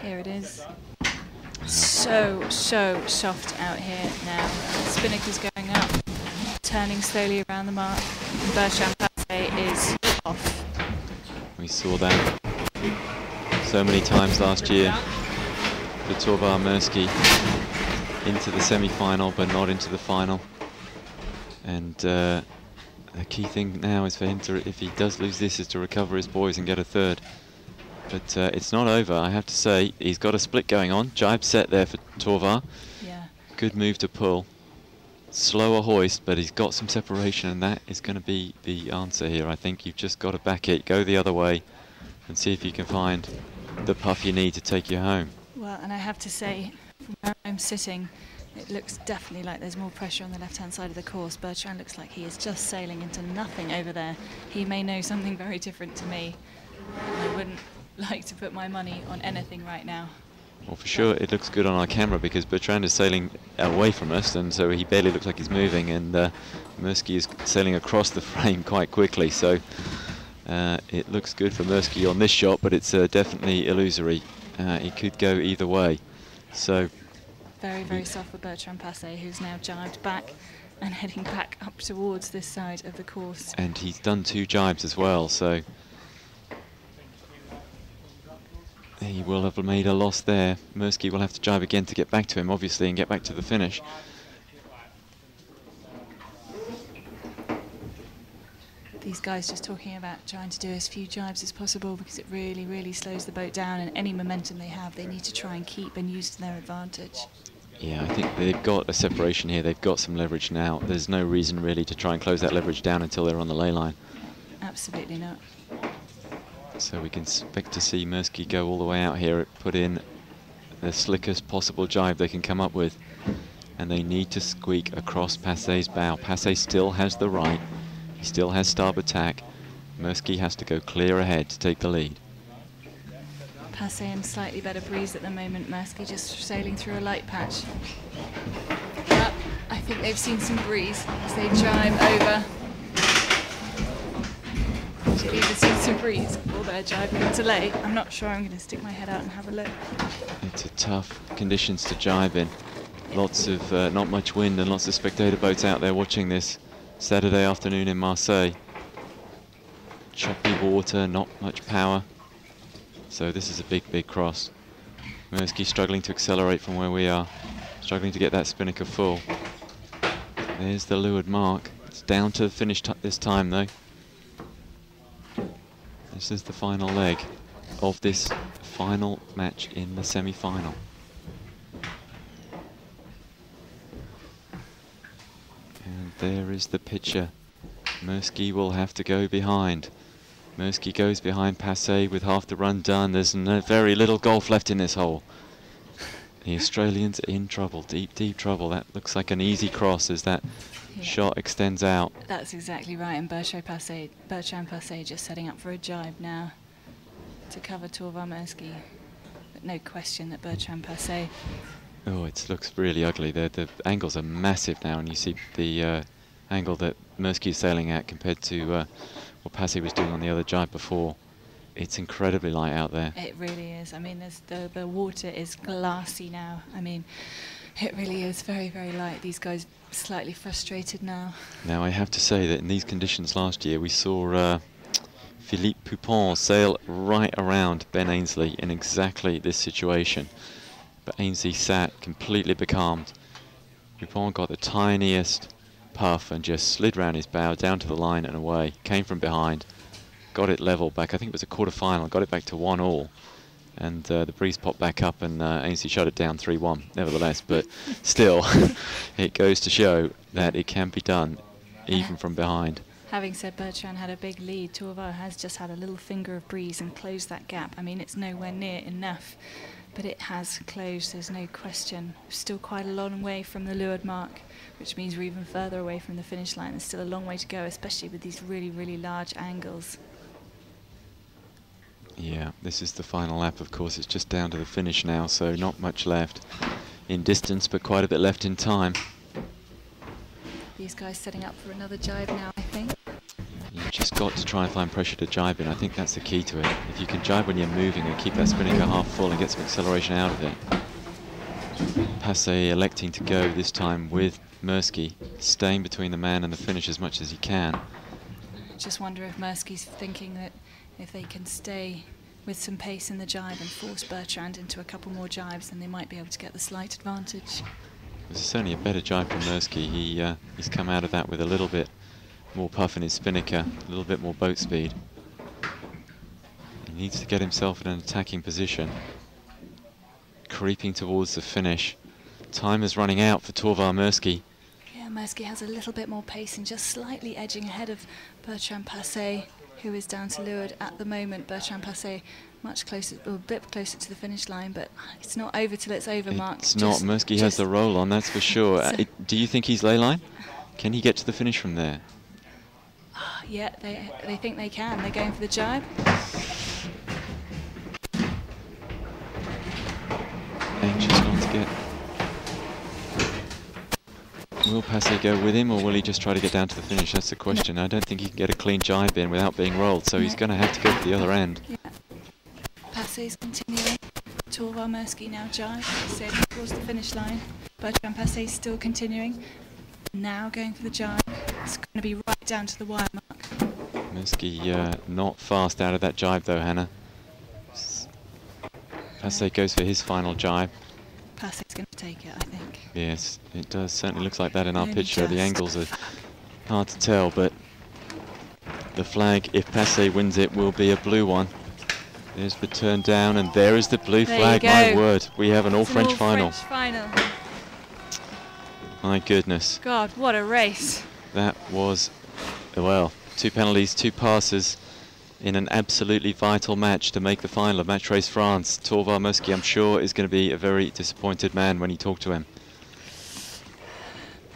Here it is. So soft out here now. Spinnaker's going up, turning slowly around the mark. And Bertrand Passé is off. We saw that so many times last year. The Torvar Mirsky into the semi-final, but not into the final. And the key thing now is for him to, if he does lose this, is to recover his boys and get a third. But it's not over, I have to say. He's got a split going on. Jibe set there for Torvar. Yeah. Good move to pull. Slower hoist, but he's got some separation, and that is going to be the answer here. I think you've just got to back it, go the other way, and see if you can find the puff you need to take you home. Well, and I have to say, from where I'm sitting, it looks definitely like there's more pressure on the left-hand side of the course. Bertrand looks like he is just sailing into nothing over there. He may know something very different to me. I wouldn't like to put my money on anything right now. Well, for sure, it looks good on our camera because Bertrand is sailing away from us, and so he barely looks like he's moving, and Mirsky is sailing across the frame quite quickly, so it looks good for Mirsky on this shot, but it's definitely illusory. It could go either way. So very soft for Bertrand Passé, who's now jibed back and heading back up towards this side of the course. And he's done 2 jibes as well, so he will have made a loss there. Mirsky will have to jibe again to get back to him, obviously, and get back to the finish. These guys just talking about trying to do as few jibes as possible because it really slows the boat down, and any momentum they have, they need to try and keep and use to their advantage. Yeah, I think they've got a separation here. They've got some leverage now. There's no reason really to try and close that leverage down until they're on the ley line. Absolutely not. So we can expect to see Mirsky go all the way out here, put in the slickest possible jibe they can come up with. And they need to squeak across Passé's bow. Passé still has the right. He still has starboard tack. Mirsky has to go clear ahead to take the lead. Passé in slightly better breeze at the moment. Mirsky just sailing through a light patch. But I think they've seen some breeze as they drive over. They've either seen some breeze or they're driving a delay. I'm not sure. I'm going to stick my head out and have a look. It's a tough conditions to jibe in. Lots of not much wind and lots of spectator boats out there watching this Saturday afternoon in Marseille. Choppy water, not much power. So this is a big cross. Mirsky struggling to accelerate from where we are. Struggling to get that spinnaker full. There's the leeward mark. It's down to the finish this time though. This is the final leg of this final match in the semi-final. And there is the picture. Mirsky will have to go behind. Mirsky goes behind Passé with half the run done. There's very little golf left in this hole. The Australians in trouble, deep trouble. That looks like an easy cross as that shot extends out. That's exactly right, and Bertrand Passé just setting up for a jibe now to cover Torvar Mirsky. But no question that Bertrand Passé... Oh, it looks really ugly. The angles are massive now, and you see the angle that Mirsky is sailing at compared to what Passé was doing on the other jibe before. It's incredibly light out there. It really is. I mean, the water is glassy now. I mean, it really is very light. These guys slightly frustrated now. Now, I have to say that in these conditions last year, we saw Philippe Poupon sail right around Ben Ainsley in exactly this situation. But Ainsley sat completely becalmed. Poupon got the tiniest puff and just slid round his bow down to the line and away. Came from behind. Got it level back. I think it was a quarter-final. Got it back to 1-all. And the breeze popped back up and Ainsley shut it down 3-1 nevertheless. But still, it goes to show that it can be done even from behind. Having said Bertrand had a big lead, Torvar has just had a little finger of breeze and closed that gap. I mean, it's nowhere near enough, but it has closed, there's no question. Still quite a long way from the leeward mark, which means we're even further away from the finish line. There's still a long way to go, especially with these really large angles. Yeah, this is the final lap, of course. It's just down to the finish now, so not much left in distance, but quite a bit left in time. These guys setting up for another jibe now, I think. You've just got to try and find pressure to jibe in. I think that's the key to it. If you can jibe when you're moving and keep that spinnaker half full and get some acceleration out of it. Passé electing to go this time with Mirsky, staying between the man and the finish as much as he can. Just wonder if Mirsky's thinking that if they can stay with some pace in the jibe and force Bertrand into a couple more jibes, then they might be able to get the slight advantage. This is certainly a better jibe from Mirsky. He's come out of that with a little bit more puff in his spinnaker, a little bit more boat speed. He needs to get himself in an attacking position. Creeping towards the finish. Time is running out for Torvar Mirsky. Yeah, Mirsky has a little bit more pace and just slightly edging ahead of Bertrand Passé, who is down to leeward at the moment. Bertrand Passé much closer, or a bit closer to the finish line, but it's not over till it's over, Mark. It's not. Mirsky has the roll on, that's for sure. Do you think he's ley line? Can he get to the finish from there? Yeah, they think they can. They're going for the jibe. Anxious not to get... Will Passé go with him, or will he just try to get down to the finish? That's the question. I don't think he can get a clean jibe in without being rolled, so he's going to have to go to the other end. Yeah. Passé's continuing. Torvar Mirsky now jibe, sailing towards the finish line. Bertrand Passé still continuing. Now going for the jibe. It's going to be right down to the wire mark. Mirsky not fast out of that jibe though, Hannah. Passé goes for his final jibe. Passé's going to take it, I think. Yes, it does. Certainly looks like that in our picture. The angles are hard to tell, but the flag, if Passé wins it, will be a blue one. There's the turn down, and there is the blue flag. My word, we have an all-French final. My goodness. God, what a race. That was, well, 2 penalties, 2 passes in an absolutely vital match to make the final of Match Race France. Torvar Mirsky, I'm sure, is going to be a very disappointed man when you talk to him.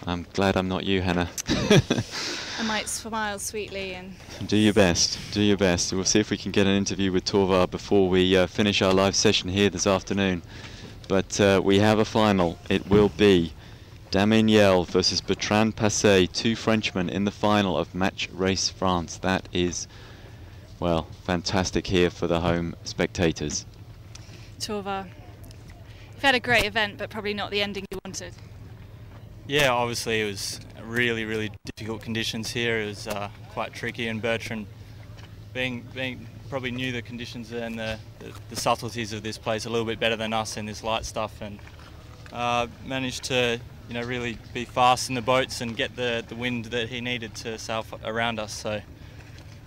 I'm glad I'm not you, Hannah. I might smile sweetly and... Do your best, do your best. We'll see if we can get an interview with Torvar before we finish our live session here this afternoon. But we have a final. It will be Damien Yell versus Bertrand Passé, two Frenchmen in the final of Match Race France. That is, well, fantastic here for the home spectators. Torvar, you've had a great event, but probably not the ending you wanted. Yeah, obviously it was really, really difficult conditions here. It was quite tricky, and Bertrand, being probably knew the conditions and the subtleties of this place a little bit better than us in this light stuff, and managed to really be fast in the boats and get the wind that he needed to sail around us. So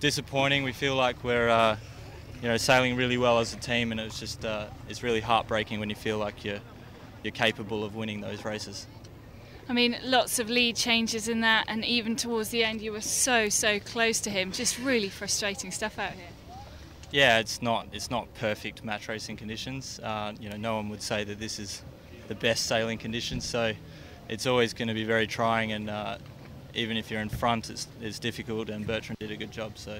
disappointing. We feel like we're sailing really well as a team, and it's just it's really heartbreaking when you feel like you're capable of winning those races. I mean, lots of lead changes in that, and even towards the end you were so close to him. Just really frustrating stuff out here. Yeah, it's not perfect match racing conditions. No one would say that this is the best sailing conditions, so it's always going to be very trying, and even if you're in front it's difficult, and Bertrand did a good job, so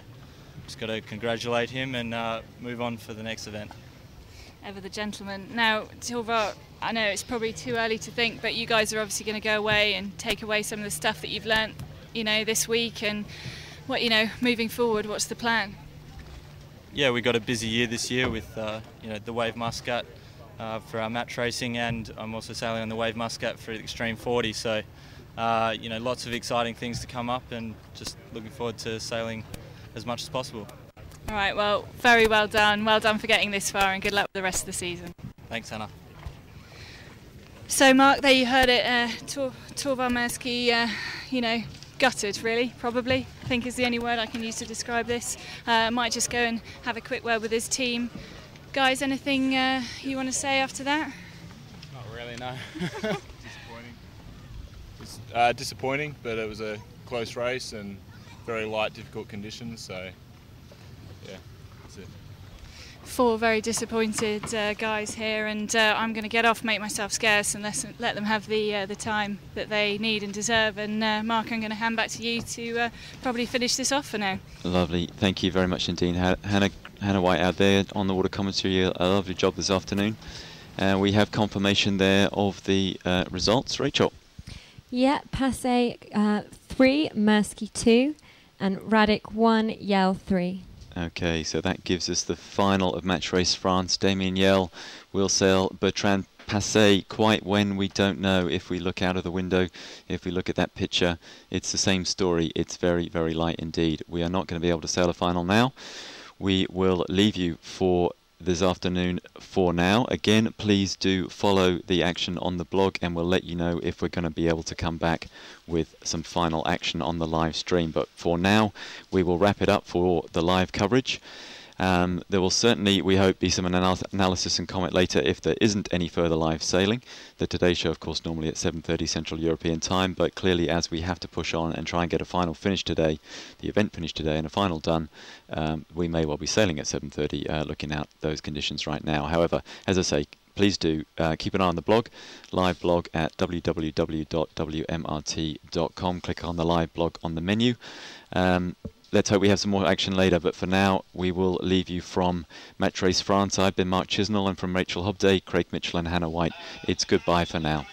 just got to congratulate him and move on for the next event. Ever the gentleman. Now, Torvar, I know it's probably too early to think, but you guys are obviously going to go away and take away some of the stuff that you've learnt, this week, and what, moving forward, what's the plan? Yeah, we got a busy year this year with the Wave Muscat for our match racing, and I'm also sailing on the Wave Muscat for the Extreme 40, so lots of exciting things to come up, and just looking forward to sailing as much as possible. All right, well, very well done. Well done for getting this far, and good luck with the rest of the season. Thanks, Hannah. So, Mark, there you heard it. Torvar Mersky, gutted, really, probably, I think is the only word I can use to describe this. Might just go and have a quick word with his team. Guys, anything you want to say after that? Not really, no. Disappointing. It's disappointing, but it was a close race and very light, difficult conditions, so yeah, that's it. 4 very disappointed guys here, and I'm going to get off, make myself scarce, and let them have the time that they need and deserve. And Mark, I'm going to hand back to you to probably finish this off for now. Lovely, thank you very much indeed, Hannah White out there on the water commentary. A lovely job this afternoon. We have confirmation there of the results. Rachel. Yeah, Passé 3, Mersky 2, and Radic 1, Yell 3. Okay, so that gives us the final of Match Race France. Damien Yell will sail Bertrand Passé quite when we don't know. If we look out of the window, if we look at that picture, it's the same story. It's very, very light indeed. We are not going to be able to sail a final now. We will leave you for this afternoon for now. Again, please do follow the action on the blog, and we'll let you know if we're going to be able to come back with some final action on the live stream. But for now, we will wrap it up for the live coverage. There will certainly, we hope, be some analysis and comment later if there isn't any further live sailing. The Today Show, of course, normally at 7:30 Central European Time, but clearly as we have to push on and try and get a final finish today, the event finished today and a final done, we may well be sailing at 7:30 looking at those conditions right now. However, as I say, please do keep an eye on the blog, live blog at www.wmrt.com. Click on the live blog on the menu. Let's hope we have some more action later, but for now we will leave you from Match Race France. I've been Mark Chisnell, and from Rachel Hobday, Craig Mitchell and Hannah White, it's goodbye for now.